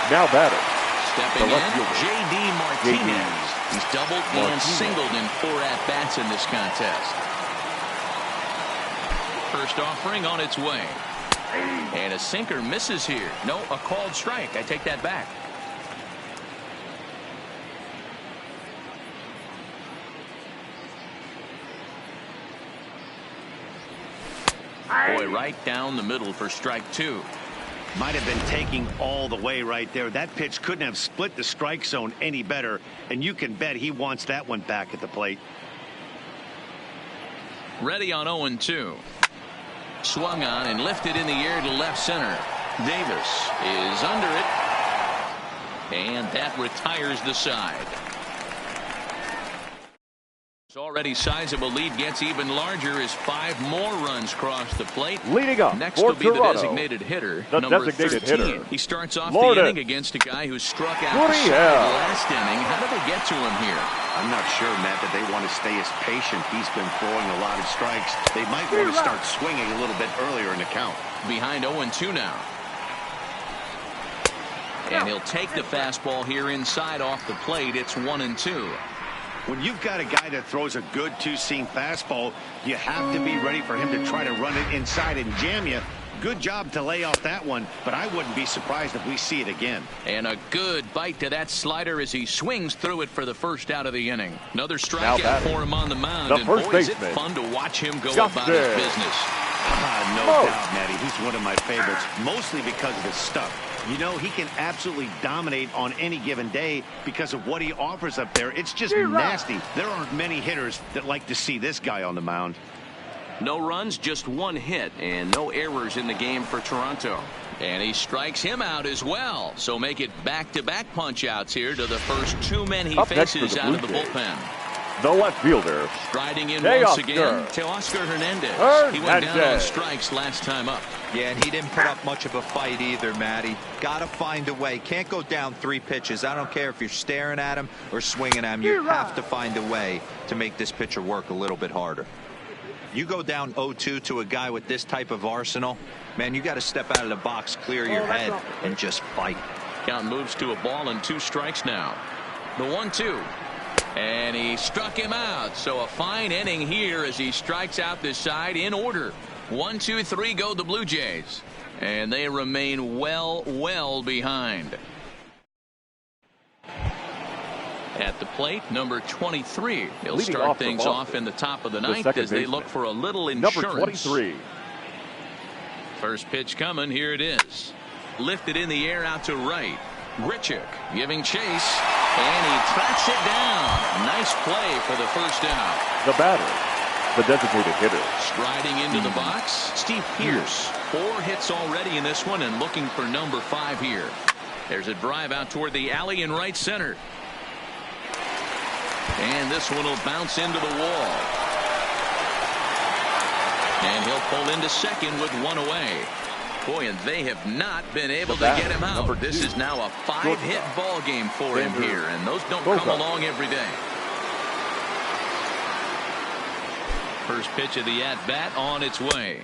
Now batting. Stepping in, J.D. Martinez. He's doubled and singled in 4 at-bats in this contest. First offering on its way. And a sinker misses here. No, a called strike. I take that back. Boy, right down the middle for strike two. Might have been taking all the way right there. That pitch couldn't have split the strike zone any better, and you can bet he wants that one back at the plate. Ready on 0-2. Swung on and lifted in the air to left center. Davis is under it, and that retires the side. Already sizable lead gets even larger as 5 more runs cross the plate. Leading up next will be Toronto, the designated hitter, the number designated 13. Hitter. He starts off Lourdes. the inning against a guy who struck out the last inning. How did they get to him here? I'm not sure, Matt, that they want to stay as patient. He's been throwing a lot of strikes. They might want to start swinging a little bit earlier in the count. Behind 0-2 now. And he'll take the fastball here inside off the plate. It's 1-2. When you've got a guy that throws a good two-seam fastball, you have to be ready for him to try to run it inside and jam you. Good job to lay off that one, but I wouldn't be surprised if we see it again. And a good bite to that slider as he swings through it for the first out of the inning. Another strikeout for him on the mound. The and first boy, is it baseman, fun to watch him go about his business. No doubt, Matty. He's one of my favorites, mostly because of his stuff. You know, he can absolutely dominate on any given day because of what he offers up there. It's just nasty. There aren't many hitters that like to see this guy on the mound. No runs, just 1 hit, and no errors in the game for Toronto. And he strikes him out as well. So make it back-to-back punch-outs here to the first 2 men he faces out of the bullpen. The left fielder. Striding in once again, Teoscar Hernandez. He went down on strikes last time up. Yeah, and he didn't put up much of a fight either, Matty. Got to find a way. Can't go down 3 pitches. I don't care if you're staring at him or swinging at him. You have to find a way to make this pitcher work a little bit harder. You go down 0-2 to a guy with this type of arsenal, man, you got to step out of the box, clear your head, and just fight. Count moves to a ball and 2 strikes now. The 1-2. And he struck him out. So a fine inning here as he strikes out this side in order. 1, 2, 3 go the Blue Jays. And they remain well behind. At the plate, number 23. He'll start things off in the top of the ninth as they look for a little insurance. Number 23. First pitch coming. Here it is. Lifted in the air out to right. Grichuk giving chase. And he tracks it down. Nice play for the first out. The batter, the designated hitter. Striding into the box, Steve Pierce. 4 hits already in this one and looking for number 5 here. There's a drive out toward the alley in right center. And this one will bounce into the wall. And he'll pull into second with 1 away. Boy, and they have not been able to get him out. This is now a 5-hit ball game for him here, and those don't come along every day. First pitch of the at-bat on its way.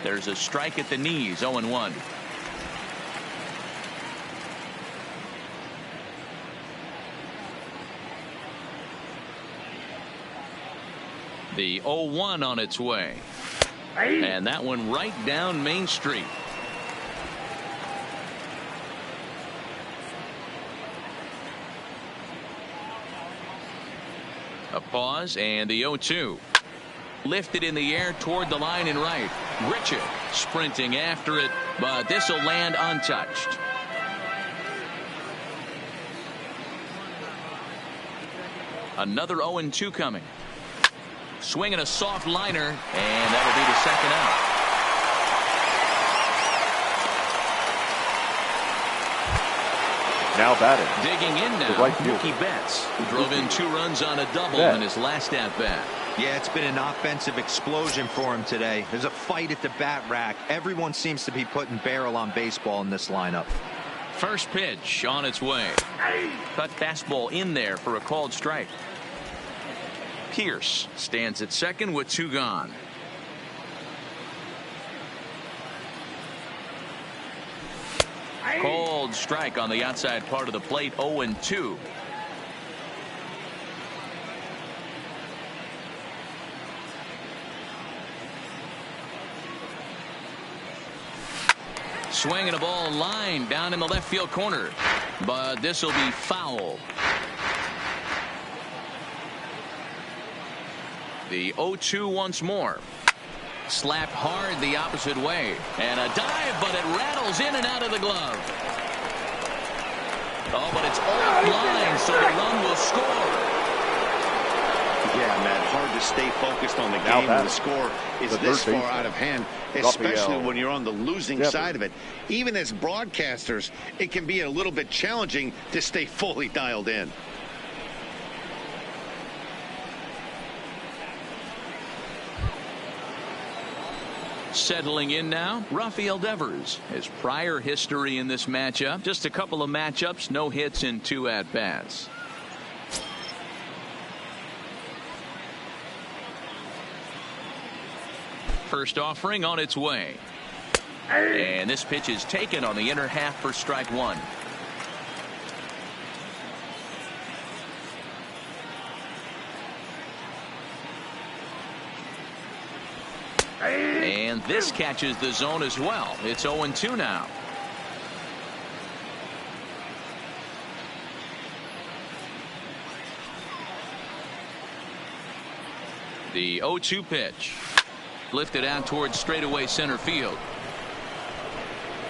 There's a strike at the knees, 0-1. The 0-1 on its way. And that one right down Main Street. A pause and the 0-2. Lifted in the air toward the line in right. Richard sprinting after it, but this will land untouched. Another 0-2 coming. Swinging a soft liner, and that'll be the second out. Now batting. Digging in now, Mookie Betts, who drove in 2 runs on a double in his last at-bat. Yeah, it's been an offensive explosion for him today. There's a fight at the bat rack. Everyone seems to be putting barrel on baseball in this lineup. First pitch on its way. Cut fastball in there for a called strike. Pierce stands at second with 2 gone. Called strike on the outside part of the plate, 0-2. Swinging a ball line down in the left field corner, but this will be foul. The 0-2 once more. Slapped hard the opposite way. And a dive, but it rattles in and out of the glove. Oh, but it's offline, so the run will score. Yeah, Matt, hard to stay focused on the game when the score is this far out of hand, especially when you're on the losing side of it. Even as broadcasters, it can be a little bit challenging to stay fully dialed in. Settling in now, Rafael Devers. His prior history in this matchup, just a couple of matchups, no hits in 2 at-bats. First offering on its way. And this pitch is taken on the inner half for strike 1. And this catches the zone as well. It's 0-2 now. The 0-2 pitch. Lifted out towards straightaway center field.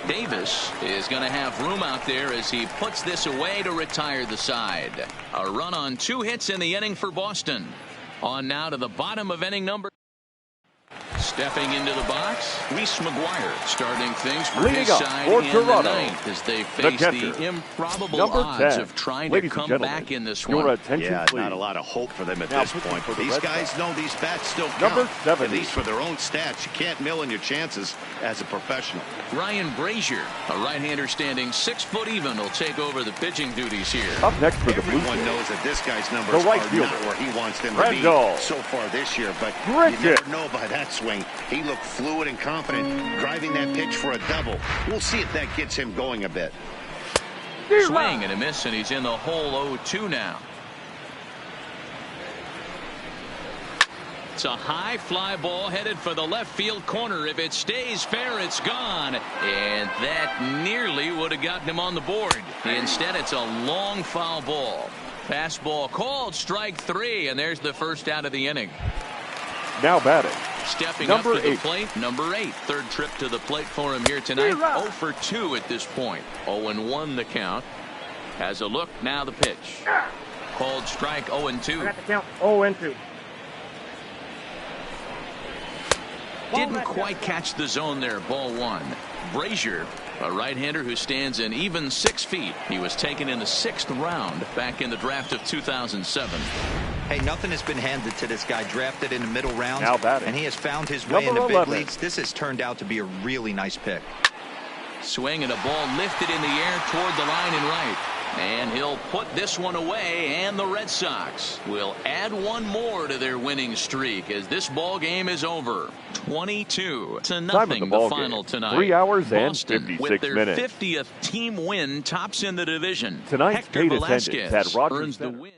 Davis is going to have room out there as he puts this away to retire the side. A run on 2 hits in the inning for Boston. On now to the bottom of inning number. Stepping into the box, Reese McGuire starting things for his side in the 9th as they face the improbable odds of trying to come back in this one. Yeah, not a lot of hope for them at this point. These guys know these bats still count. At least for their own stats. You can't mill in your chances as a professional. Ryan Brazier, a right-hander standing 6 foot even, will take over the pitching duties here. Up next for the Blue Everyone Jays, knows that this guy's numbers are not where he wants them to be so far this year, but you never know by that swing. He looked fluid and confident, driving that pitch for a double. We'll see if that gets him going a bit. Swing and a miss, and he's in the hole 0-2 now. It's a high fly ball headed for the left field corner. If it stays fair, it's gone. And that nearly would have gotten him on the board. Instead, it's a long foul ball. Fastball called, strike 3, and there's the first out of the inning. now batting. Stepping up to the plate, number 8. Third trip to the plate for him here tonight. 0 for 2 at this point. 0-1 the count. Has a look, now the pitch. Called strike 0-2. I got the count 0-2. Didn't quite catch the zone there. Ball one. Brazier, a right-hander who stands an even 6 feet. He was taken in the 6th round back in the draft of 2007. Hey, nothing has been handed to this guy. Drafted in the middle rounds, Now batting, and he has found his way in the big leagues. This has turned out to be a really nice pick. Swing and a ball lifted in the air toward the line and right. And he'll put this one away, and the Red Sox will add one more to their winning streak as this ball game is over. 22-0 the final tonight. 3 hours and Boston, 56 with their minutes. 50th team win, tops in the division. Tonight's Hector paid Velasquez attendance at Rogers earns the Center. win.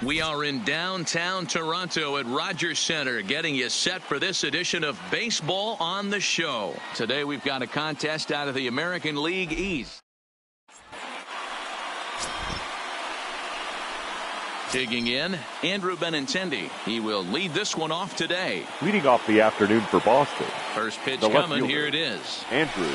We are in downtown Toronto at Rogers Center, getting you set for this edition of Baseball on the Show. Today we've got a contest out of the American League East. Digging in, Andrew Benintendi. He will lead this one off today. Leading off the afternoon for Boston. First pitch the coming. Here it is. Andrew.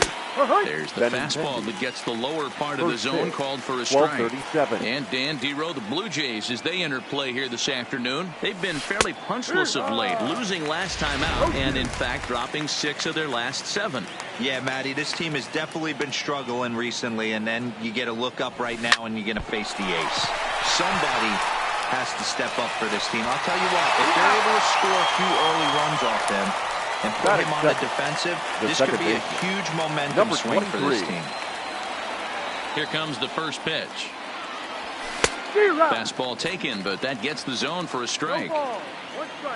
There's the fastball that gets the lower part of the zone, called for a strike. 12:37. And Dan Dero, the Blue Jays, as they enter play here this afternoon. They've been fairly punchless of late, losing last time out and in fact dropping 6 of their last 7. Yeah, Matty, this team has definitely been struggling recently, and then you get a look up right now and you're going to face the ace. Somebody has to step up for this team. I'll tell you what, if they're able to score a few early runs off them and put him on the defensive, this could be a huge momentum swing for this team. Here comes the first pitch. Fastball taken, but that gets the zone for a strike.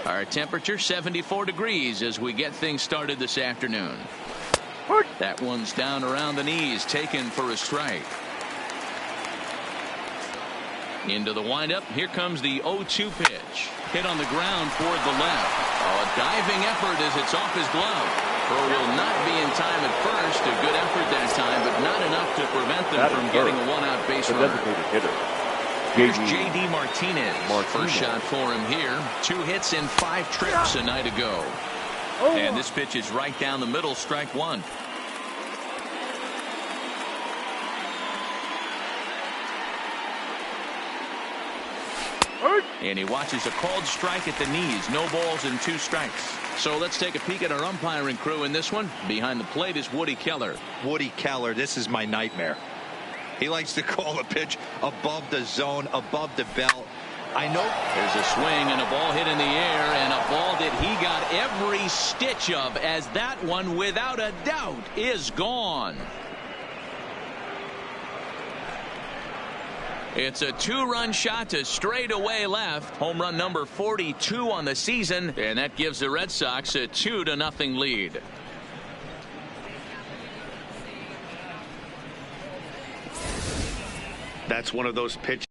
Our temperature 74 degrees as we get things started this afternoon. That one's down around the knees, taken for a strike. Into the windup. Here comes the 0-2 pitch. Hit on the ground toward the left. Oh, a diving effort as it's off his glove. Throw will not be in time at first. A good effort that time, but not enough to prevent them from getting a one-out base runner. Here's J.D. Martinez. First shot for him here. 2 hits and 5 trips a night ago. And this pitch is right down the middle, strike 1. And he watches a called strike at the knees. No balls and 2 strikes. So let's take a peek at our umpiring crew in this one. Behind the plate is Woody Keller. Woody Keller, this is my nightmare. He likes to call a pitch above the zone, above the belt. I know. There's a swing and a ball hit in the air, and a ball that he every stitch of, as that one, without a doubt, is gone. It's a two-run shot to straightaway left. Home run number 42 on the season, and that gives the Red Sox a 2-0 lead. That's one of those pitches.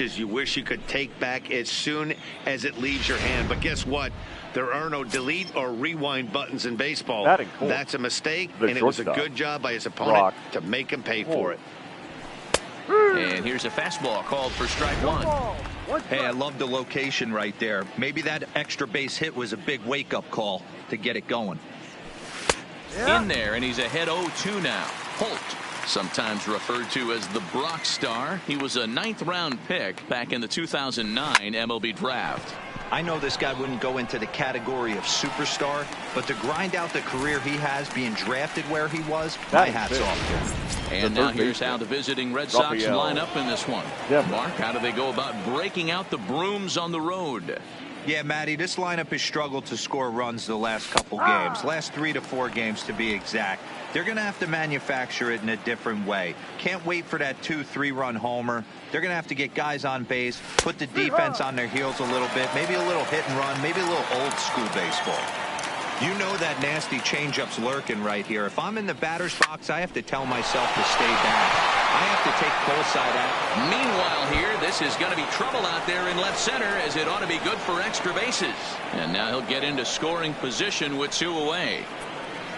You wish you could take back as soon as it leaves your hand. But guess what? There are no delete or rewind buttons in baseball. That's a mistake, and it was a good job by his opponent to make him pay for it. And here's a fastball called for strike one. Hey, I love the location right there. Maybe that extra base hit was a big wake-up call to get it going. In there, and he's ahead 0-2 now. Holt, sometimes referred to as the Brock Star. He was a 9th-round pick back in the 2009 MLB draft. I know this guy wouldn't go into the category of superstar, but to grind out the career he has being drafted where he was, my hat's off to him. And now here's how the visiting Red Sox line up in this one. Mark, how do they go about breaking out the brooms on the road? Yeah, Matty, this lineup has struggled to score runs the last couple games, last 3 to 4 games to be exact. They're going to have to manufacture it in a different way. Can't wait for that 2-3 run homer. They're going to have to get guys on base, put the defense on their heels a little bit, maybe a little hit and run, maybe a little old school baseball. You know that nasty changeup's lurking right here. If I'm in the batter's box, I have to tell myself to stay back. I have to take full side out. Meanwhile here, this is going to be trouble out there in left center, as it ought to be good for extra bases. And now he'll get into scoring position with 2 away.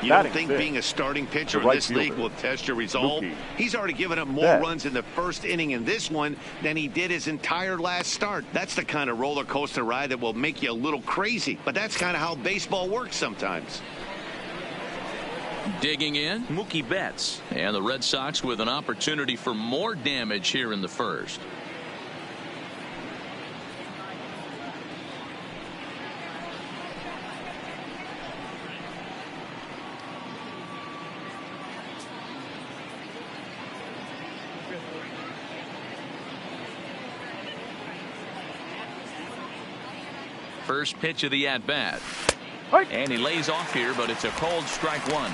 You don't think being a starting pitcher in this league will test your resolve? He's already given up more runs in the first inning in this one than he did his entire last start. That's the kind of roller coaster ride that will make you a little crazy. But that's kind of how baseball works sometimes. Digging in, Mookie Betts. And the Red Sox with an opportunity for more damage here in the first. First pitch of the at-bat. And he lays off here, but it's a called strike one.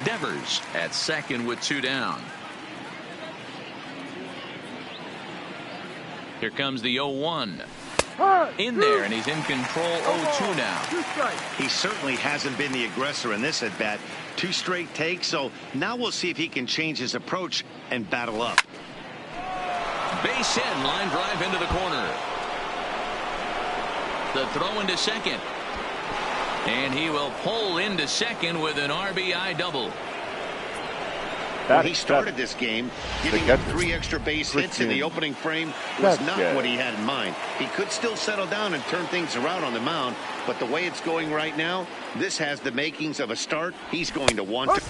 Devers at second with 2 down. Here comes the 0-1. In there, and he's in control. 0-2 now. He certainly hasn't been the aggressor in this at bat. 2 straight takes, so now we'll see if he can change his approach and battle up. Base hit, line drive into the corner. The throw into second. And he will pull into second with an RBI double. When he started this game, giving up 3 extra base hits in the opening frame was not what he had in mind. He could still settle down and turn things around on the mound, but the way it's going right now, this has the makings of a start he's going to want to.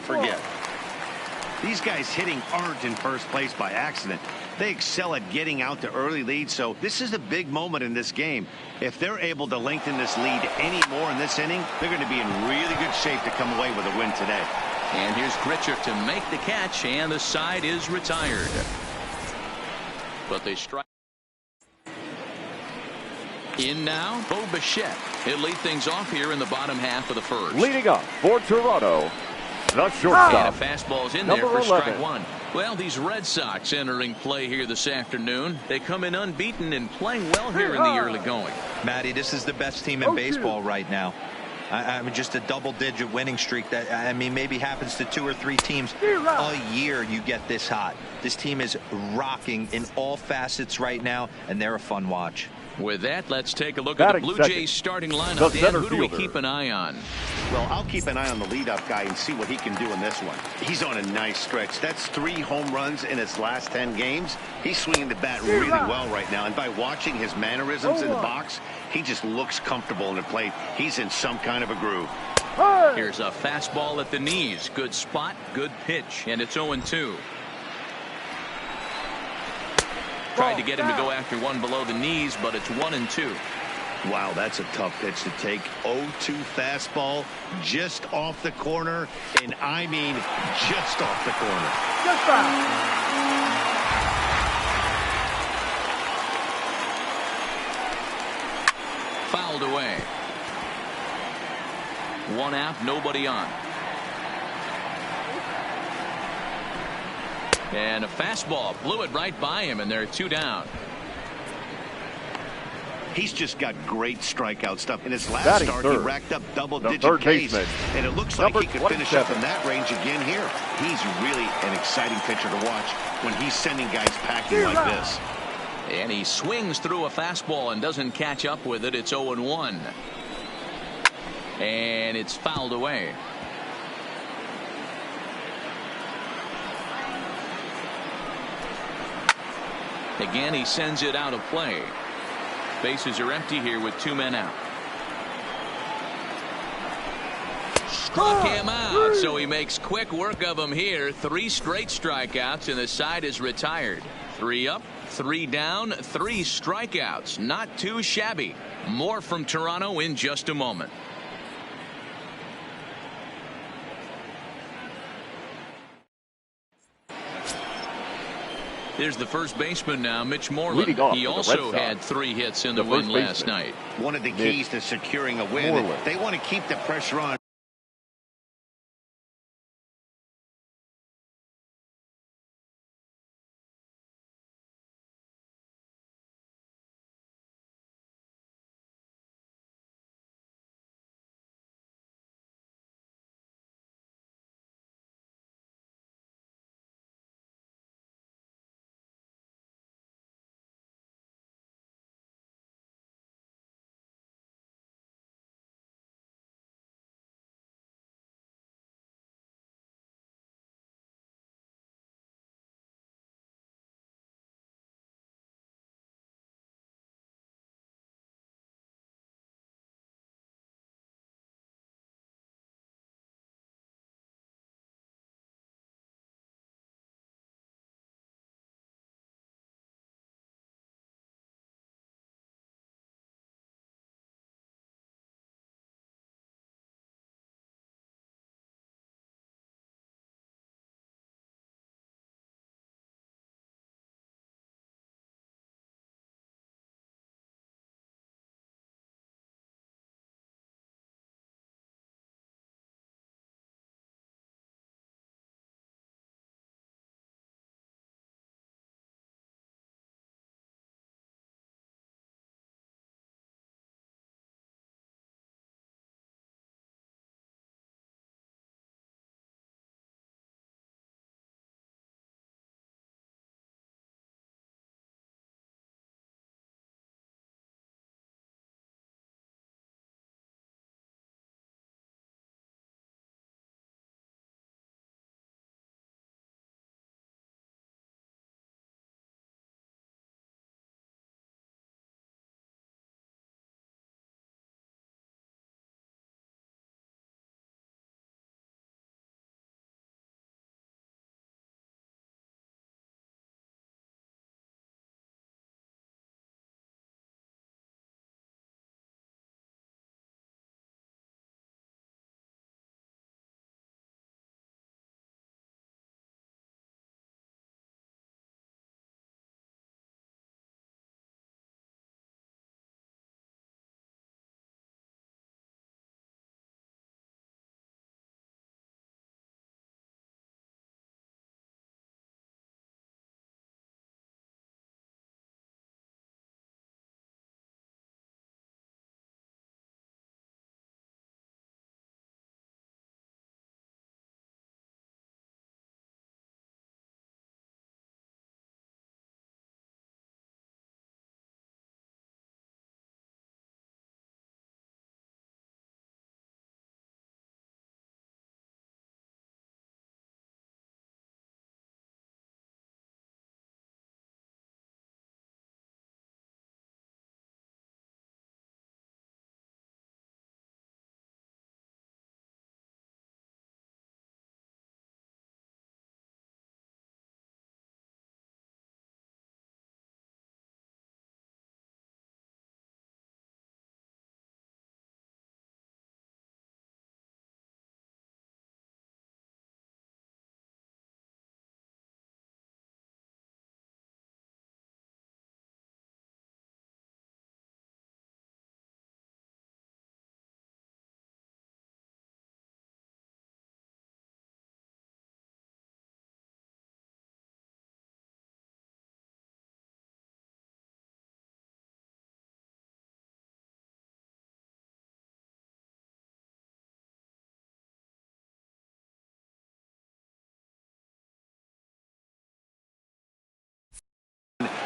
Forget. These guys hitting aren't in first place by accident. They excel at getting out to early leads, so this is a big moment in this game. If they're able to lengthen this lead any more in this inning, they're going to be in really good shape to come away with a win today. And here's Gritcher to make the catch, and the side is retired. But they strike. In now, Bo Bichette. He'll lead things off here in the bottom half of the first. Leading up for Toronto, the shortstop. And a fastball's in there for Number strike 11. one. Well, these Red Sox entering play here this afternoon. They come in unbeaten and playing well here in the early going. Matty, this is the best team in baseball right now. I mean, just a double-digit winning streak that, I mean, maybe happens to 2 or 3 teams a year. You get this hot. This team is rocking in all facets right now, and they're a fun watch. With that, let's take a look at the Blue Jays starting lineup. Dan, who do we keep an eye on? Well, I'll keep an eye on the leadoff guy and see what he can do in this one. He's on a nice stretch. That's 3 home runs in his last 10 games. He's swinging the bat really well right now, and by watching his mannerisms in the box, he just looks comfortable in the plate. He's in some kind of a groove. Here's a fastball at the knees. Good spot, good pitch, and it's 0-2. Tried to get him to go after one below the knees, but it's 1-2. Wow, that's a tough pitch to take. 0-2 fastball just off the corner, and I mean just off the corner. Just Fouled away. 1 out, nobody on. And a fastball blew it right by him, and they're 2 down. He's just got great strikeout stuff. In his last start, he racked up double-digit Ks, and it looks like he could finish up in that range again here. He's really an exciting pitcher to watch when he's sending guys packing like this. And he swings through a fastball and doesn't catch up with it. It's 0-1. And it's fouled away. Again, he sends it out of play. Bases are empty here with 2 men out. Struck him out, so he makes quick work of him here. 3 straight strikeouts, and the side is retired. 3 up, 3 down, 3 strikeouts. Not too shabby. More from Toronto in just a moment. Here's the first baseman now, Mitch Moreland. Leading off He for the also Red Sox, had 3 hits in the the win first last baseman. night. One of the keys to securing a win. Moreland. They want to keep the pressure on.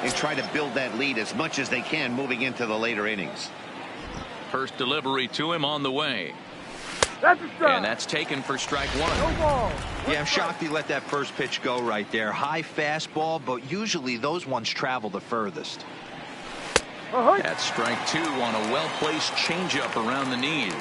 And try to build that lead as much as they can moving into the later innings. First delivery to him on the way. That's a strike. And that's taken for strike 1. No ball. Yeah, I'm shocked he let that first pitch go right there. High fastball, but usually those ones travel the furthest. That's strike 2 on a well-placed changeup around the knees.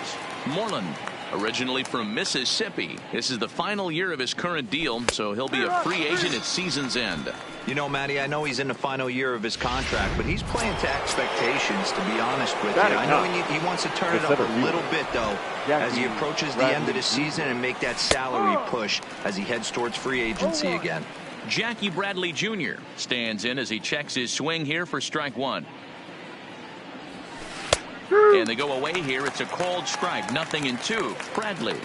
Moreland, originally from Mississippi. This is the final year of his current deal, so he'll be a free agent at season's end. You know, Matty, I know he's in the final year of his contract, but he's playing to expectations, to be honest with you. I know he wants to turn it up a little bit, though, as he approaches the end of the season and make that salary push as he heads towards free agency again. Jackie Bradley Jr. stands in as he checks his swing here for strike one. And they go away here. It's a called strike. 0-2. Bradley,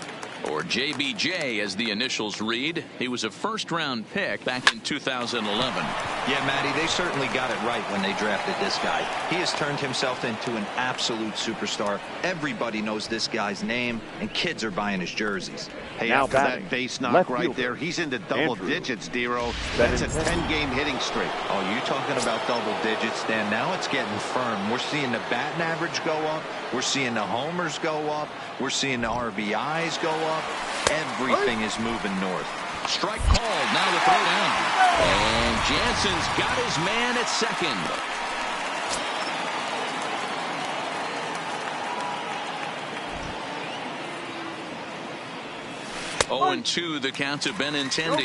or JBJ as the initials read. He was a first-round pick back in 2011. Yeah, Matty, they certainly got it right when they drafted this guy. He has turned himself into an absolute superstar. Everybody knows this guy's name, and kids are buying his jerseys. Hey, Now after batting, that base knock left right fielder, there, he's into double Andrew. digits, Dero. That's a 10-game hitting streak. Oh, you talking about double digits, Dan? Now it's getting firm. We're seeing the batting average go up. We're seeing the homers go up. We're seeing the RBIs go up. Everything is moving north. Strike called. Now the throw down. And Jansen's got his man at second. 0-2 the count to Benintendi.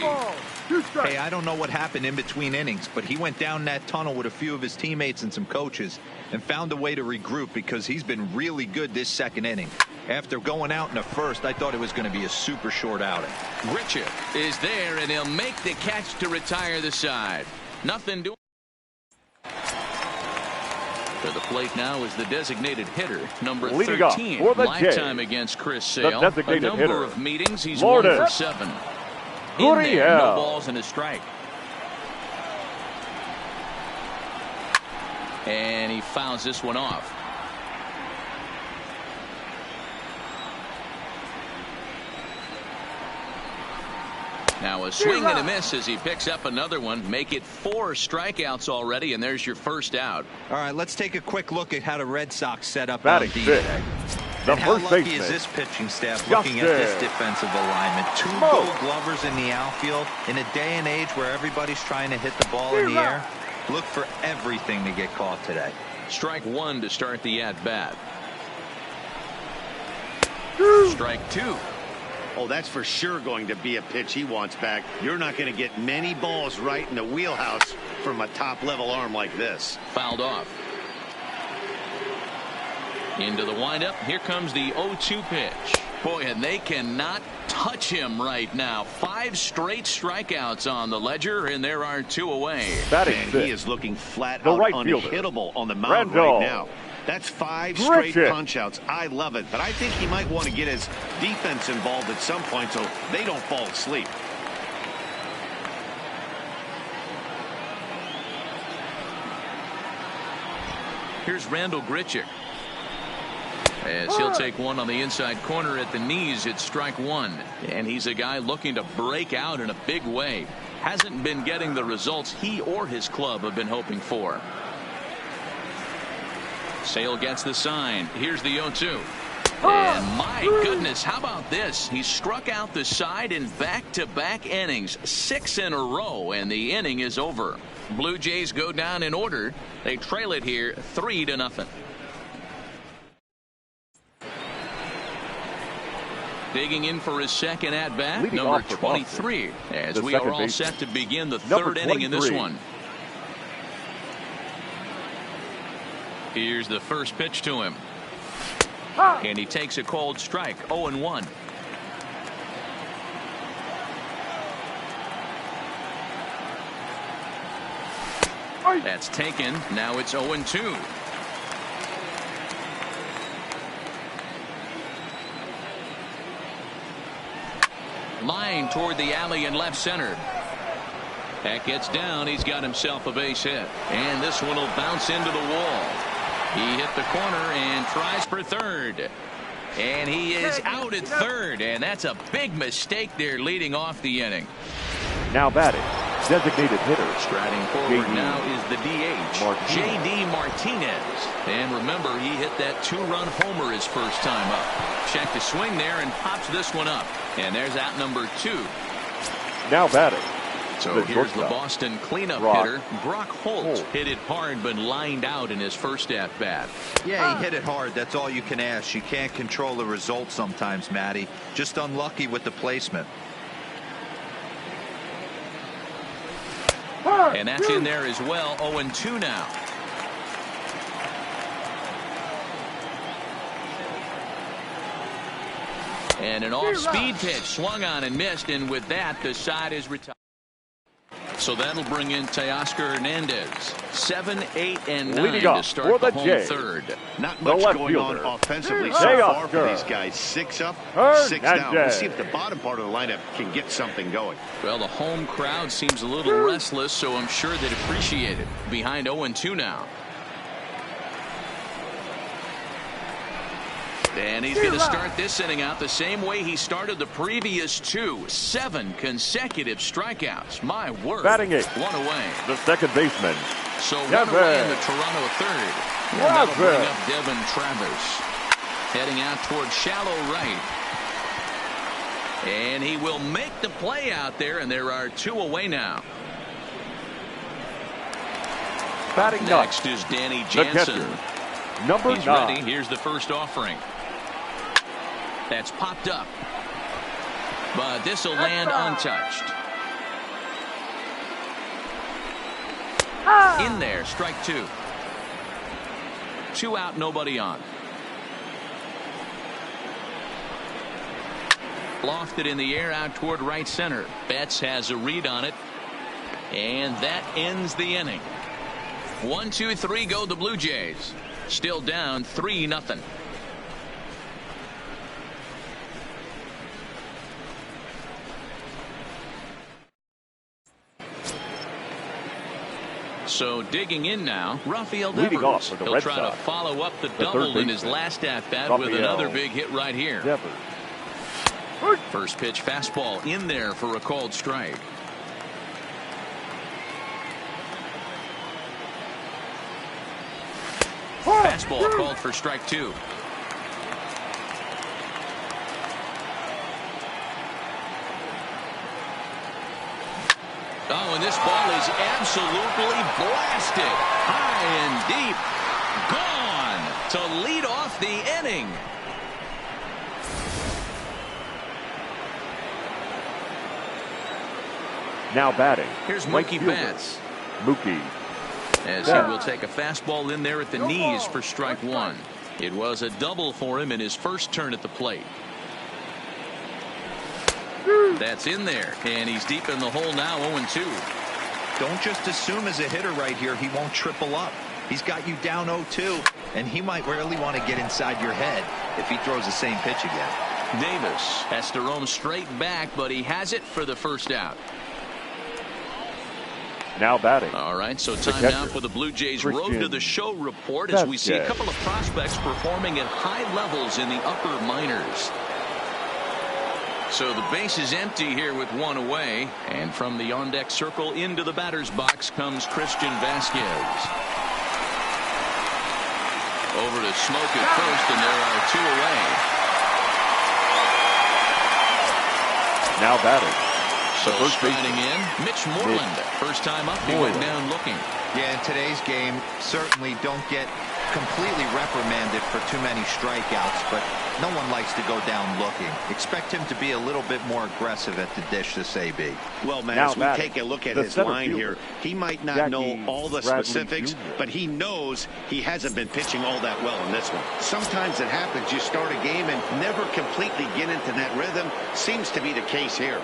Hey, I don't know what happened in between innings, but he went down that tunnel with a few of his teammates and some coaches and found a way to regroup because he's been really good this second inning. After going out in the first, I thought it was going to be a super short outing. Grichuk is there, and he'll make the catch to retire the side. Nothing doing. To the plate now is the designated hitter, number Leading 13, off for the lifetime Jays, against Chris the Sale. designated A number hitter, of meetings, he's Lourdes 1 for 7. In there, no Gurriel. balls and a strike. And he fouls this one off. Now a swing and a miss as he picks up another one. Make it 4 strikeouts already, and there's your first out. All right, let's take a quick look at how the Red Sox set up Batting on D fifth, today. the And how first lucky baseman, is this pitching staff Justin looking at this defensive alignment? 2 Smoke. Gold Glovers in the outfield. In a day and age where everybody's trying to hit the ball in the air, look for everything to get caught today. Strike 1 to start the at-bat. Strike 2. Oh, that's for sure going to be a pitch he wants back. You're not going to get many balls right in the wheelhouse from a top-level arm like this. Fouled off. Into the windup. Here comes the 0-2 pitch. Boy, and they cannot touch him right now. 5 straight strikeouts on the ledger, and there are 2 away. Batting Man, fifth, he is looking flat the out right fielder, unhittable on the mound Randall. right now. That's 5 straight Grichuk. punch-outs. I love it, but I think he might want to get his defense involved at some point so they don't fall asleep. Here's Randall Grichuk. As he'll take one on the inside corner at the knees, it's strike 1. And he's a guy looking to break out in a big way. Hasn't been getting the results he or his club have been hoping for. Sale gets the sign. Here's the 0-2. And my goodness, how about this? He struck out the side in back-to-back innings, 6 in a row, and the inning is over. Blue Jays go down in order. They trail it here 3-0. Digging in for his second at-bat, Leading number off for 23, as the we are second all baseman, set to begin the number 3rd inning in this 23. one. Here's the first pitch to him. And he takes a cold strike, 0-1. That's taken. Now it's 0-2. Line toward the alley in left center. That gets down. He's got himself a base hit. And this one will bounce into the wall. He hit the corner and tries for third. And he is out at third. And that's a big mistake there leading off the inning. now batting, designated hitter, Striding forward J.D. now is the DH, Martinez. J.D. Martinez. And remember, he hit that 2-run homer his first time up. Check the swing there and pops this one up. And there's out number 2. now batting, So the here's the shortstop, Boston cleanup Brock hitter, Brock Holt. Hit it hard, but lined out in his first at-bat. Yeah, he hit it hard. That's all you can ask. You can't control the result sometimes, Matty. Just unlucky with the placement. And that's in there as well. 0-2 now. And an off-speed pitch swung on and missed, and with that, the side is retired. So that'll bring in Teoscar Hernandez. 7, 8, and 9 Leading to off start for the the home Jays, third. Not much going on fielder, offensively so far for these guys. 6 up, 6 down. We'll Hernandez. see if the bottom part of the lineup can get something going. Well, the home crowd seems a little restless, so I'm sure they'd appreciate it. Behind 0-2 now. And he's going to start this inning out the same way he started the previous 2. 7 consecutive strikeouts. My word. Batting 8. 1 away. The second baseman. So 1 Devin. away in the Toronto third. And that'll bring up Devin Travers. Heading out toward shallow right. And he will make the play out there, and there are 2 away now. Batting Next is Danny the Jansen. catcher, number He's 9. ready. Here's the first offering. That's popped up. But this will land untouched. In there, strike 2. 2 out, nobody on. Lofted in the air out toward right center. Betts has a read on it. And that ends the inning. 1, 2, 3 go the Blue Jays. Still down 3-0. So digging in now, Rafael Leading off Devers. for the He'll Red try Sox, to follow up the third double in his baseman, last at-bat with Rafael another big hit right here. Devers. First pitch fastball in there for a called strike. Fastball called for strike 2. Oh, and this ball is absolutely blasted. High and deep. Gone to lead off the inning. Now batting. Here's right Mookie fielder, Betts. Mookie. As he will take a fastball in there at the knees for strike 1. It was a double for him in his first turn at the plate. That's in there, and he's deep in the hole now, 0-2. Don't just assume as a hitter right here he won't triple up. He's got you down 0-2, and he might really want to get inside your head if he throws the same pitch again. Davis has to roam straight back, but he has it for the first out. Now batting. All right, so The time catcher, now for the Blue Jays Christian Road to the Show report as we see a Vasquez. couple of prospects performing at high levels in the upper minors. So the base is empty here with 1 away, and from the on-deck circle into the batter's box comes Christian Vasquez. Over to Smoke at first, and there are 2 away. Now batting. So first striding in, Mitch Moreland. First time up, he went down looking. Yeah, in today's game, certainly don't get completely reprimanded for too many strikeouts, but no one likes to go down looking. Expect him to be a little bit more aggressive at the dish this AB. Well, man, Now as we batting, take a look at the his center line fielder, here, he might not Jackie know all the Bradley specifics, Jr. but he knows he hasn't been pitching all that well in this one. Sometimes it happens. You start a game and never completely get into that rhythm. Seems to be the case here.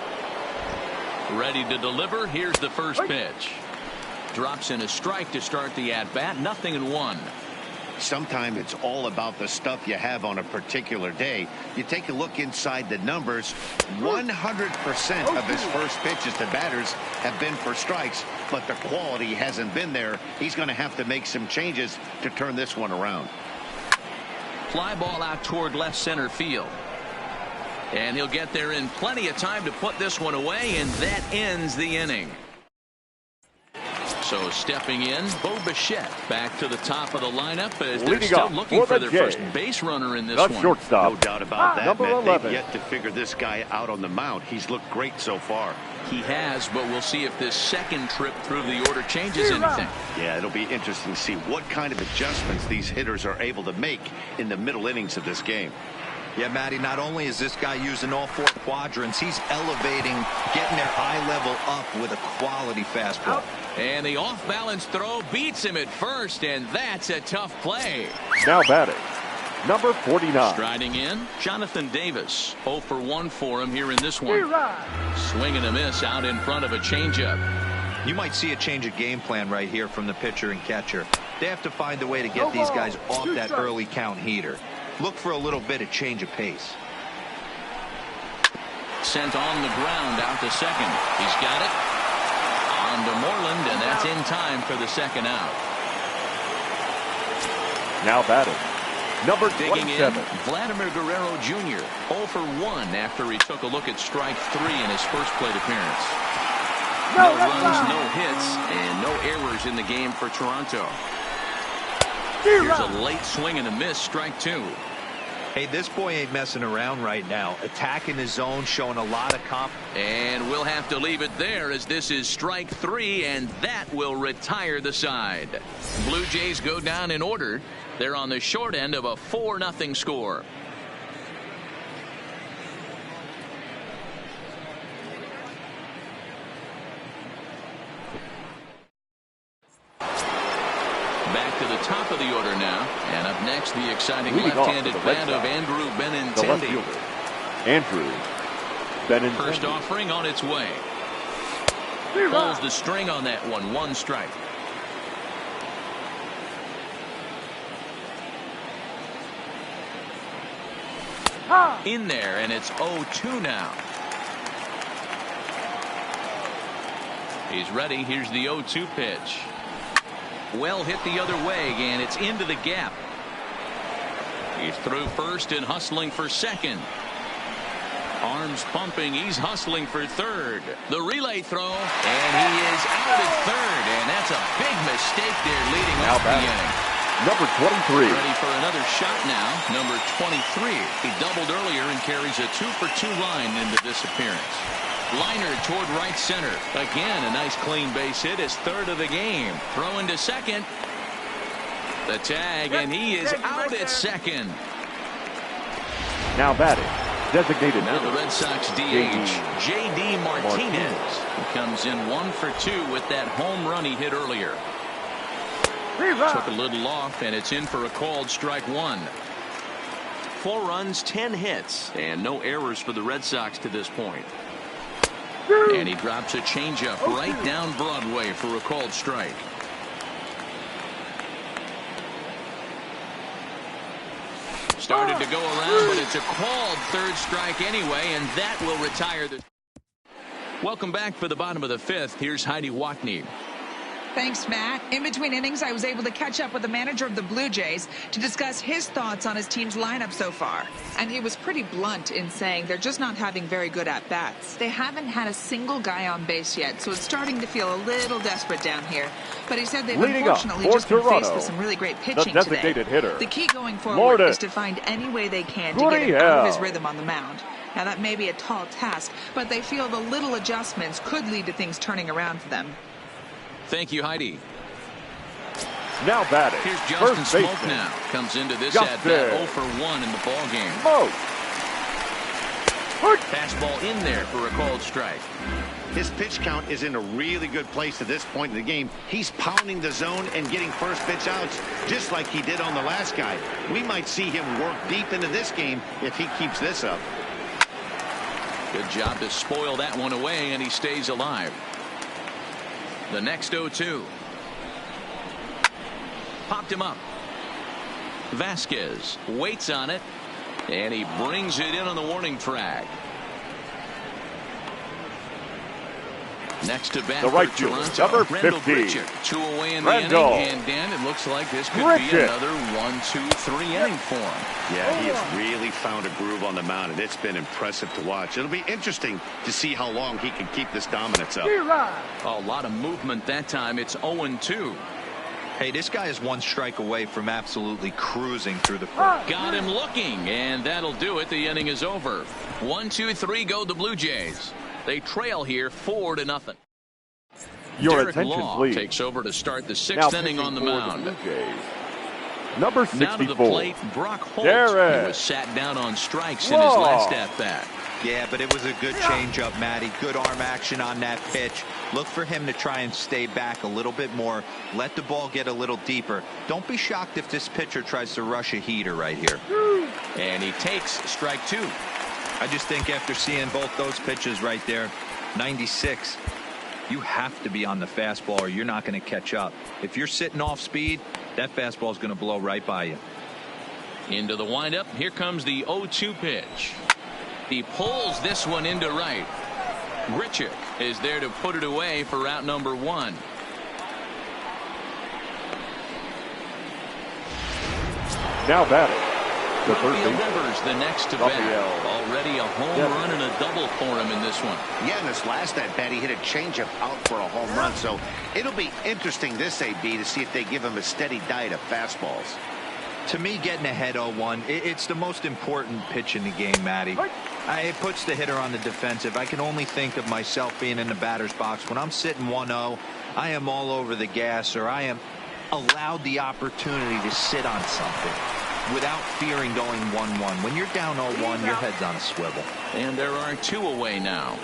Ready to deliver. Here's the first pitch. Drops in a strike to start the at-bat. 0-1. Sometimes it's all about the stuff you have on a particular day. You take a look inside the numbers. 100% of his first pitches to batters have been for strikes, but the quality hasn't been there. He's going to have to make some changes to turn this one around. Fly ball out toward left center field. And he'll get there in plenty of time to put this one away, and that ends the inning. So stepping in, Bo Bichette back to the top of the lineup as they're Leading still off looking for for the their first Jays, base runner in this the one. shortstop. No doubt about that, number man. 11. They've yet to figure this guy out on the mound. He's looked great so far. He has, but we'll see if this second trip through the order changes anything. Yeah, it'll be interesting to see what kind of adjustments these hitters are able to make in the middle innings of this game. Yeah, Matty, not only is this guy using all 4 quadrants, he's elevating, getting their eye level up with a quality fastball. And the off-balance throw beats him at first, and that's a tough play. Now batting. Number 49. Striding in, Jonathan Davis. 0 for 1 for him here in this one. Swing and a miss out in front of a changeup. You might see a change of game plan right here from the pitcher and catcher. They have to find a way to get these guys off that early count heater. Look for a little bit of change of pace. Sent on the ground out to second. He's got it. On to Moreland, and that's in time for the second out. Now batting, number Digging 27. in, Vladimir Guerrero Jr. 0 for 1 after he took a look at strike 3 in his first plate appearance. No runs, no hits, and no errors in the game for Toronto. Here's a late swing and a miss, strike 2. Hey, this boy ain't messing around right now. Attacking the zone, showing a lot of confidence. And we'll have to leave it there as this is strike 3, and that will retire the side. Blue Jays go down in order. They're on the short end of a 4-0 score. Back to the top of the order now. And up next, the exciting left-handed bat of Andrew Benintendi. The left fielder, Andrew Benintendi. First offering on its way. Pulls the string on that one. 1 strike. In there, and it's 0-2 now. He's ready. Here's the 0-2 pitch. Well hit the other way, and it's into the gap. He's through first and hustling for second. Arms pumping. He's hustling for third. The relay throw, and he is out at third, and that's a big mistake there leading Now off the inning. Number 23. Ready for another shot now. Number 23. He doubled earlier and carries a 2-for-2 line into this appearance. Liner toward right center. Again, a nice clean base hit. His third of the game. Throwing to second. The tag, and he is out at second. Now batting, designated Now hitter, the Red Sox DH, J.D. Martinez. He comes in 1 for 2 with that home run he hit earlier. Took a little off, and it's in for a called strike 1. 4 runs, 10 hits, and no errors for the Red Sox to this point. And he drops a changeup right down Broadway for a called strike. Started to go around, but it's a called third strike anyway, and that will retire the. Welcome back for the bottom of the 5th. Here's Heidi Watney. Thanks, Matt. In between innings, I was able to catch up with the manager of the Blue Jays to discuss his thoughts on his team's lineup so far. And he was pretty blunt in saying they're just not having very good at-bats. They haven't had a single guy on base yet, so it's starting to feel a little desperate down here. But he said they've unfortunately just been faced with some really great pitching today. Hitter, the key going forward is to find any way they can to get him out of his rhythm on the mound. Now, that may be a tall task, but they feel the little adjustments could lead to things turning around for them. Thank you, Heidi. Now batting, here's Justin first Smoke baseman. now. Comes into this at bat 0 for 1 in the ball game. Smoke. Fastball in there for a called strike. His pitch count is in a really good place at this point in the game. He's pounding the zone and getting first pitch outs, just like he did on the last guy. We might see him work deep into this game if he keeps this up. Good job to spoil that one away, and he stays alive. The next 0-2. Popped him up. Vasquez waits on it, and he brings it in on the warning track. Next to bat the right for fielder, Toronto, number 50. 2 away in the inning, and Dan, it looks like this could be another 1-2-3 inning for him. Yeah, he has really found a groove on the mound, and it's been impressive to watch. It'll be interesting to see how long he can keep this dominance up. A lot of movement that time. It's 0-2. Hey, this guy is 1 strike away from absolutely cruising through the first. Got him looking, and that'll do it. The inning is over. 1-2-3 go the Blue Jays. They trail here 4-0. Your Derek attention, Law please. takes over to start the 6th Now inning on the mound. Number 64. Now to the plate, Brock Holt. Derek. He was sat down on strikes in his last at-bat. Yeah, but it was a good changeup, Matty. Good arm action on that pitch. Look for him to try and stay back a little bit more. Let the ball get a little deeper. Don't be shocked if this pitcher tries to rush a heater right here. And he takes strike 2. I just think after seeing both those pitches right there, 96. You have to be on the fastball or you're not going to catch up. If you're sitting off speed, that fastball is going to blow right by you. Into the windup. Here comes the 0-2 pitch. He pulls this one into right. Grichuk is there to put it away for out number 1. Now batting, the third Rafael baseman. Rivers the next to bat. Already a home run and a double for him in this one. Yeah, in this last at bat, he hit a changeup out for a home run. So it'll be interesting this AB to see if they give him a steady diet of fastballs. To me, getting ahead 0-1, it's the most important pitch in the game, Matty. It puts the hitter on the defensive. I can only think of myself being in the batter's box. When I'm sitting 1-0, I am all over the gas, or I am allowed the opportunity to sit on something without fearing going 1-1. When you're down 0-1, your head's on a swivel. And there are 2 away now.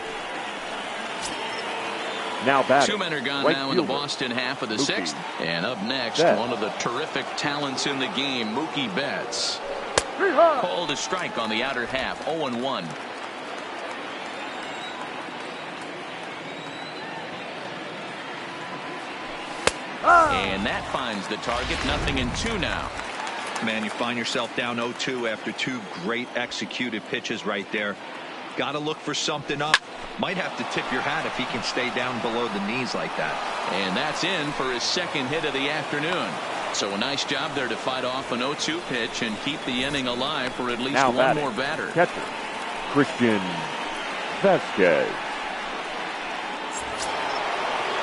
Now batting, 2 men are gone right now in the fielder, Boston half of the Mookie 6th. And up next, Betts. one of the terrific talents in the game, Mookie Betts. Called a strike on the outer half, 0-1. And that finds the target. 0-2 now. Man, you find yourself down 0-2 after 2 great executed pitches right there. Got to look for something up. Might have to tip your hat if he can stay down below the knees like that. And that's in for his second hit of the afternoon. So a nice job there to fight off an 0-2 pitch and keep the inning alive for at least now one batting, more batter. catcher, Christian Vasquez.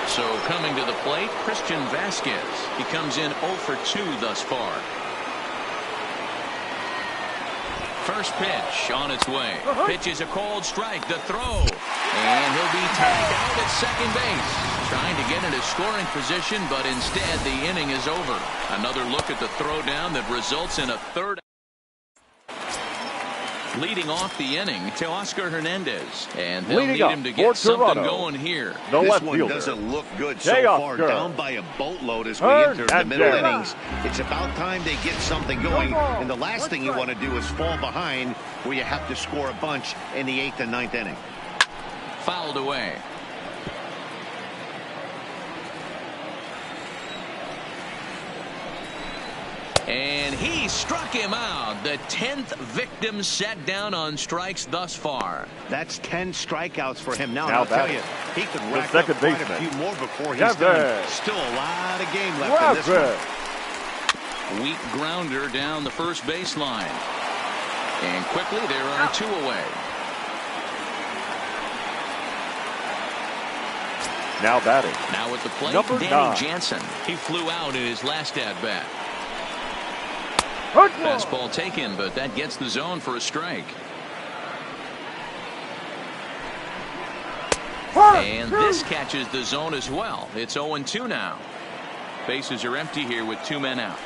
So coming to the plate, Christian Vasquez. He comes in 0 for 2 thus far. First pitch on its way. Pitch is a called strike. The throw. And he'll be tagged out at second base. Trying to get into scoring position, but instead the inning is over. Another look at the throwdown that results in a third. Leading off the inning, Teoscar Hernandez. And they'll need him to get something going here. The This left one fielder, doesn't look good so far. Teoscar. Down by a boatload as we enter the middle Hernandez. innings. It's about time they get something going. And the last thing you want to do is fall behind where you have to score a bunch in the 8th and 9th inning. Fouled away. And he struck him out. The 10th victim set down on strikes thus far. That's 10 strikeouts for him now. Now And I'll tell batting, you, he could the rack up second quite a baseman, few more before he's Devers. done. Still a lot of game left in this one. Weak grounder down the first baseline. And quickly there are 2 away. Now batting, Now at the plate, number Danny 9. Jansen. He flew out in his last at-bat. Fastball taken, but that gets the zone for a strike. And this catches the zone as well. It's 0-2 now. Bases are empty here with 2 men out.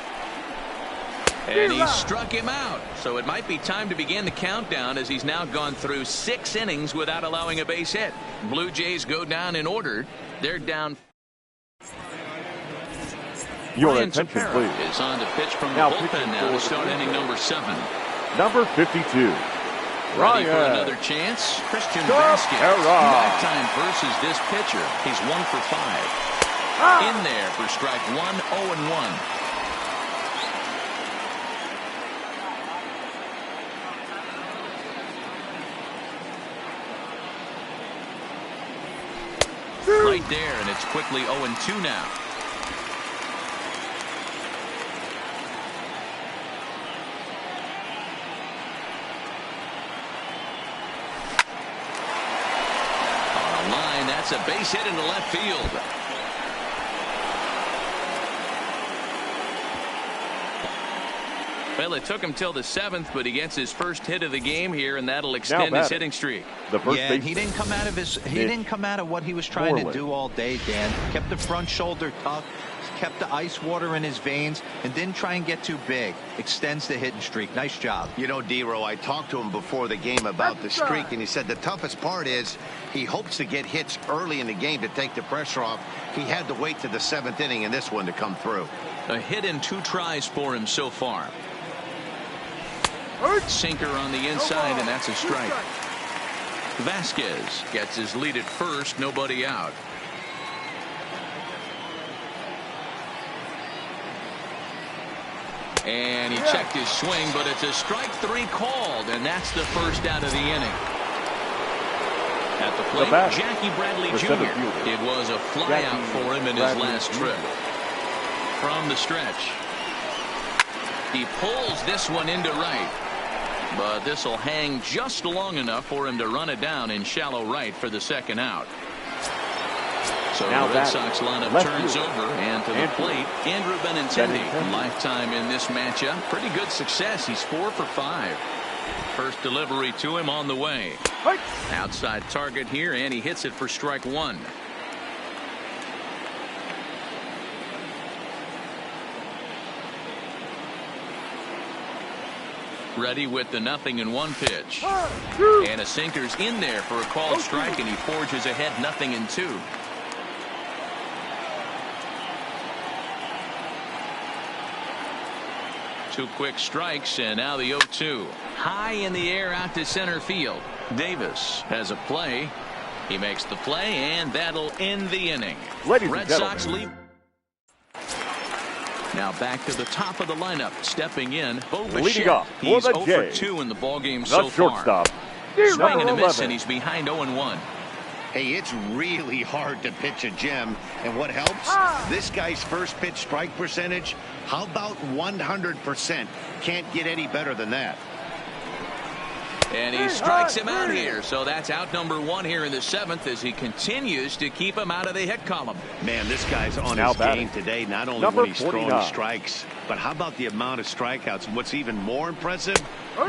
And he struck him out. So it might be time to begin the countdown as he's now gone through 6 innings without allowing a base hit. Blue Jays go down in order. They're down. Your Ryan attention, Tepera please. is on to pitch from the Now bullpen pitching now for to start the inning number 7. Number 52, Ready for Ryan another chance? Christian Tepera. Vasquez. Lifetime versus this pitcher. He's 1 for 5. In there for strike 1, 0-1. Right there, and it's quickly 0-2 now. On a line, that's a base hit into left field. Well, it took him till the 7th, but he gets his first hit of the game here, and that'll extend his hitting streak. The first Yeah, baseman, he didn't come out of what he was trying to do all day, Dan. Kept the front shoulder tough, kept the ice water in his veins, and didn't try and get too big. Extends the hitting streak. Nice job. You know, D-Row, I talked to him before the game about the streak, and he said the toughest part is he hopes to get hits early in the game to take the pressure off. He had to wait to the 7th inning in this one to come through. A hit in 2 tries for him so far. Sinker on the inside, and that's a strike. Vasquez gets his lead at first, nobody out. And he checked his swing, but it's a strike 3 called, and that's the first out of the inning. At the plate, Jackie Bradley Jr. It was a flyout for him in his last trip. From the stretch, he pulls this one into right, but this will hang just long enough for him to run it down in shallow right for the second out. So the Red Sox lineup turns over, and to the plate, Andrew Benintendi. Lifetime in this matchup. Pretty good success. He's 4 for 5. First delivery to him on the way. Outside target here, and he hits it for strike 1. Ready with the 0-1 pitch. And a sinker's in there for a called strike, and he forges ahead 0-2. 2 quick strikes, and now the 0-2. High in the air out to center field. Davis has a play. He makes the play, and that'll end the inning. Red Sox lead. Now back to the top of the lineup. Stepping in, Bo Bichette. He's 0 for 2 in the ballgame so far. Swing and a miss, and he's behind 0-1. Hey, it's really hard to pitch a gem, and what helps? This guy's first pitch strike percentage, how about 100%? Can't get any better than that. And he strikes him out here, so that's out number 1 here in the 7th as he continues to keep him out of the hit column. Man, this guy's on his game today, not only when he's throwing strikes, but how about the amount of strikeouts? And what's even more impressive,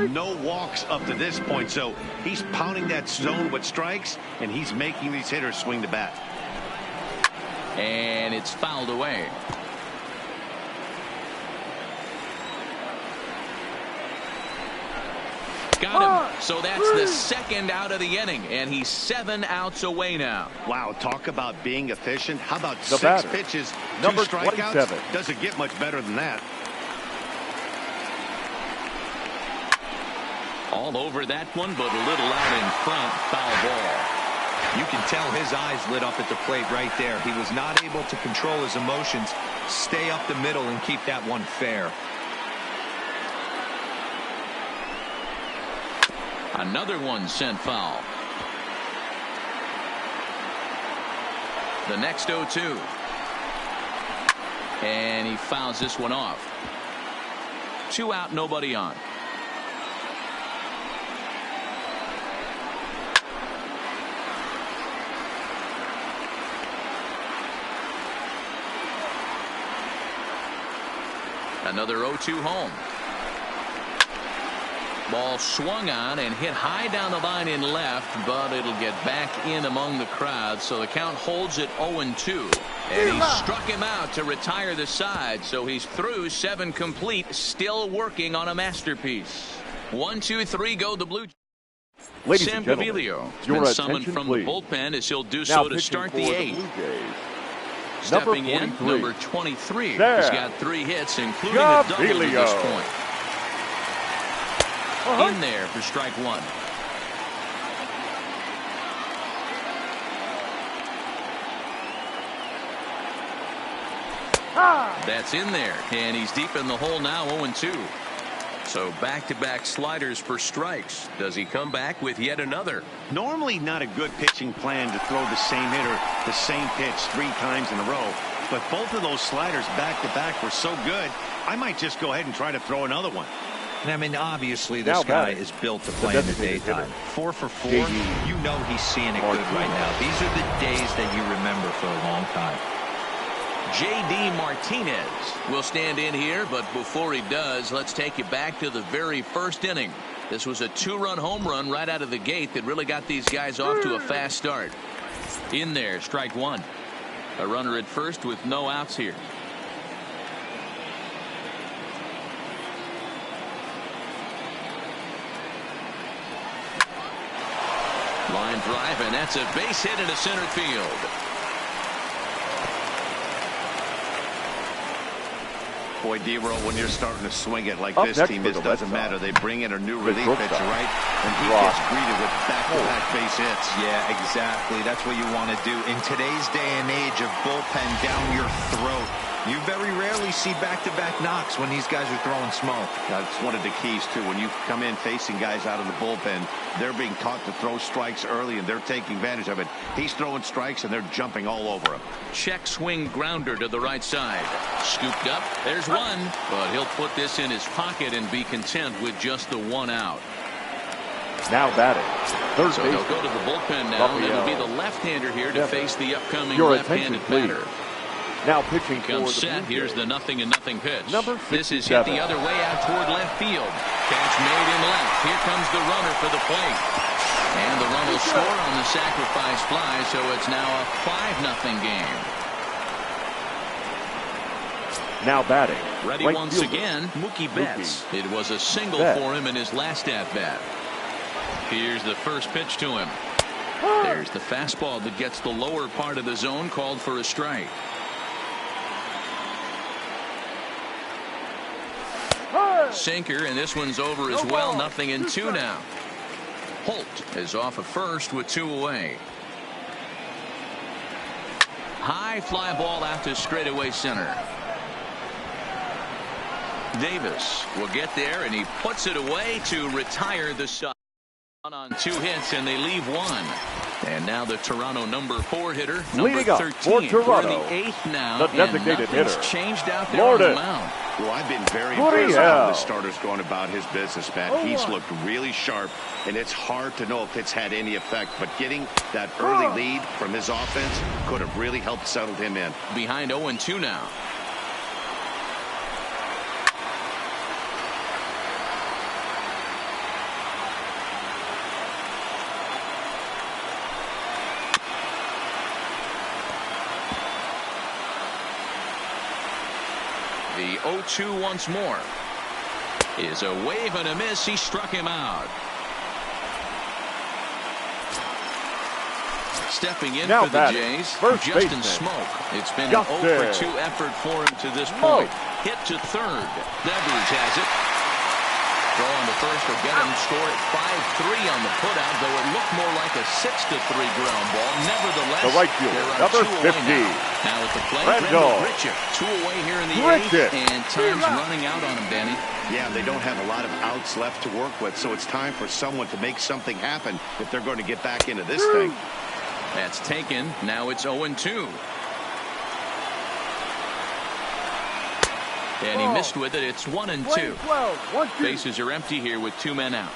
no walks up to this point. So he's pounding that zone with strikes, and he's making these hitters swing the bat. And it's fouled away. Got him. So that's the second out of the inning, and he's 7 outs away now. Wow, talk about being efficient. How about 6 pitches, 2 strikeouts? Doesn't get much better than that. All over that one, but a little out in front. Foul ball. You can tell his eyes lit up at the plate right there. He was not able to control his emotions, stay up the middle, and keep that one fair. Another one sent foul. The next 0-2. And he fouls this one off. 2 out, nobody on. Another 0-2 home. Ball swung on and hit high down the line in left, but it'll get back in among the crowd, so the count holds at 0-2. And he struck him out to retire the side, so he's through 7 complete, still working on a masterpiece. 1, 2, 3 go the Blue Jays. Sam Gaviglio has been summoned from the bullpen as he'll do so to start the 8th. Stepping in, number 23. He's got 3 hits, including a double to this point. In there for strike 1. That's in there, and he's deep in the hole now, 0-2. So back-to-back sliders for strikes. Does he come back with yet another? Normally not a good pitching plan to throw the same hitter the same pitch 3 times in a row, but both of those sliders back-to-back were so good, I might just go ahead and try to throw another one. I mean, obviously, this guy is built to play in the daytime. 4 for 4, you know he's seeing it good right now. These are the days that you remember for a long time. J.D. Martinez will stand in here, but before he does, let's take you back to the very first inning. This was a 2-run home run right out of the gate that really got these guys off to a fast start. In there, strike 1. A runner at first with no outs here. Line drive, and that's a base hit into center field. Boy, D-Roll, when you're starting to swing it like this team is, doesn't matter. They bring in a new relief pitcher, right? And he gets greeted with back-to-back base hits. Yeah, exactly. That's what you want to do. In today's day and age of bullpen down your throat, You very rarely see back-to-back knocks when these guys are throwing smoke. That's one of the keys, too. When you come in facing guys out of the bullpen, they're being taught to throw strikes early, and they're taking advantage of it. He's throwing strikes, and they're jumping all over him. Check swing grounder to the right side. Scooped up. There's one. But he'll put this in his pocket and be content with just the one out. Now batting. Third So base. they'll go to the bullpen now. And it'll be the left-hander here to face the upcoming left-handed batter. Now pitching for Comes the set. Here's the 0-0 pitch. Number This is hit 57. the other way out toward left field. Catch made in left. Here comes the runner for the plate. And the run will score on the sacrifice fly, so it's now a 5-0 game. Now batting. Ready right once fielder. again, Mookie Betts. It was a single Betts. for him in his last at-bat. Here's the first pitch to him. There's the fastball that gets the lower part of the zone, called for a strike. Sinker, and this one's over as well. 0-2 now. Holt is off of first with 2 away. High fly ball out to straightaway center. Davis will get there, and he puts it away to retire the side. On 2 hits, and they leave 1. And now the Toronto number 4 hitter, number Leading up 13. for Toronto, We're in the 8th now, the designated and nothing's hitter, changed out there on the mound. Well, I've been very impressed with how the starter's going about his business, Matt. He's looked really sharp, and it's hard to know if it's had any effect. But getting that early lead from his offense could have really helped settle him in. Behind 0-2 now. The 0-2 once more. Is a wave and a miss. He struck him out. Stepping in Now for the batting, Jays, first Justin baseman. Smoke. It's been Justin. an 0-for-2 effort for him to this point. Hit to third. Devers has it. Throw on to first will get him. Score at 5-3 on the putout, though it looked more like a 6-3 ground ball. Nevertheless, The right fielder, there are number 2 away 50. now at the plate. Randall. Grichuk, 2 away here in the Grichuk. 8th, and time's running out on him, Danny. Yeah, they don't have a lot of outs left to work with, so it's time for someone to make something happen if they're going to get back into this thing. That's taken. Now it's 0-2. And he missed with it. It's 1-2. Bases are empty here with 2 men out.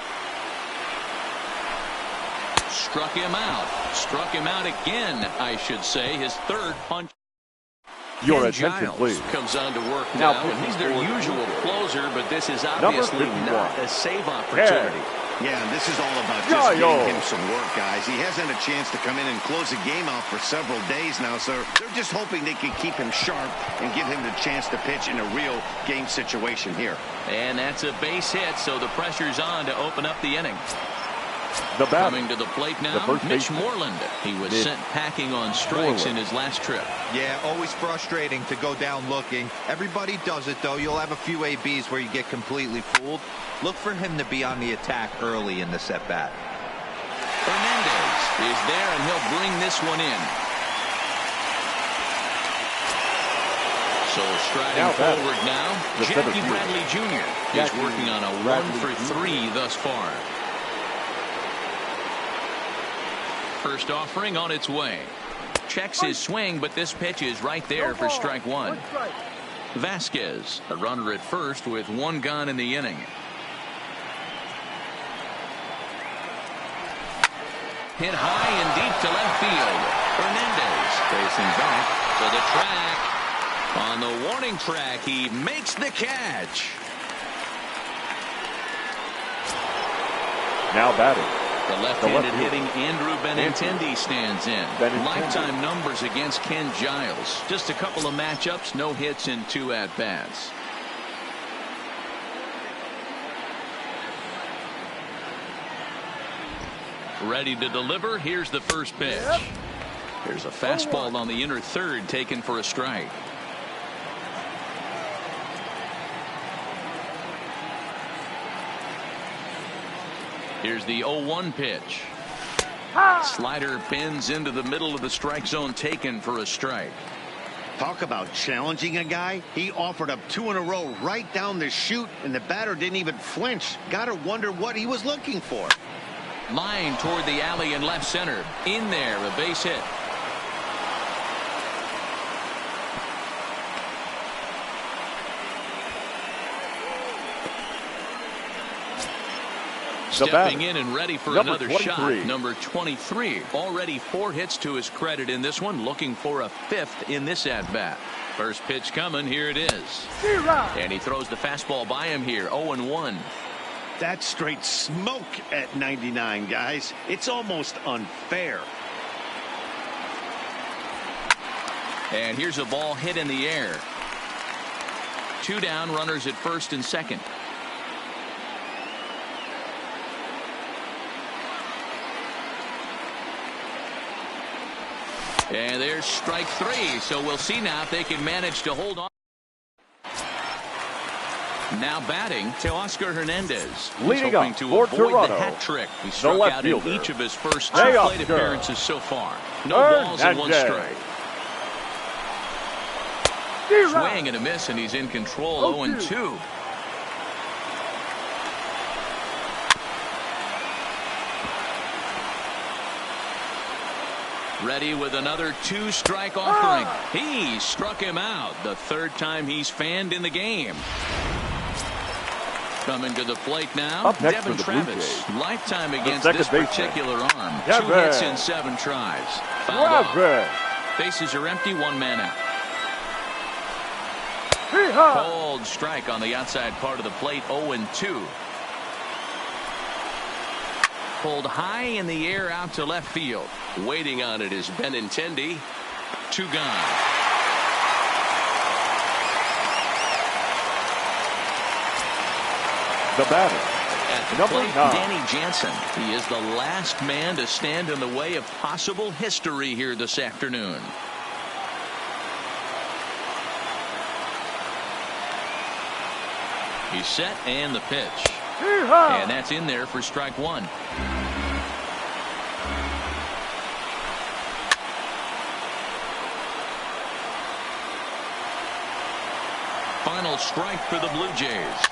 Struck him out. Struck him out again, I should say. His 3rd punch. Your Ken attention, Giles please. comes on to work Now now, and he's their usual closer, but this is Number obviously 51. not a save opportunity. Yeah, and this is all about just getting him some work, guys. He hasn't a chance to come in and close the game out for several days now, so they're just hoping they can keep him sharp and give him the chance to pitch in a real game situation here. And that's a base hit, so the pressure's on to open up the inning. The batter. Coming to the plate now, The first Mitch baseman. Moreland. He was sent packing on strikes in his last trip. Yeah, always frustrating to go down looking. Everybody does it, though. You'll have a few ABs where you get completely fooled. Look for him to be on the attack early in this at-bat. Hernandez is there, and he'll bring this one in. So striding forward now, Jackie Bradley Jr. is working on a 1-for-3 thus far. First offering on its way. Checks his swing, but this pitch is right there for strike 1. Vasquez, a runner at first with 1 gone in the inning. Hit high and deep to left field. Hernandez facing back to the track. On the warning track, he makes the catch. Now batting. The left-handed hitting Andrew Benintendi stands in. Lifetime numbers against Ken Giles. Just a couple of matchups, no hits in 2 at-bats. Ready to deliver. Here's the first pitch. There's a fastball on the inner third taken for a strike. Here's the 0-1 pitch. Slider bends into the middle of the strike zone, taken for a strike. Talk about challenging a guy. He offered up 2 in a row right down the chute, and the batter didn't even flinch. Gotta wonder what he was looking for. Line toward the alley in left center. In there, a base hit. Stepping in and ready for another shot. Number 23. Already 4 hits to his credit in this one. Looking for a 5th in this at-bat. First pitch coming. Here it is. And he throws the fastball by him here. 0-1. That's straight smoke at 99, guys. It's almost unfair. And here's a ball hit in the air. 2 down, runners at first and second. And there's strike 3. So we'll see now if they can manage to hold on. Now batting to Oscar Hernandez. Leading hoping up to for avoid Toronto, the hat trick. He struck out in each of his first 2 plate appearances so far. No balls and 1 strike. Swing and a miss, and he's in control. 0-2. Ready with another 2-strike offering. He struck him out. The 3rd time he's fanned in the game. Coming to the plate now, Devin Travis. Lifetime against this particular arm. 2 hits in 7 tries. Fouled off. Bases are empty, 1 man out. Cold strike on the outside part of the plate. 0-2. Pulled high in the air out to left field. Waiting on it is Benintendi. 2 gone. The batter, at the number plate, 9. Danny Jansen. He is the last man to stand in the way of possible history here this afternoon. He's set, and the pitch. And that's in there for strike 1. Final strike for the Blue Jays.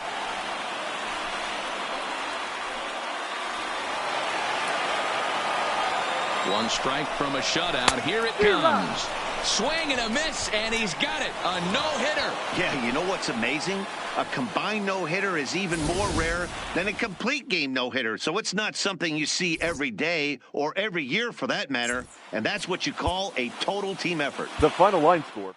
One strike from a shutout. Here it comes. Swing and a miss, and he's got it. A no-hitter. Yeah, you know what's amazing? A combined no-hitter is even more rare than a complete game no-hitter. So it's not something you see every day or every year for that matter. And that's what you call a total team effort. The final line score.